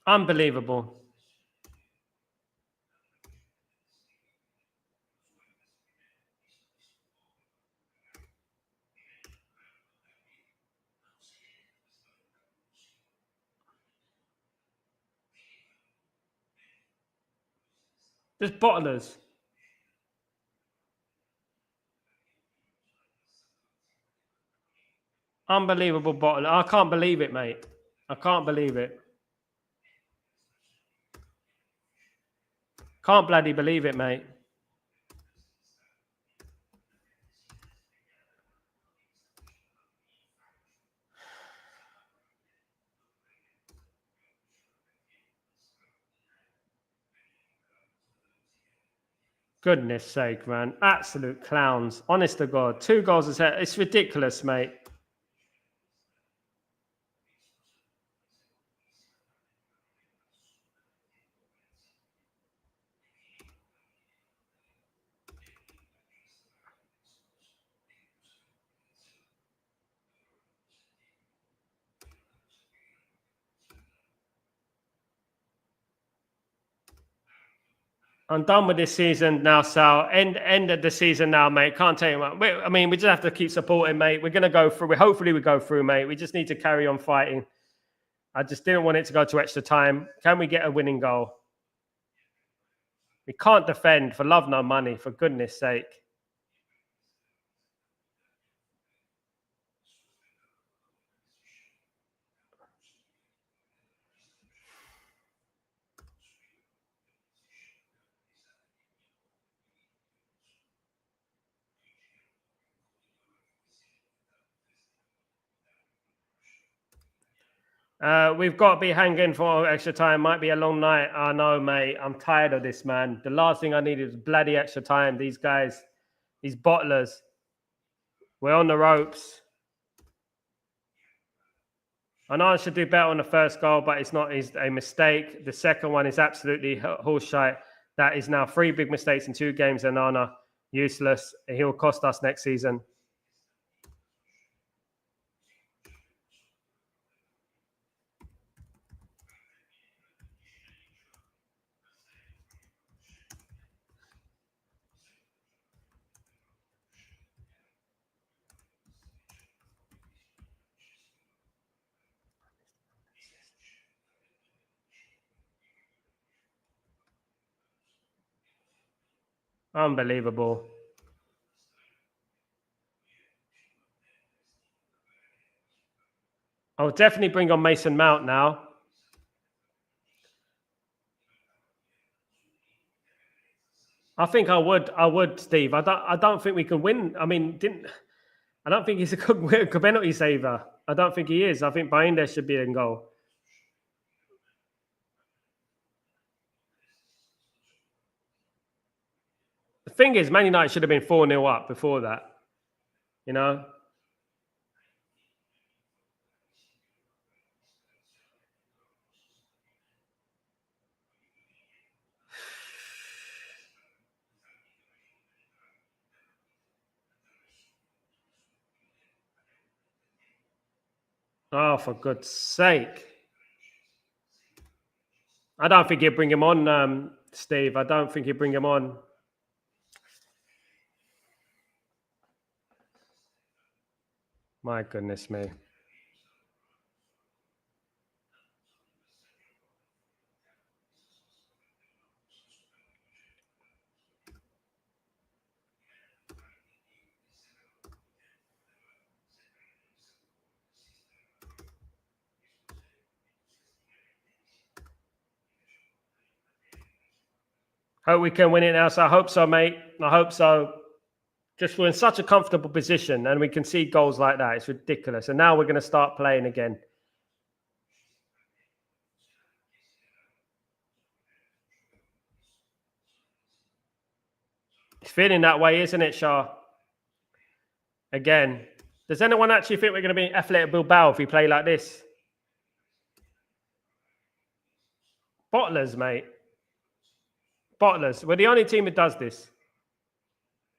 Unbelievable. Just bottlers. Unbelievable bottler. I can't believe it, mate. I can't believe it. Can't bloody believe it, mate. Goodness sake, man. Absolute clowns. Honest to God. 2 goals is it's ridiculous, mate. I'm done with this season now, Sal. End of the season now, mate. Can't tell you what. We just have to keep supporting, mate. We're gonna go through. Hopefully, we go through, mate. We just need to carry on fighting. I just didn't want it to go to extra time. Can we get a winning goal? We can't defend for love nor money, for goodness sake. We've got to be hanging for extra time. Might be a long night. I know, mate. I'm tired of this, man. The last thing I needed was bloody extra time. These guys, these bottlers, we're on the ropes. I know I should do better on the first goal, but it's not. It's a mistake. The second one is absolutely horseshit. That is now 3 big mistakes in 2 games, and Nana useless. He'll cost us next season. Unbelievable. I'll definitely bring on Mason Mount now. I think I would, Steve. I don't think we can win. I mean, I don't think he's a good penalty saver. I don't think he is. I think Binder should be in goal. The thing is, Man United should have been 4-0 up before that. You know? Oh, for God's sake. I don't think he'd bring him on, Steve. I don't think he'd bring him on. My goodness me. Hope we can win it now. So I hope so, mate. I hope so. Just we're in such a comfortable position and we can see goals like that. It's ridiculous. And now we're going to start playing again. It's feeling that way, isn't it, Shah? Again. Does anyone actually think we're going to be Athletic Bilbao if we play like this? Bottlers, mate. Bottlers. We're the only team that does this.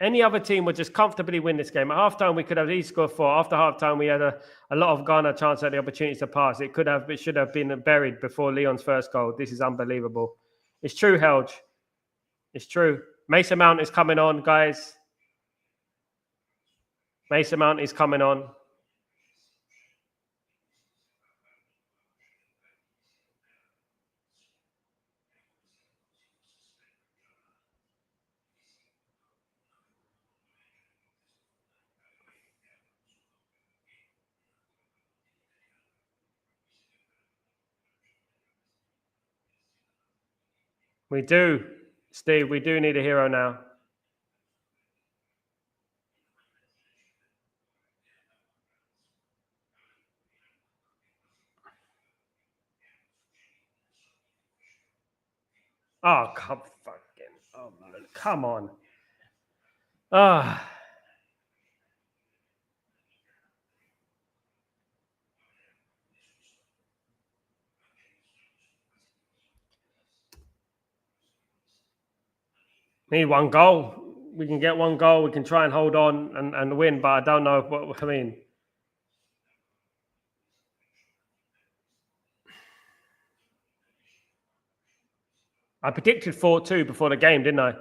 Any other team would just comfortably win this game. At halftime, we could have each scored 4. After halftime, we had a lot of Ghana chance at the opportunity to pass. It should have been buried before Lyon's first goal. This is unbelievable. It's true, Helge. It's true. Mason Mount is coming on, guys. Mason Mount is coming on. We do, Steve. We do need a hero now. Oh, come on. Ah. Need one goal. We can get one goal. We can try and hold on and win, but I don't know what I mean. I predicted 4-2 before the game, didn't I?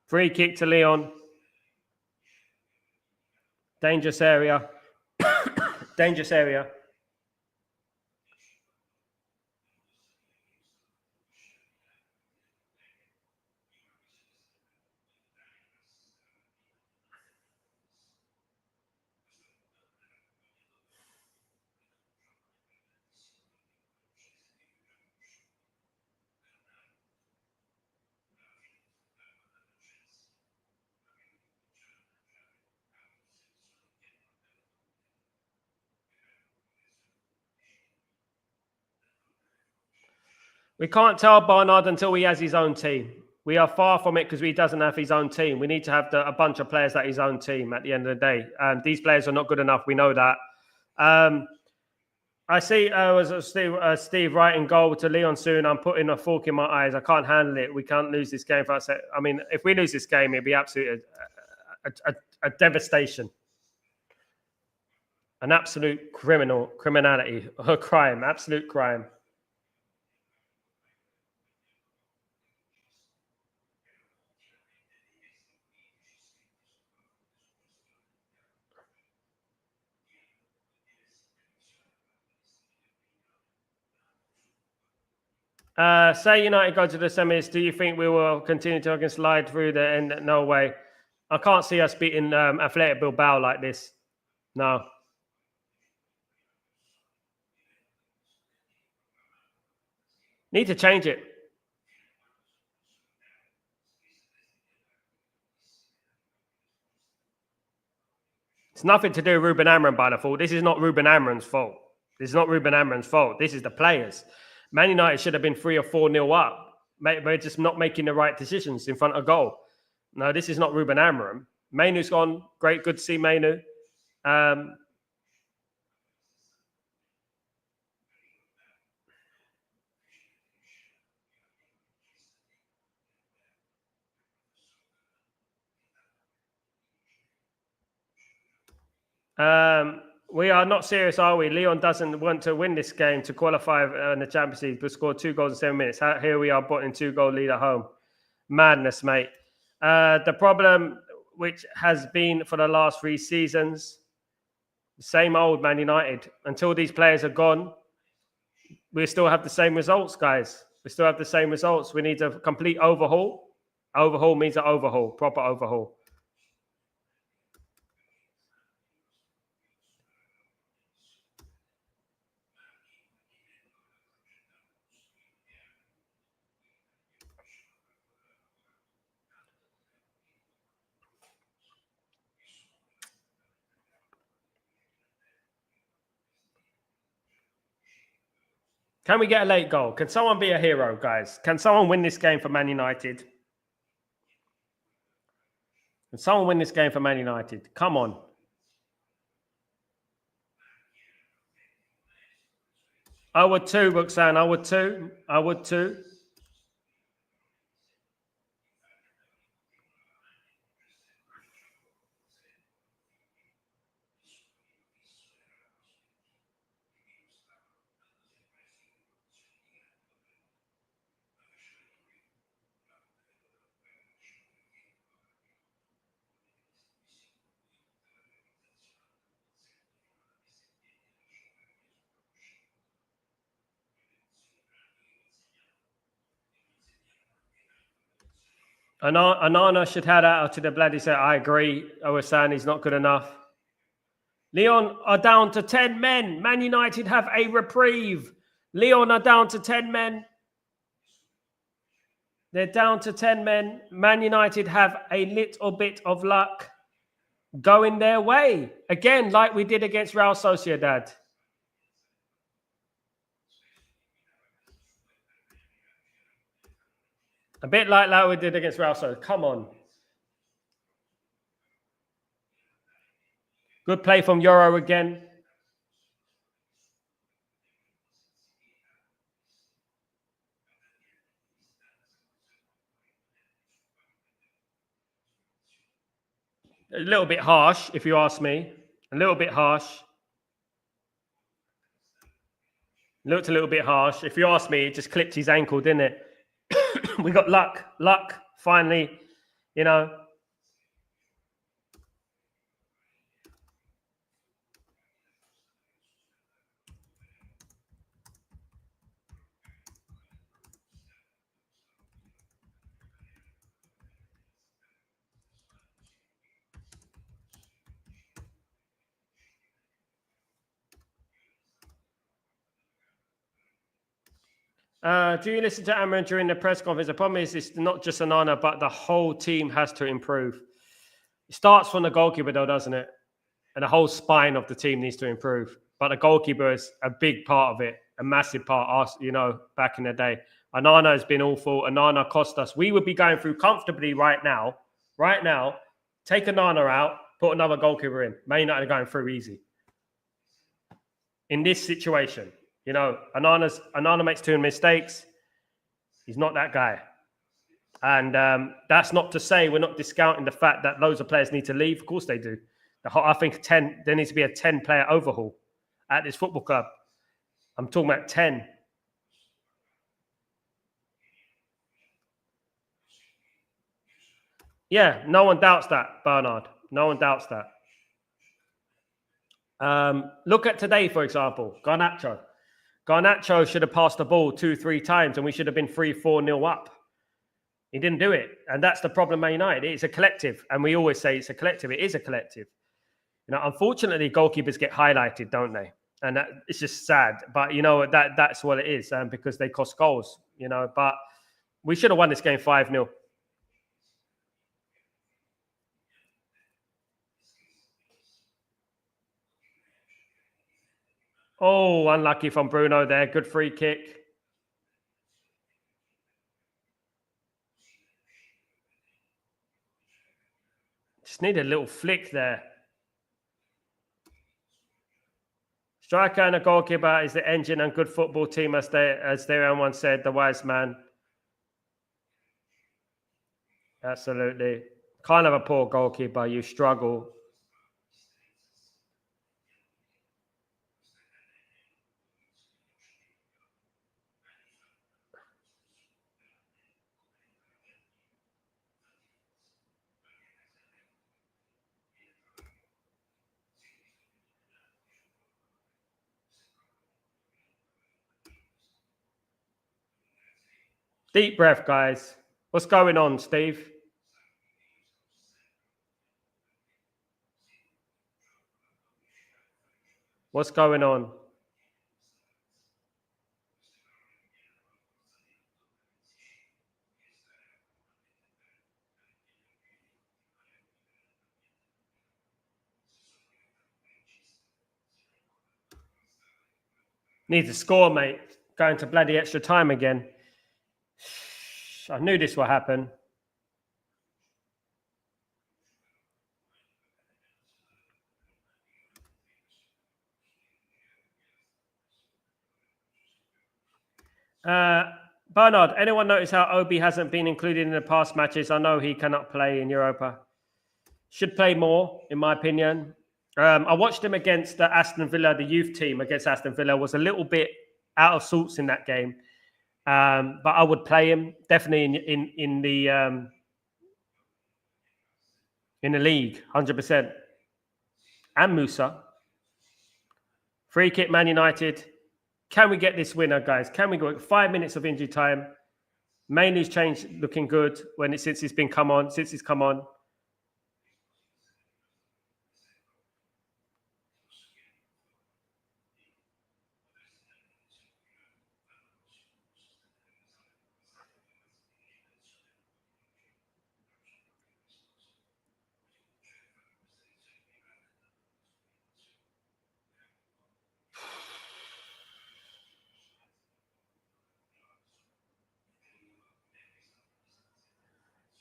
Free kick to Lyon. Dangerous area. Dangerous area. We can't tell Barnard until he has his own team. We are far from it because he doesn't have his own team. We need to have a bunch of players at his own team at the end of the day. These players are not good enough. We know that. I see Steve writing goal to Lyon soon. I'm putting a fork in my eyes. I can't handle it. We can't lose this game. I mean, if we lose this game, it'd be absolute a devastation. An absolute criminality, a crime, absolute crime. Say United go to the semis. Do you think we will continue to slide through the end? No way. I can't see us beating Athletic Bilbao like this. No. Need to change it. It's nothing to do with Ruben Amorim by default. This is not Ruben Amorim's fault. This is not Ruben Amorim's fault. This is the players. Man United should have been 3 or 4-0 up. We're just not making the right decisions in front of goal. No, this is not Ruben Amorim. Mainu's gone. Great, good to see Mainu. We are not serious, are we? Lyon doesn't want to win this game to qualify in the Champions League, but scored 2 goals in 7 minutes. Here we are putting 2-goal lead at home. Madness, mate. The problem, which has been for the last 3 seasons, same old Man United. Until these players are gone, we still have the same results, guys. We still have the same results. We need a complete overhaul. Overhaul means an overhaul, proper overhaul. Can we get a late goal? Can someone be a hero, guys? Can someone win this game for Man United? Can someone win this game for Man United? Come on. I would too, Roxanne. I would too. I would too. Anana should head out to the bloody set. I agree. I was saying he's not good enough. Lyon are down to 10 men. Man United have a reprieve. Lyon are down to 10 men. They're down to 10 men. Man United have a little bit of luck going their way. Again, like we did against Real Sociedad. A bit like we did against Real Sociedad. Come on. Good play from Euro again. A little bit harsh, if you ask me. A little bit harsh. Looked a little bit harsh. If you ask me, it just clipped his ankle, didn't it? We got luck. Luck, finally, you know. Do you listen to Amran during the press conference? The problem is it's not just Onana, but the whole team has to improve. It starts from the goalkeeper, though, doesn't it? And the whole spine of the team needs to improve. But the goalkeeper is a big part of it, a massive part, you know, back in the day. Onana has been awful. Onana cost us. We would be going through comfortably right now. Right now, take Onana out, put another goalkeeper in. Man United are going through easy. In this situation, you know, Onana makes two mistakes. He's not that guy. And that's not to say we're not discounting the fact that loads of players need to leave. Of course they do. I think there needs to be a 10-player overhaul at this football club. I'm talking about 10. Yeah, no one doubts that, Bernard. No one doubts that. Look at today, for example, Garnacho. Garnacho should have passed the ball 2-3 times and we should have been 3-4-0 up. He didn't do it. And that's the problem, Man United. It's a collective. And we always say it's a collective. It is a collective. You know, unfortunately, goalkeepers get highlighted, don't they? And it's just sad. But, you know, that's what it is because they cost goals, you know. But we should have won this game 5-0. Oh, unlucky from Bruno there. Good free kick. Just need a little flick there. Striker and a goalkeeper is the engine and good football team, as their own one said, the wise man. Absolutely. Kind of a poor goalkeeper. You struggle. Deep breath, guys. What's going on, Steve? What's going on? Need to score, mate. Going to bloody extra time again. I knew this would happen. Bernard, anyone notice how Obi hasn't been included in the past matches? I know he cannot play in Europa. Should play more, in my opinion. I watched him against Aston Villa, the youth team against Aston Villa. Was a little bit out of sorts in that game. But I would play him definitely in the league, 100%. And Musa. Free kick, Man United. Can we get this winner, guys? Can we go 5 minutes of injury time? Mainly's changed, looking good since he's come on.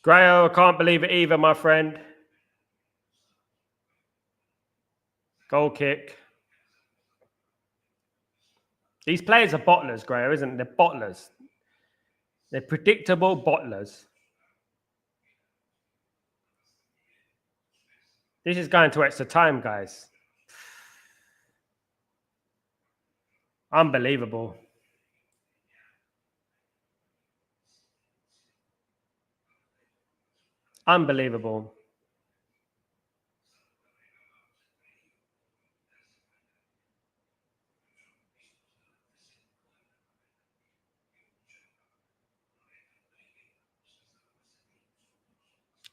Grayo, I can't believe it either, my friend. Goal kick. These players are bottlers, Grayo, isn't it? They're bottlers. They're predictable bottlers. This is going to extra time, guys. Unbelievable. Unbelievable.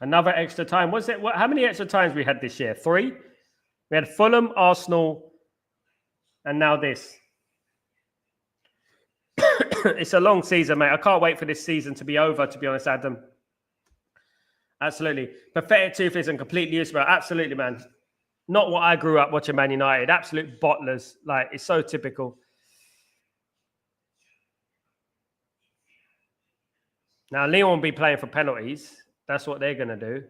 Another extra time. Was it? How many extra times we had this year? 3? We had Fulham, Arsenal, and now this. It's a long season, mate. I can't wait for this season to be over, to be honest, Adam. Absolutely. Pathetic, toothless, and completely useless. Absolutely, man. Not what I grew up watching Man United. Absolute bottlers. Like, it's so typical. Now, Lyon will be playing for penalties. That's what they're going to do.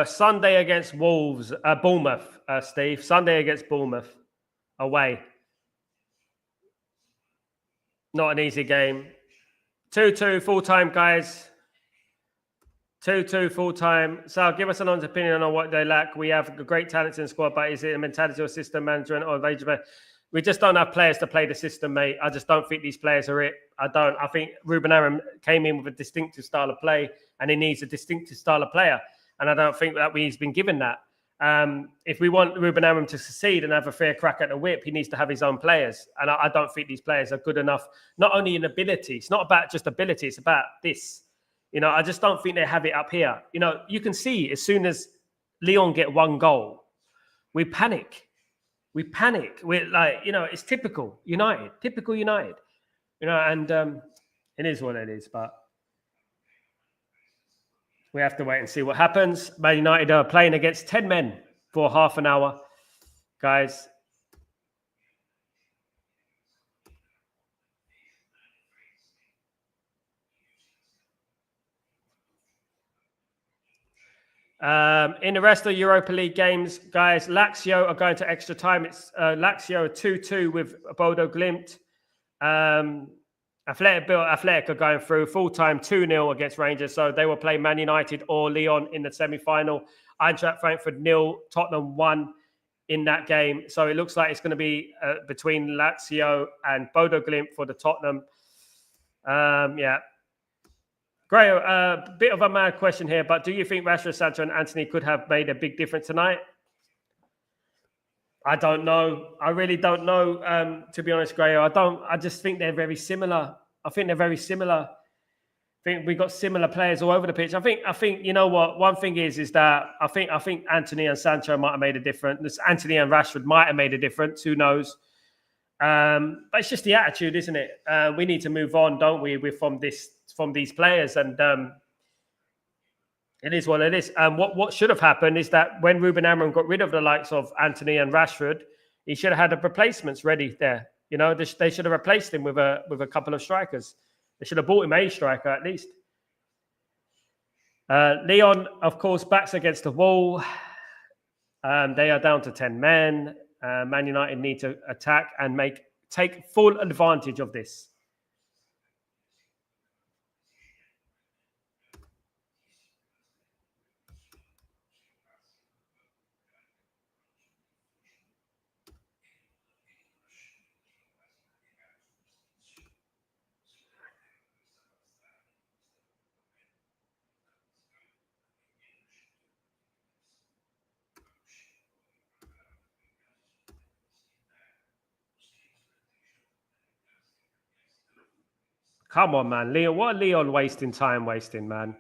Sunday against Wolves, Bournemouth, Steve. Sunday against Bournemouth, away. Not an easy game. 2-2 full time, guys. 2-2 full time. Sal, give us an honest opinion on what they lack. We have great talents in the squad, but is it a mentality or system management or management? We just don't have players to play the system, mate. I just don't think these players are it. I don't. I think Ruben Amorim came in with a distinctive style of play, and he needs a distinctive style of player. And I don't think that he's been given that. If we want Ruben Amorim to succeed and have a fair crack at the whip, he needs to have his own players. And I don't think these players are good enough, not only in ability. It's not about just ability. It's about this. I just don't think they have it up here. You can see as soon as Lyon get one goal, we panic. We're like, it's typical United. And it is what it is, but we have to wait and see what happens. Man United are playing against 10 men for half an hour. Guys, in the rest of the Europa League games, guys, Lazio are going to extra time. It's Lazio 2-2 with Bodo Glimt. Athletic are going through full-time 2-0 against Rangers. So they will play Man United or Lyon in the semi-final. Eintracht Frankfurt 0, Tottenham 1 in that game. So it looks like it's going to be between Lazio and Bodo Glimt for the Tottenham. Yeah. Great. A bit of a mad question here, but do you think Rashford, Sancho and Anthony could have made a big difference tonight? I don't know. I really don't know, to be honest, Grayo. I just think they're very similar. I think we've got similar players all over the pitch. I think you know what? One thing is that I think Anthony and Sancho might have made a difference. Anthony and Rashford might have made a difference. Who knows? But it's just the attitude, isn't it? We need to move on, don't we? We're from these players, and it is what it is. What should have happened is that when Ruben Amorim got rid of the likes of Anthony and Rashford, he should have had the replacements ready there. They should have replaced him with a couple of strikers. They should have bought him a striker at least. Lyon, of course, backs against the wall. They are down to 10 men. Man United need to attack and take full advantage of this. Come on, man. Lyon, what are Lyon wasting, man?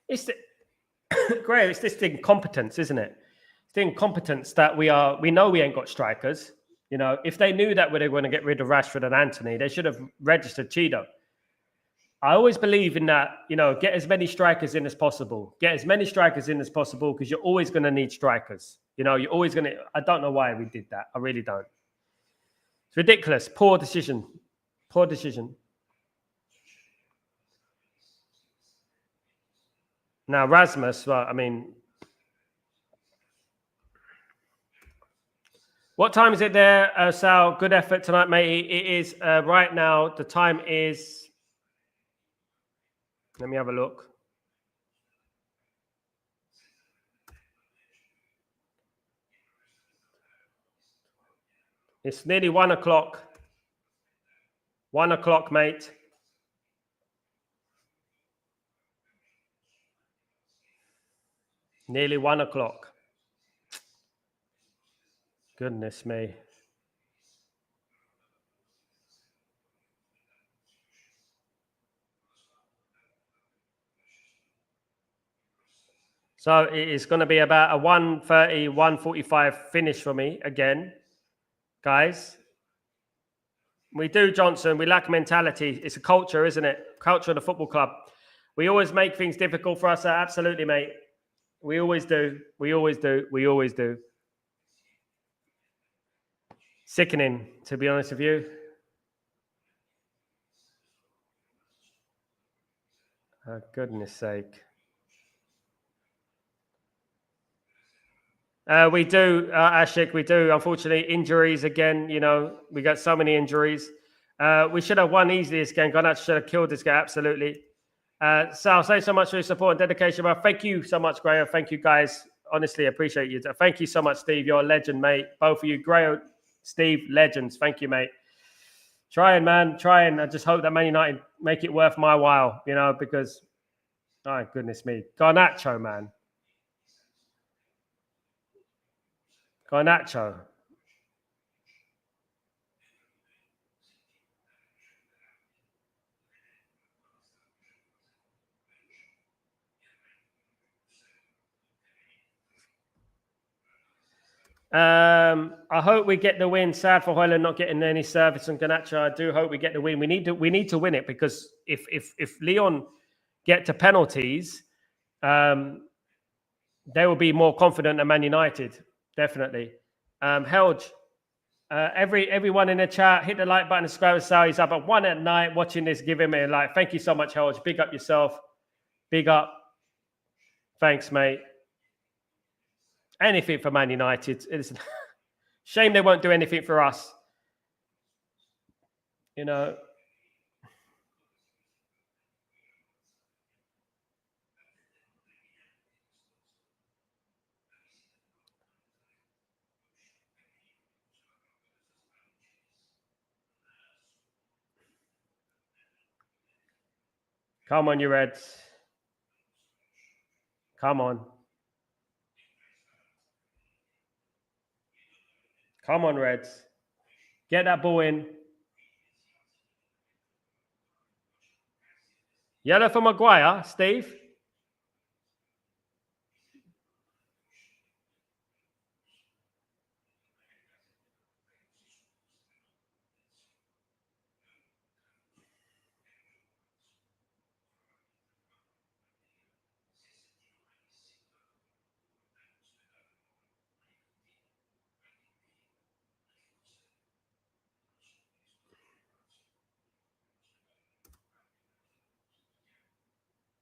It's great. It's this incompetence, isn't it? It's the incompetence that we know we ain't got strikers. If they knew that they were going to get rid of Rashford and Anthony, they should have registered Cheeto. I always believe in that, get as many strikers in as possible. Get as many strikers in as possible because you're always going to need strikers. You're always going to. I don't know why we did that. I really don't. It's ridiculous. Poor decision. Poor decision. Now, Rasmus, well, I mean, what time is it there, Sal? Good effort tonight, mate. It is right now. The time is. Let me have a look. It's nearly 1 o'clock. 1 o'clock, mate. Nearly 1 o'clock. Goodness me. So it is going to be about a 1:30, 1:45 finish for me again. Guys, we do, Johnson. We lack mentality. It's a culture, isn't it? Culture of the football club. We always make things difficult for us. Absolutely, mate. We always do. We always do. We always do. Sickening, to be honest with you. Oh, goodness sake. We do, Ashik, we do. Unfortunately, injuries again. We got so many injuries. We should have won easily this game. Garnacho should have killed this guy, absolutely. Sal, thanks so much for your support and dedication. Well, thank you so much, Graham. Thank you, guys. Honestly, appreciate you. Thank you so much, Steve. You're a legend, mate. Both of you, Graham, Steve, legends. Thank you, mate. Trying, man. Trying. I just hope that Man United make it worth my while, because, oh, goodness me. Garnacho, man. Garnacho. I hope we get the win. Sad for Højlund not getting any service on Garnacho. I do hope we get the win. We need to win it because if Lyon get to penalties, they will be more confident than Man United. Definitely. Helge, everyone in the chat, hit the like button and subscribe to Sal. He's up at 1 at night watching this. Give him a like. Thank you so much, Helge. Big up yourself. Big up. Thanks, mate. Anything for Man United. It's shame they won't do anything for us. Come on, you Reds. Come on. Come on, Reds. Get that ball in. Yellow for Maguire, Steve.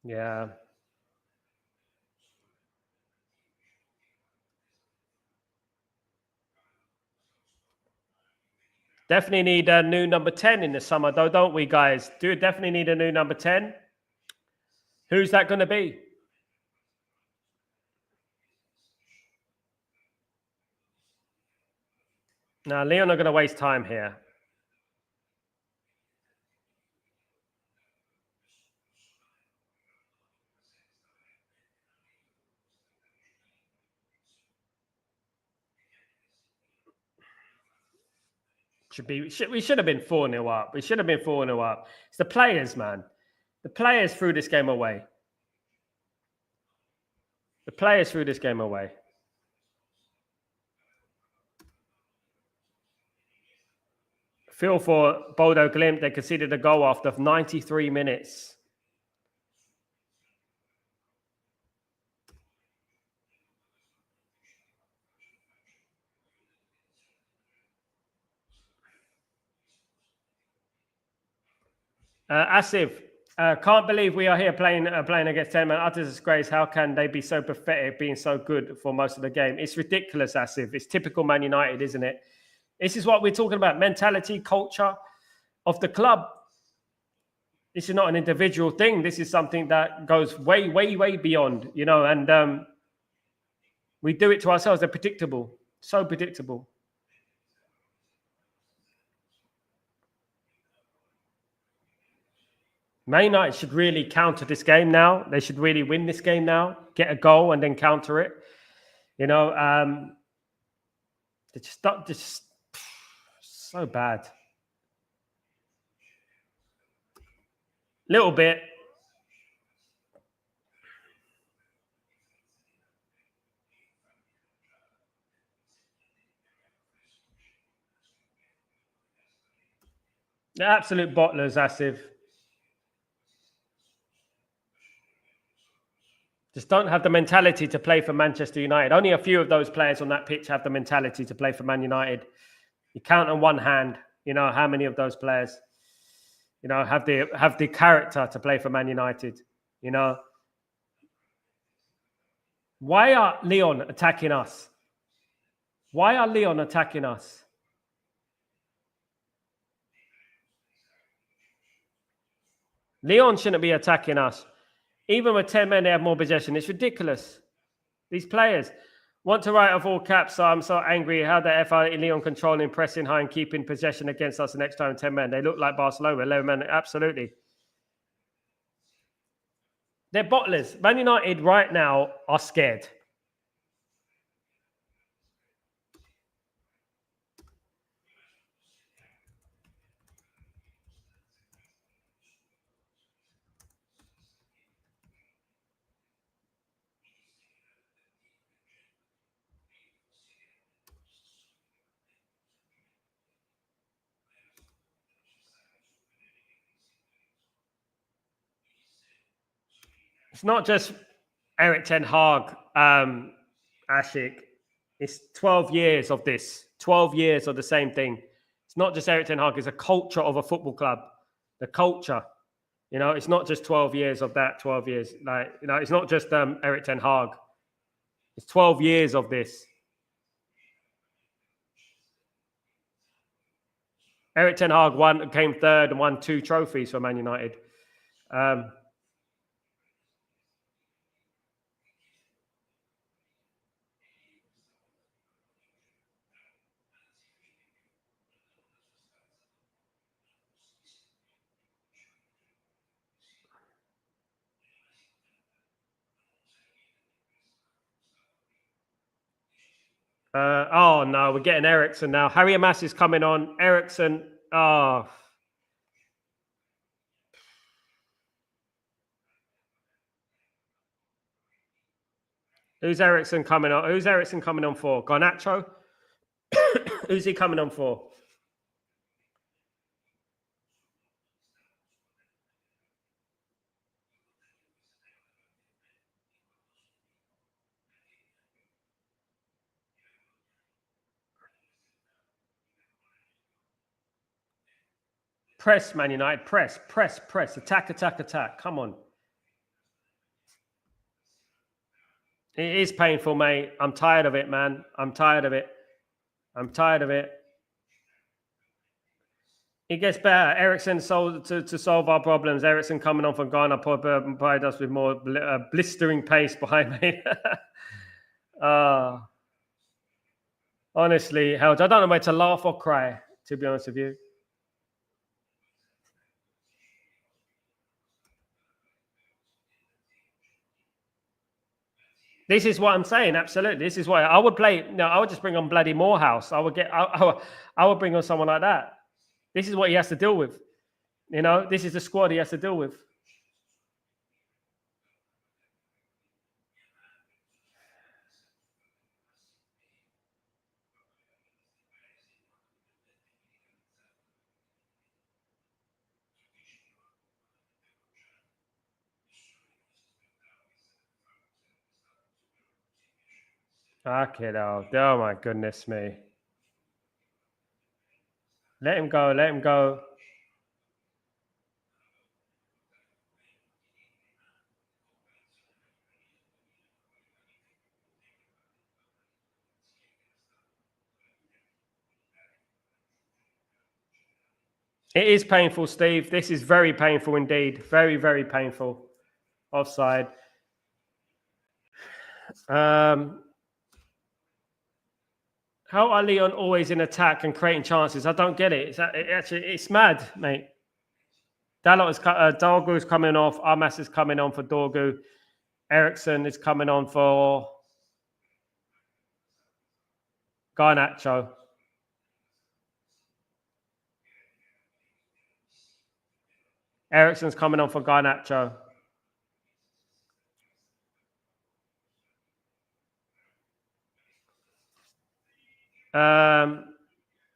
Yeah. Definitely need a new number 10 in the summer, though, don't we, guys? Do definitely need a new number 10. Who's that going to be? Now, Lyon are going to waste time here. We should have been 4-0 up. We should have been 4-0 up. It's the players, man. The players threw this game away. The players threw this game away. Feel for Bodo Glimt. They conceded a goal after 93 minutes. Asif, can't believe we are here playing against 10 men. Utter disgrace. How can they be so pathetic, being so good for most of the game? It's ridiculous, Asif. It's typical Man United, isn't it? This is what we're talking about: mentality, culture of the club. This is not an individual thing. This is something that goes way, way, way beyond, and we do it to ourselves. They're predictable, so predictable. Man United should really counter this game now. They should really win this game now, get a goal and then counter it. They just so bad. Little bit. They're absolute bottlers, Asif. Just don't have the mentality to play for Manchester United. Only a few of those players on that pitch have the mentality to play for Man United. You count on one hand, how many of those players, have the character to play for Man United, Why are Lyon attacking us? Why are Lyon attacking us? Lyon shouldn't be attacking us. Even with 10 men, they have more possession. It's ridiculous. These players want to write off all caps, so I'm so angry how the FA Lyon controlling, pressing high and keeping possession against us the next time 10 men. They look like Barcelona, 11 men, absolutely. They're bottlers. Man United right now are scared. It's not just Eric Ten Hag, Ashik. It's 12 years of this, 12 years of the same thing. It's not just Eric Ten Hag, it's a culture of a football club. The culture, it's not just 12 years of that, 12 years. It's not just Eric Ten Hag. It's 12 years of this. Eric Ten Hag came third and won 2 trophies for Man United. Oh no, we're getting Ericsson now. Harry Amass is coming on. Ericsson. Oh. Who's Ericsson coming on? Who's Ericsson coming on for? Garnacho? Who's he coming on for? Press, Man United. Press. Attack, attack, attack. Come on. It is painful, mate. I'm tired of it, man. I'm tired of it. It gets better. Ericsson to solve our problems. Ericsson coming on from Ghana provide us with more blistering pace behind me. Honestly, Helge, I don't know where to laugh or cry, to be honest with you. This is what I'm saying. Absolutely. This is why I would play. No, I would just bring on bloody Morehouse. I would bring on someone like that. This is what he has to deal with. This is the squad he has to deal with. Fucking hell. Oh my goodness me. Let him go. Let him go. It is painful, Steve. This is very painful indeed. Very, very painful. Offside. How are Lyon always in attack and creating chances? I don't get it. It's mad, mate. Dorgu is coming off. Armas is coming on for Dorgu. Ericsson is coming on for Garnacho. Ericsson's coming on for Garnacho.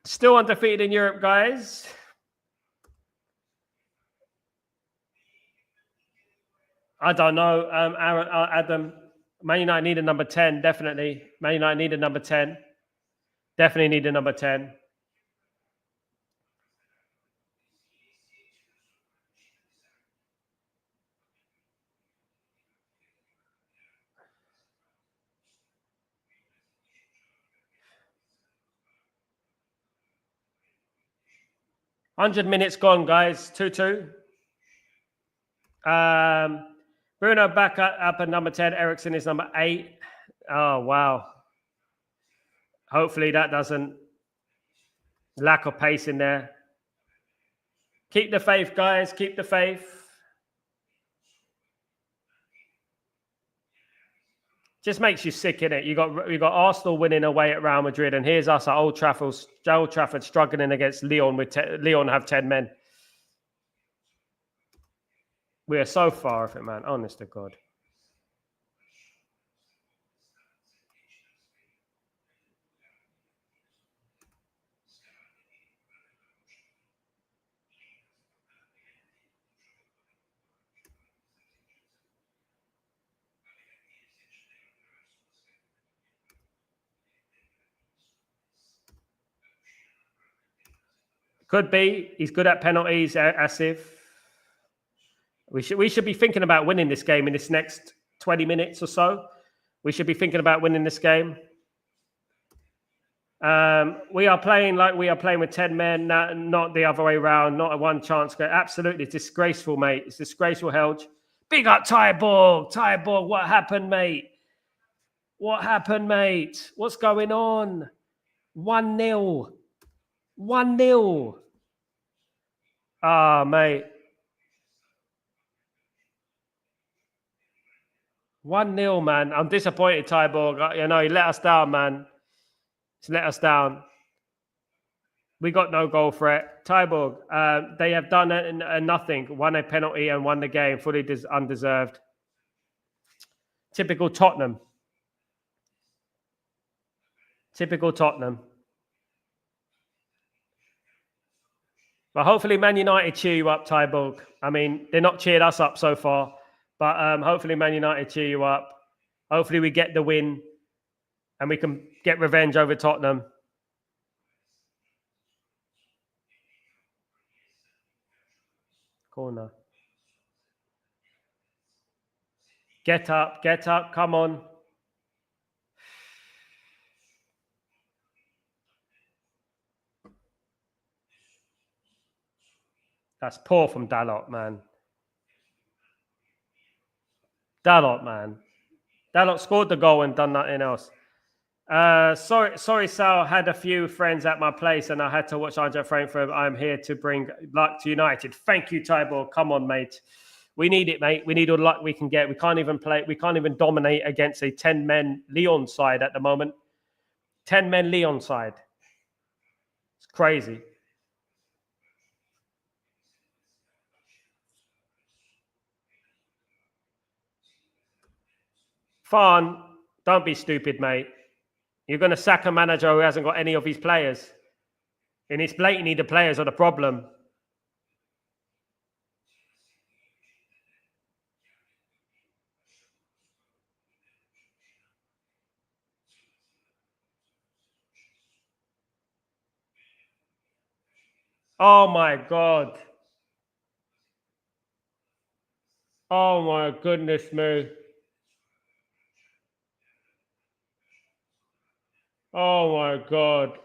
Still undefeated in Europe, guys. I don't know. Adam, Man United need a number 10, definitely. Man United need a number 10. Definitely need a number 10. $100 gone, guys. 2-2. Bruno back up at number 10. Ericsson is number 8. Oh, wow. Hopefully that doesn't lack of pace in there. Keep the faith, guys. Keep the faith. Just makes you sick, innit? You got Arsenal winning away at Real Madrid, and here's us at Old Trafford struggling against Lyon. Lyon have 10 men. We are so far off it, man. Honest to God. Could be. He's good at penalties, Asif. We should be thinking about winning this game in this next 20 minutes or so. We should be thinking about winning this game. We are playing like we are playing with 10 men, not the other way around, not a one chance. Absolutely, it's disgraceful, mate. It's disgraceful, Helge. Big up Tyborg. Tyborg, what happened, mate? What happened, mate? What's going on? 1-0. 1-0. Ah, mate. 1-0, man. I'm disappointed, Tyborg. You know, he let us down, man. He's let us down. We got no goal threat. Tyborg, they have done nothing. Won a penalty and won the game. Fully undeserved. Typical Tottenham. Typical Tottenham. But hopefully Man United cheer you up, Tyborg. I mean, they're not cheered us up so far. But hopefully Man United cheer you up. Hopefully we get the win. And we can get revenge over Tottenham. Corner. Get up, come on. That's poor from Dalot, man. Dalot scored the goal and done nothing else. Sorry, Sal. Had a few friends at my place and I had to watch Eintracht Frankfurt. I'm here to bring luck to United. Thank you, Tybor. Come on, mate. We need it, mate. We need all the luck we can get. We can't even play. We can't even dominate against a 10-men Lyon side at the moment. 10-men Lyon side. It's crazy. Farn, don't be stupid, mate. You're going to sack a manager who hasn't got any of his players. And it's blatantly the players are the problem. Oh my God. Oh my goodness me. Oh my God.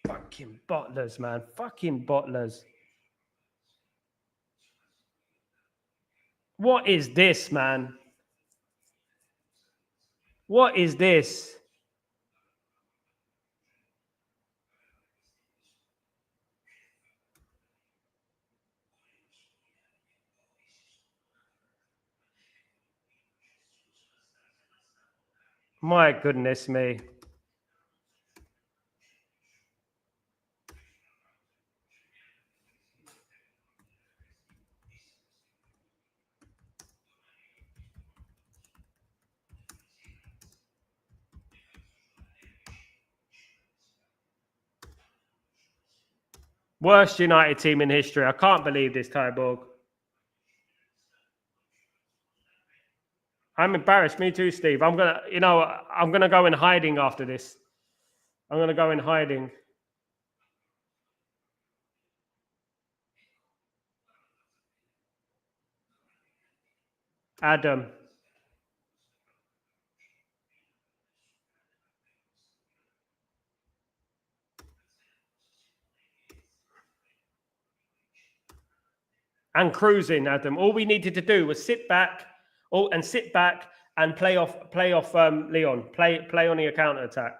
Fucking bottlers, man. Fucking bottlers. What is this, man? What is this? My goodness me. Worst United team in history. I can't believe this, Tyborg. I'm embarrassed. Me too, Steve. I'm gonna go in hiding after this. I'm gonna go in hiding. Adam. And cruising, Adam. All we needed to do was sit back, and play off Lyon. Play on the counter attack.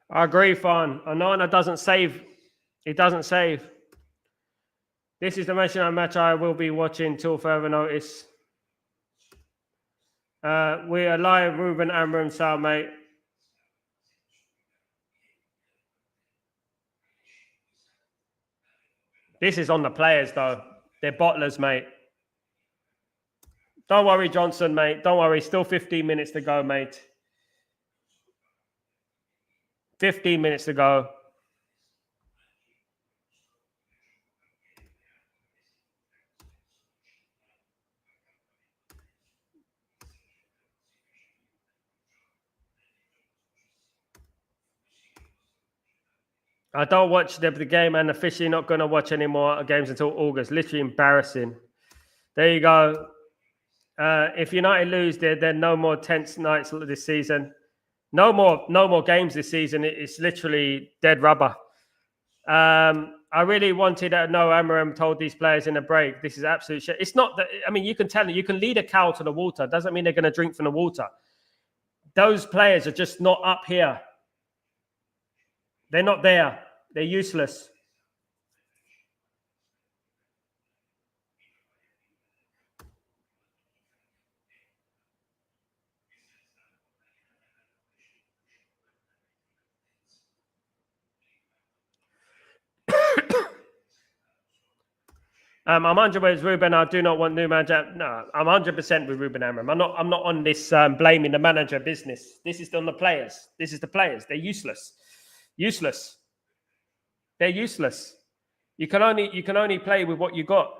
I agree, Fawn. Onana doesn't save. He doesn't save. This is the match I will be watching till further notice. We are live, Ruben, Amram, Sal, mate. This is on the players, though. They're bottlers, mate. Don't worry, Johnson, mate. Don't worry. Still 15 minutes to go, mate. 15 minutes to go. I don't watch the game and officially not going to watch any more games until August. Literally embarrassing. There you go. If United lose, there no more tense nights this season. No more games this season. It's literally dead rubber. I really wanted to know. Amaram told these players in a break, this is absolute shit. It's not that. I mean, you can tell it. You can lead a cow to the water. Doesn't mean they're going to drink from the water. Those players are just not up here. They're not there. They're useless. I'm 100% with Ruben. I do not want new manager. No, I'm 100% with Ruben Amram. I'm not on this blaming the manager business. This is on the players. This is the players. They're useless. Useless. They're useless. You can only play with what you got.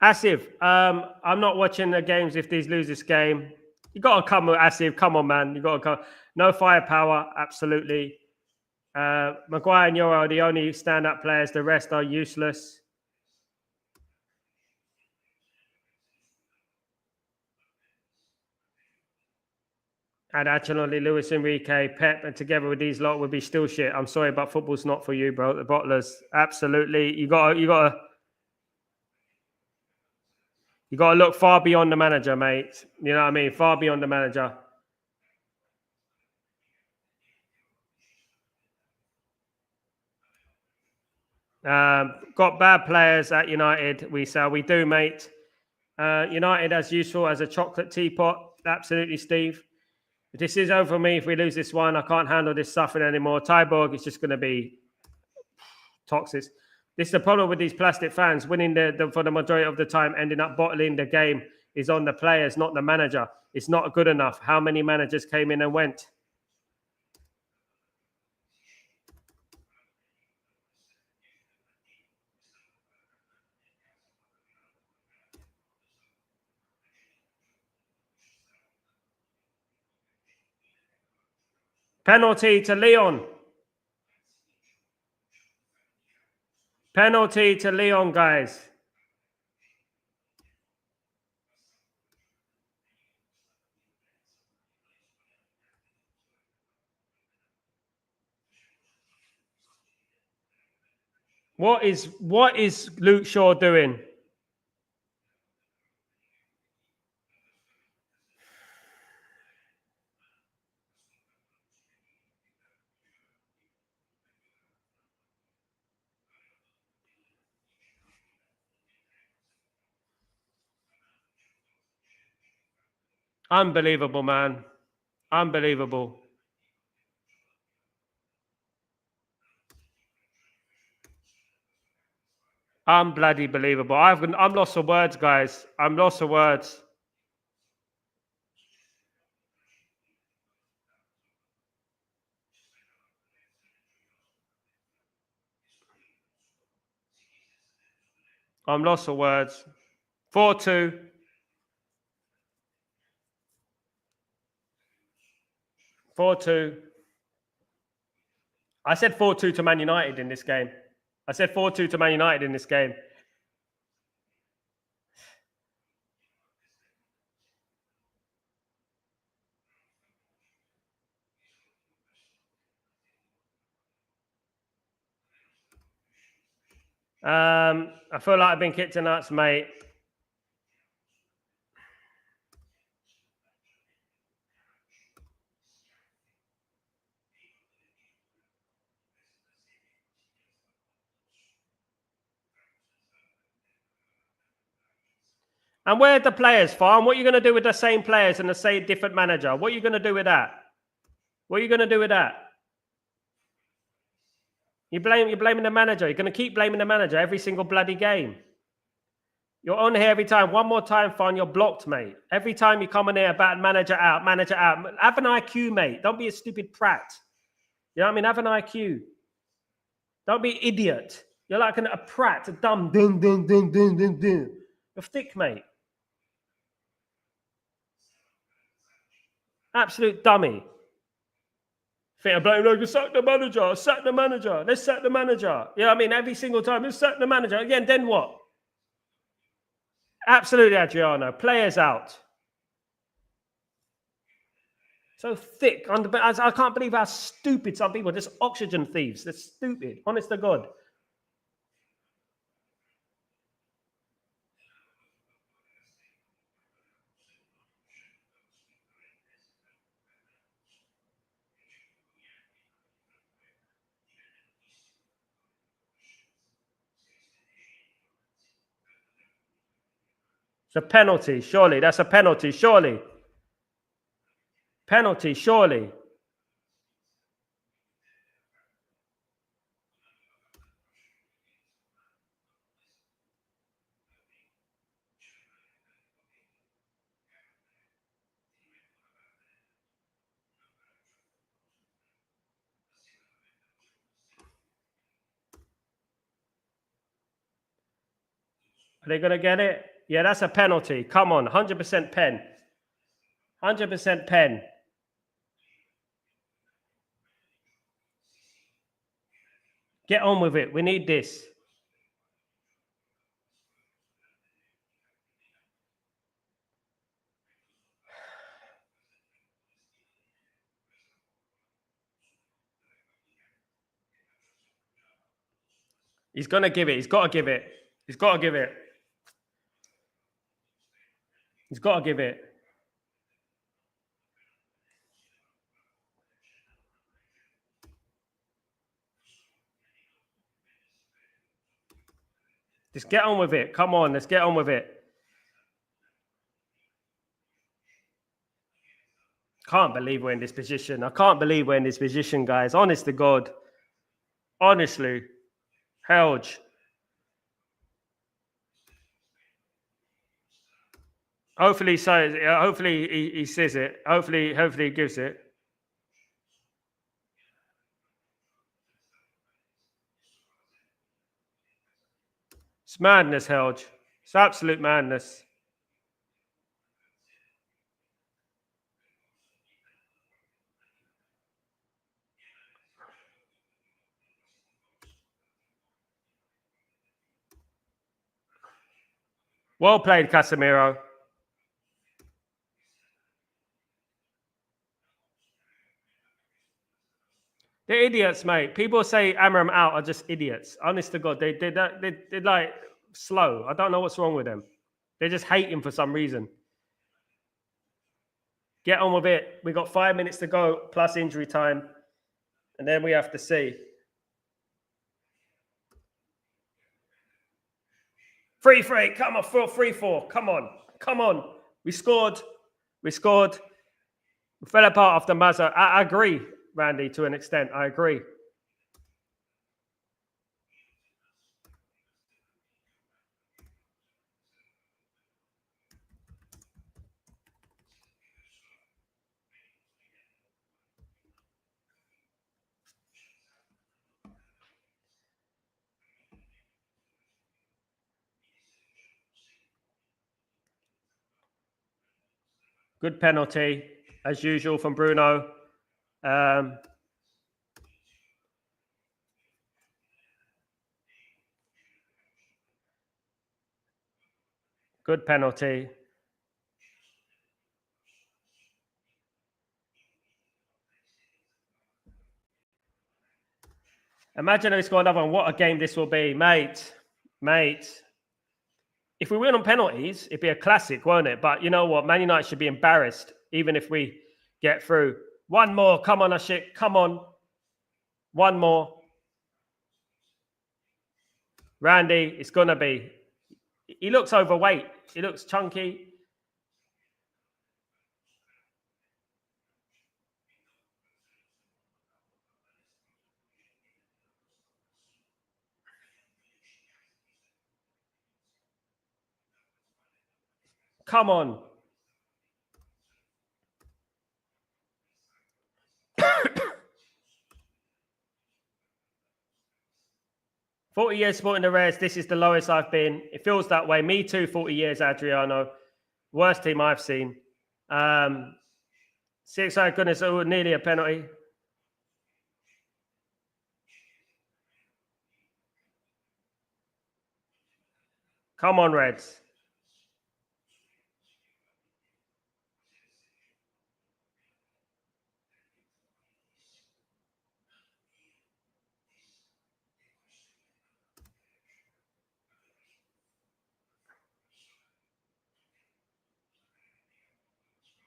Asif, I'm not watching the games if these lose this game. You got to come with Asif. Come on, man. You got to come. No firepower, absolutely. Maguire and Euro are the only stand-up players. The rest are useless. And actually, Luis Enrique, Pep, and together with these lot would be still shit. I'm sorry, but football's not for you, bro. The bottlers, absolutely. You got to look far beyond the manager, mate. You know what I mean? Far beyond the manager. Got bad players at United. We do, mate. United as useful as a chocolate teapot. Absolutely, Steve. This is over for me. If we lose this one, I can't handle this suffering anymore. Tyborg is just going to be toxic. This is the problem with these plastic fans. Winning for the majority of the time, ending up bottling the game is on the players, not the manager. It's not good enough. How many managers came in and went? Penalty to Lyon. Penalty to Lyon, guys. What is Luke Shaw doing? Unbelievable, man. Unbelievable. Bloody believable. I'm lost for words, guys. I'm lost for words. I'm lost for words. 4-2. 4-2. I said 4-2 to Man United in this game. I said 4-2 to Man United in this game. I feel like I've been kicked in the nuts, mate. And where are the players, Farm? What are you going to do with the same players and the same different manager? What are you going to do with that? What are you going to do with that? You're blaming the manager. You're going to keep blaming the manager every single bloody game. You're on here every time. One more time, Farm, you're blocked, mate. Every time you come in here about manager out, manager out. Have an IQ, mate. Don't be a stupid prat. You know what I mean? Have an IQ. Don't be an idiot. You're like a prat, a dumb dun dun dun dun dun dun. You're thick, mate. Absolute dummy. Think I'm blaming, like, sack the manager, sack the manager, let's sack the manager. You know what I mean? Every single time, let's sack the manager. Again, then what? Absolutely, Adriano. Players out. So thick. I can't believe how stupid some people are. Just oxygen thieves. They're stupid. Honest to God. It's a penalty, surely. That's a penalty, surely. Penalty, surely. Are they going to get it? Yeah, that's a penalty. Come on, 100% pen. 100% pen. Get on with it. We need this. He's going to give it. He's got to give it. He's got to give it. He's got to give it. Just get on with it. Come on, let's get on with it. Can't believe we're in this position. I can't believe we're in this position, guys. Honest to God. Honestly. Helge. Hopefully he says it. Hopefully he gives it. It's madness, Helge. It's absolute madness. Well played, Casemiro. They're idiots, mate. People say Amram out are just idiots. Honest to God, they're like slow. I don't know what's wrong with them. They just hate him for some reason. Get on with it. We got 5 minutes to go plus injury time, and then we have to see. 3-3. Come on, 3-4. Come on. Come on. We scored. We scored. We fell apart after Mazza. I agree, Randy, to an extent. I agree. Good penalty, as usual, from Bruno. Good penalty. Imagine if we score another one. What a game this will be, mate. Mate. If we win on penalties, it'd be a classic, won't it? But you know what? Man United should be embarrassed, even if we get through. One more. Come on, Ashik. Come on. One more. Randy, it's going to be. He looks overweight. He looks chunky. Come on. "40 years supporting the Reds. This is the lowest I've been. It feels that way. Me too, 40 years, Adriano. Worst team I've seen. 6, oh goodness, oh, nearly a penalty. Come on, Reds.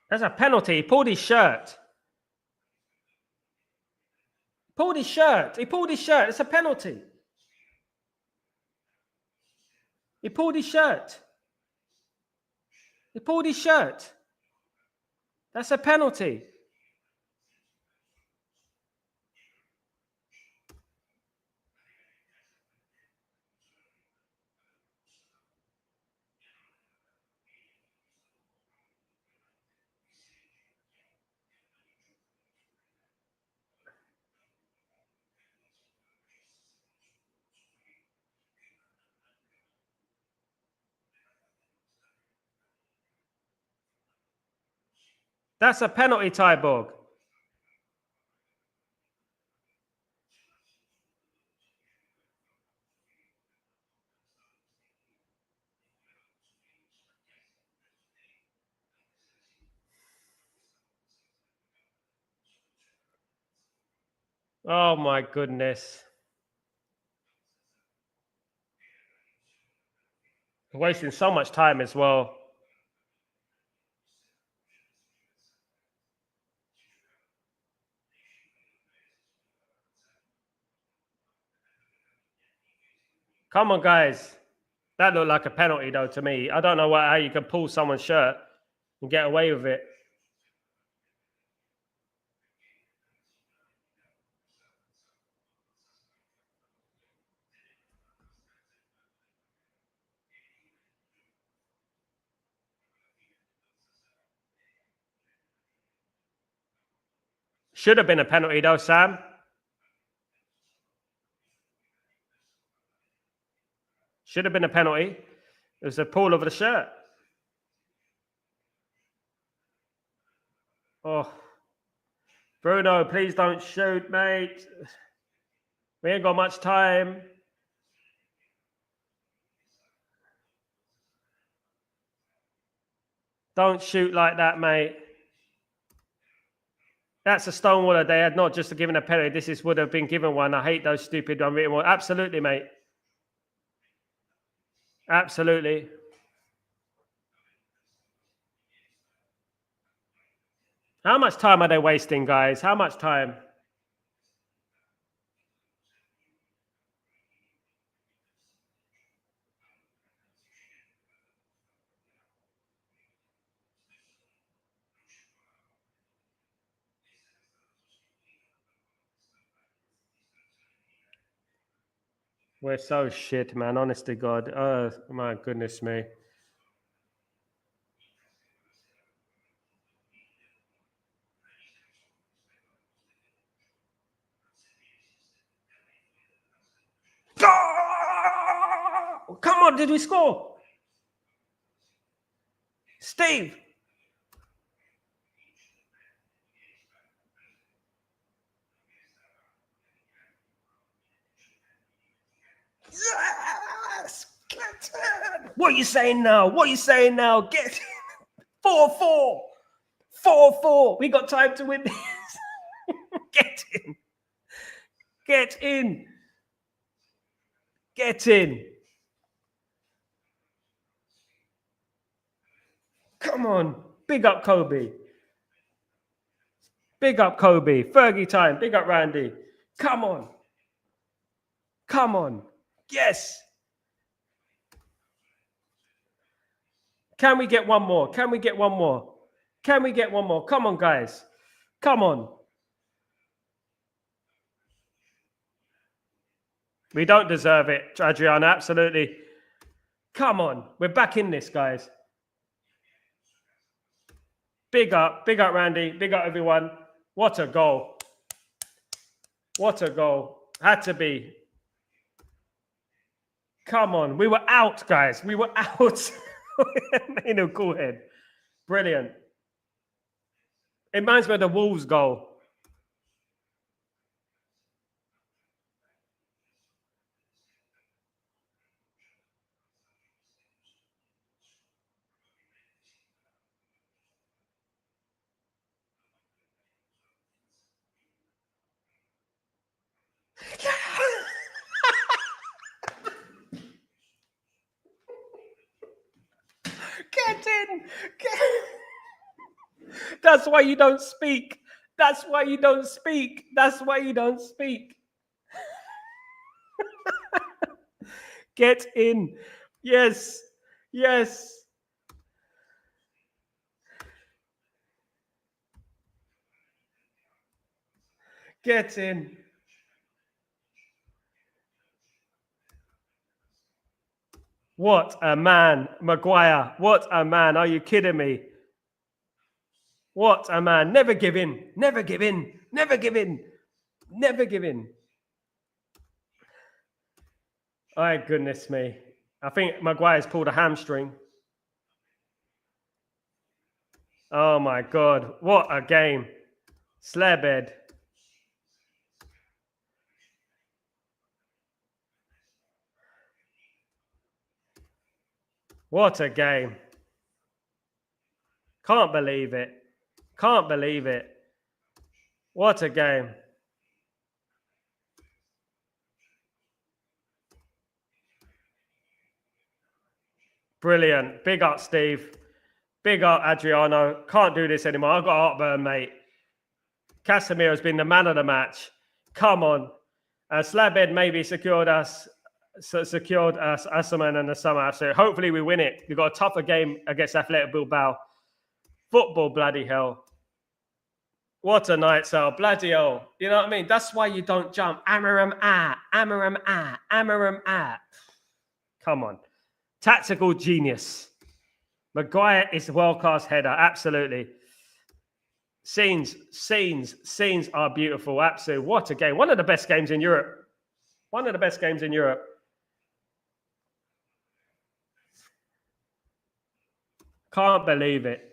That's a penalty. He pulled his shirt. Pulled his shirt. He pulled his shirt. It's a penalty. He pulled his shirt. He pulled his shirt. That's a penalty. That's a penalty, Tyborg. Oh my goodness. Wasting so much time as well. Come on, guys. That looked like a penalty, though, to me. I don't know how you can pull someone's shirt and get away with it. Should have been a penalty, though, Sam. Should have been a penalty. It was a pull of the shirt. Oh. Bruno, please don't shoot, mate. We ain't got much time. Don't shoot like that, mate. That's a stonewaller. They had not just given a penalty. Would have been given one. I hate those stupid unwritten ones. Absolutely, mate. Absolutely. How much time are they wasting, guys? How much time? We're so shit, man. Honest to God. Oh, my goodness me. Oh, come on, did we score? Steve. Yes! Get in! What are you saying now? What are you saying now? Get in! 4-4. 4-4. We got time to win this. Get in. Get in. Get in. Come on. Big up Kobe. Big up Kobe. Fergie time. Big up Randy. Come on. Come on. Yes. Can we get one more? Can we get one more? Can we get one more? Come on, guys. Come on. We don't deserve it, Adriana. Absolutely. Come on. We're back in this, guys. Big up Randy. Big up everyone. What a goal. What a goal. Had to be. Come on. We were out, guys. We were out. In a cool head. Brilliant. It reminds me of the Wolves goal. Get in. That's why you don't speak. That's why you don't speak. That's why you don't speak. Get in. Yes. Yes. Get in. What a man, Maguire. What a man. Are you kidding me? What a man. Never give in. Never give in. Never give in. Never give in. Oh, goodness me. I think Maguire's pulled a hamstring. Oh my God. What a game. Slabhead. What a game. Can't believe it. Can't believe it. What a game. Brilliant. Big up, Steve. Big up, Adriano. Can't do this anymore. I've got heartburn, mate. Casemiro's been the man of the match. Come on. Slabhead maybe secured us, Asserman and the summer. So hopefully we win it. We've got a tougher game against Athletic Bilbao. Football, bloody hell. What a night, Sal. Bloody hell. You know what I mean? That's why you don't jump. Amaram ah. Come on. Tactical genius. Maguire is a world-class header. Absolutely. Scenes are beautiful. Absolutely. What a game. One of the best games in Europe. One of the best games in Europe. Can't believe it.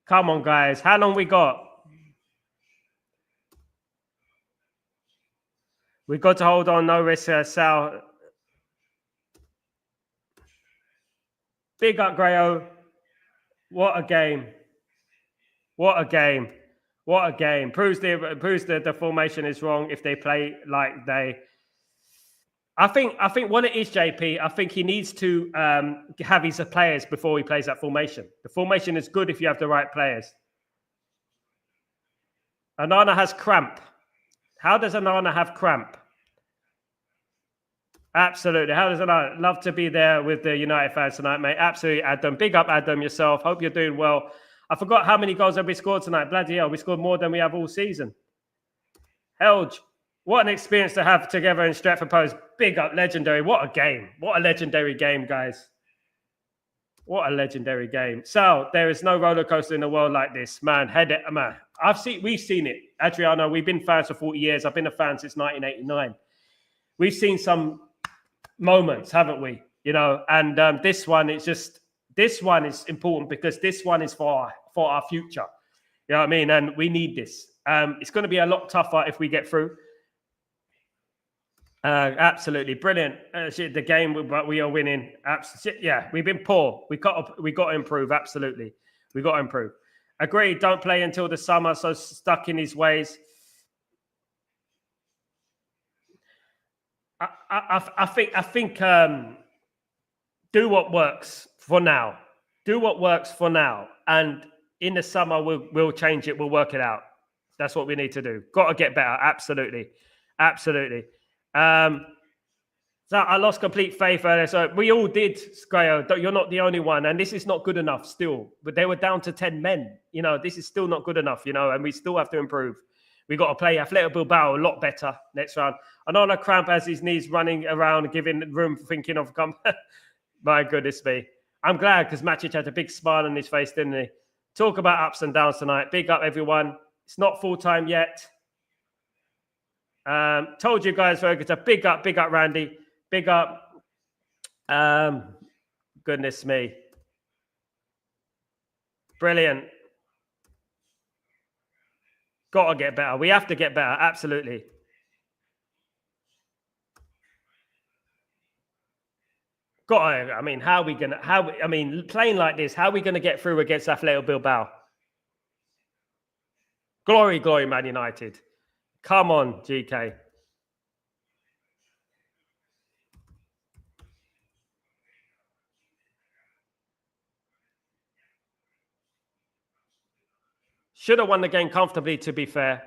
Come on, guys. How long we got? We've got to hold on. No risk, Sal. Big up, Grayo. What a game. What a game. What a game. Proves the formation is wrong if they play like they... I think what it is, JP, I think he needs to have his players before he plays that formation. The formation is good if you have the right players. Anana has cramp. How does Anana have cramp? Absolutely. How does Anana? Love to be there with the United fans tonight, mate. Absolutely, Adam. Big up, Adam, yourself. Hope you're doing well. I forgot how many goals have we scored tonight. Bloody hell, we scored more than we have all season. Helge, what an experience to have together in Stratford Post. Big up, legendary. What a game. What a legendary game, guys. What a legendary game. Sal, there is no roller coaster in the world like this. Man, man. We've seen it. Adriano, we've been fans for 40 years. I've been a fan since 1989. We've seen some moments, haven't we? You know, and this one is important because this one is for our future. You know what I mean? And we need this. It's going to be a lot tougher if we get through. Absolutely brilliant. The game, but we are winning. Yeah, we've been poor. We got to improve. Absolutely, we got to improve. Agreed. Don't play until the summer. So stuck in his ways. I think do what works for now. Do what works for now, and in the summer we'll change it. We'll work it out. That's what we need to do. Got to get better. Absolutely. So I lost complete faith earlier. So we all did, Skrayo. You're not the only one, and this is not good enough still. But they were down to 10 men. You know, this is still not good enough. You know, and we still have to improve. We got to play Athletic Bilbao a lot better next round. Another cramp has his knees running around, giving room, thinking of come. My goodness me. I'm glad because Macic had a big smile on his face, didn't he? Talk about ups and downs tonight. Big up, everyone. It's not full time yet. Told you guys, it's a big up, Randy. Big up. Goodness me. Brilliant. Got to get better. We have to get better. Absolutely. I mean, playing like this, how are we going to get through against Athletic Bilbao? Glory, Man United. Come on, GK. Should have won the game comfortably, to be fair.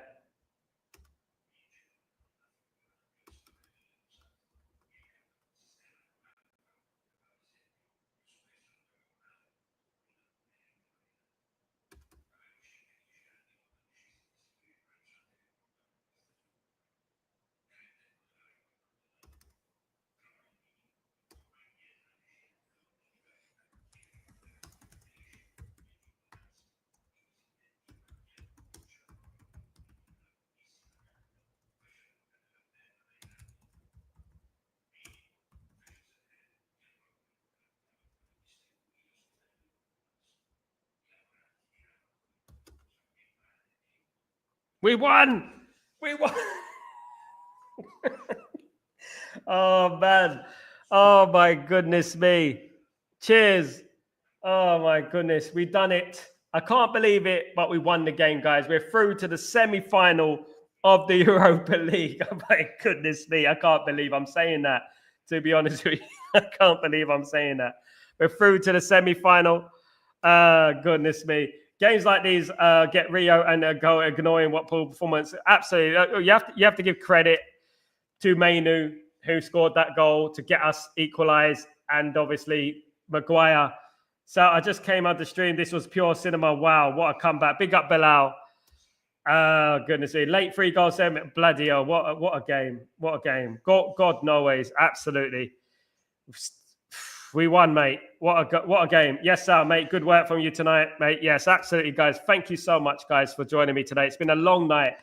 We won. We won. Oh, man. Oh, my goodness me. Cheers. Oh, my goodness. We've done it. I can't believe it, but we won the game, guys. We're through to the semi-final of the Europa League. Oh, my goodness me. I can't believe I'm saying that, to be honest with you. I can't believe I'm saying that. We're through to the semi-final. Goodness me. Games like these get Rio and go ignoring what poor performance. Absolutely. You have to give credit to Mainu, who scored that goal to get us equalised, and obviously Maguire. So I just came on the stream. This was pure cinema. Wow, what a comeback. Big up Bilal. Goodness me. Late 3 goals. Bloody hell. What a game. What a game. God, no ways. Absolutely. We won, mate. What a game. Yes, sir, mate. Good work from you tonight, mate. Yes, absolutely, guys. Thank you so much, guys, for joining me today. It's been a long night.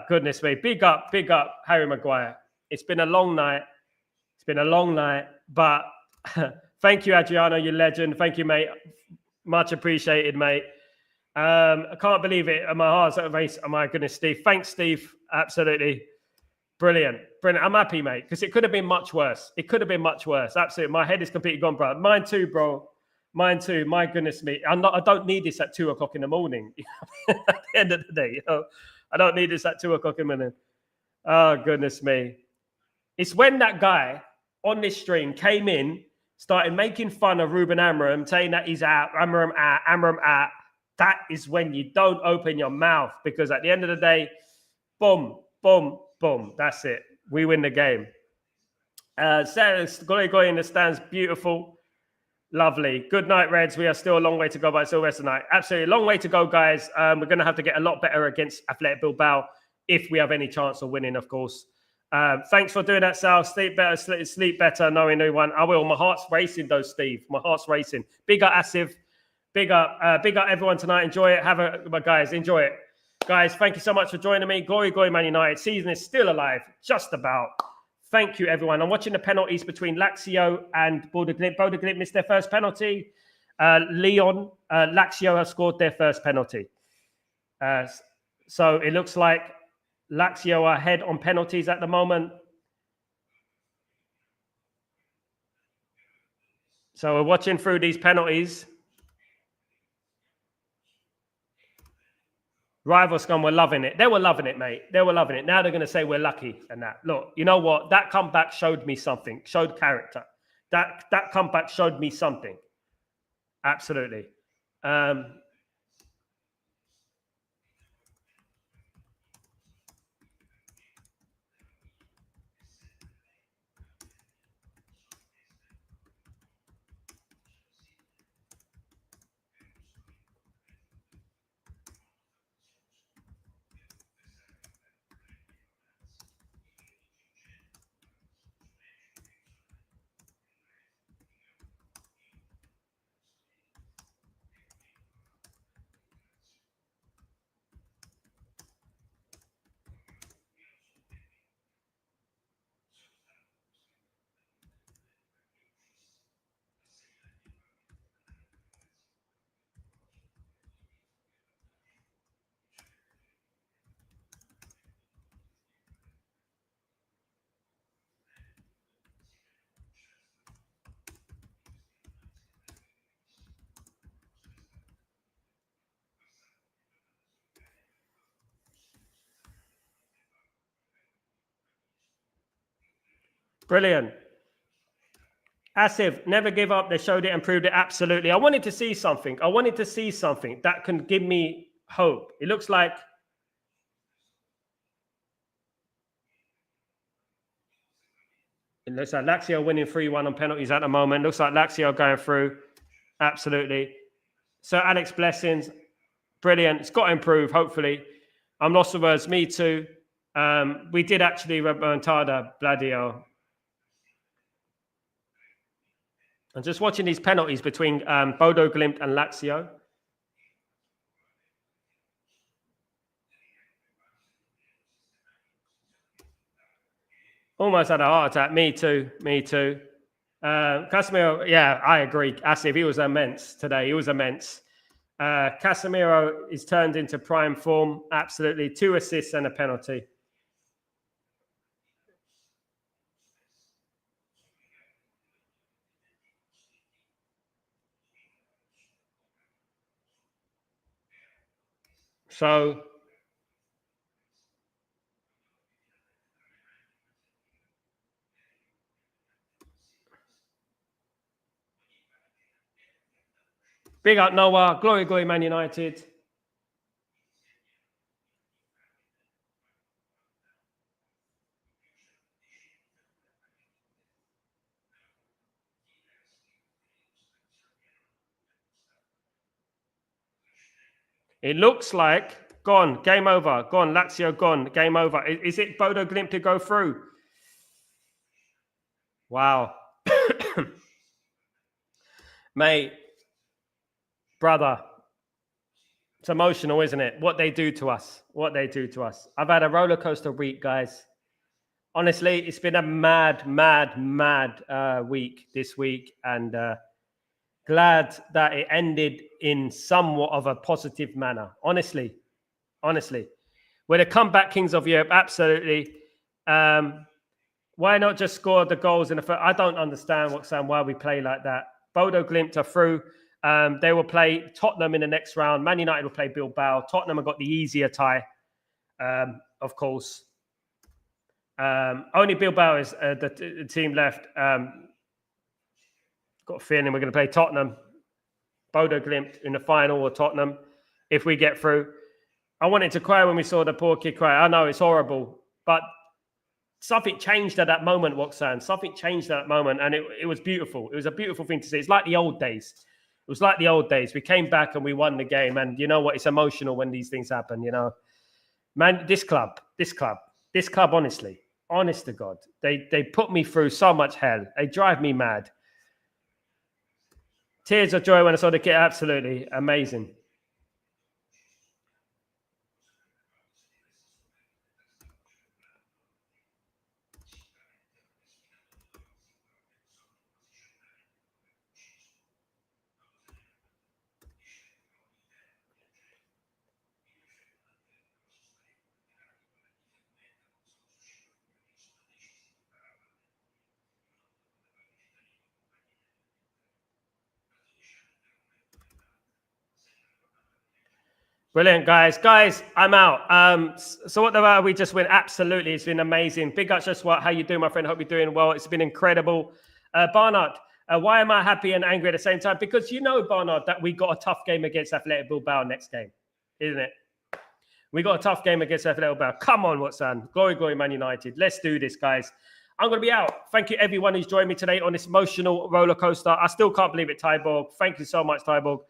Goodness me. Big up, Harry Maguire. It's been a long night. It's been a long night, but thank you, Adriano, you legend. Thank you, mate. Much appreciated, mate. I can't believe it. My heart's at a race. Oh, my goodness, Steve. Thanks, Steve. Absolutely. Brilliant. I'm happy, mate, because it could have been much worse. It could have been much worse. Absolutely. My head is completely gone, bro. Mine too, bro. Mine too. My goodness me. I don't need this at 2 o'clock in the morning. At the end of the day, I don't need this at 2 o'clock in the morning. Oh, goodness me. It's when that guy on this stream came in, started making fun of Ruben Amorim, saying that he's out, Amorim out. That is when you don't open your mouth, because at the end of the day, boom, boom, boom. That's it. We win the game. Sarah's going in the stands. Beautiful. Lovely. Good night, Reds. We are still a long way to go, but it's still rest of the night. Absolutely. A long way to go, guys. We're going to have to get a lot better against Athletic Bilbao if we have any chance of winning, of course. Thanks for doing that, Sal. Sleep better, knowing who won. I will. My heart's racing, though, Steve. My heart's racing. Big up, Asif. Big up everyone tonight. Enjoy it. Guys, enjoy it. Guys, thank you so much for joining me. Glory, Man United. Season is still alive, just about. Thank you, everyone. I'm watching the penalties between Lazio and Bodo Glimt. Bodo Glimt missed their first penalty. Lyon, Lazio have scored their first penalty. So it looks like Lazio are ahead on penalties at the moment. So we're watching through these penalties. Rival scum were loving it. They were loving it, mate. They were loving it. Now they're going to say we're lucky and that. Look, you know what? That comeback showed me something. Showed character. That comeback showed me something. Absolutely. Brilliant. Asif, never give up. They showed it and proved it. Absolutely. I wanted to see something. That can give me hope. It looks like Lazio winning 3-1 on penalties at the moment. Looks like Lazio going through. Absolutely. So Alex Blessings, brilliant. It's got to improve, hopefully. I'm lost for words. Me too. We did actually remontada, bloody hell. I'm just watching these penalties between Bodo Glimt and Lazio. Almost had a heart attack. Me too. Casemiro, yeah, I agree. Asif, he was immense today. He was immense. Casemiro is turned into prime form. Absolutely. 2 assists and a penalty. So big up Noah. Glory, glory, Man United. It looks like gone. Game over. Gone. Lazio gone. Game over. Is it Bodo Glimt to go through? Wow. Mate, brother, it's emotional, isn't it? What they do to us. What they do to us. I've had a roller coaster week, guys. Honestly, it's been a mad week this week. And glad that it ended in somewhat of a positive manner. Honestly. We're the comeback kings of Europe. Absolutely. Why not just score the goals in the first? I don't understand why we play like that. Bodo Glimt are through. They will play Tottenham in the next round. Man United will play Bilbao. Tottenham have got the easier tie, of course. Only Bilbao is the team left. Got a feeling we're going to play Tottenham, Bodo Glimt in the final, or Tottenham if we get through. I wanted to cry when we saw the poor kid cry. I know it's horrible, but something changed at that moment, Roxanne. Something changed at that moment, and it was beautiful. It was a beautiful thing to see. It's like the old days. It was like the old days. We came back and we won the game, and you know what? It's emotional when these things happen, you know. Man, this club, honestly, honest to God, they put me through so much hell. They drive me mad. Tears of joy when I saw the kit. Absolutely amazing. Brilliant, guys. Guys, I'm out. So what the we just win? Absolutely. It's been amazing. Big up, just what? How you doing, my friend? Hope you're doing well. It's been incredible. Barnard, why am I happy and angry at the same time? Because you know, Barnard, that we got a tough game against Athletic Bilbao next game, isn't it? We got a tough game against Athletic Bilbao. Come on, Watson. Glory, glory, Man United. Let's do this, guys. I'm going to be out. Thank you, everyone who's joined me today on this emotional roller coaster. I still can't believe it, Tyborg. Thank you so much, Tyborg.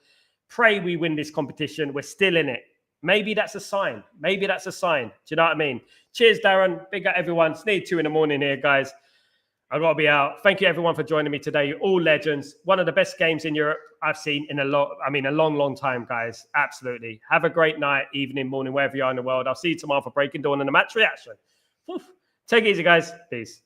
Pray we win this competition. We're still in it. Maybe that's a sign. Maybe that's a sign. Do you know what I mean? Cheers, Darren. Big up, everyone. It's nearly 2 a.m. here, guys. I've got to be out. Thank you, everyone, for joining me today. You're all legends. One of the best games in Europe I've seen in a long time, guys. Absolutely. Have a great night, evening, morning, wherever you are in the world. I'll see you tomorrow for Breaking Dawn and the match reaction. Take it easy, guys. Peace.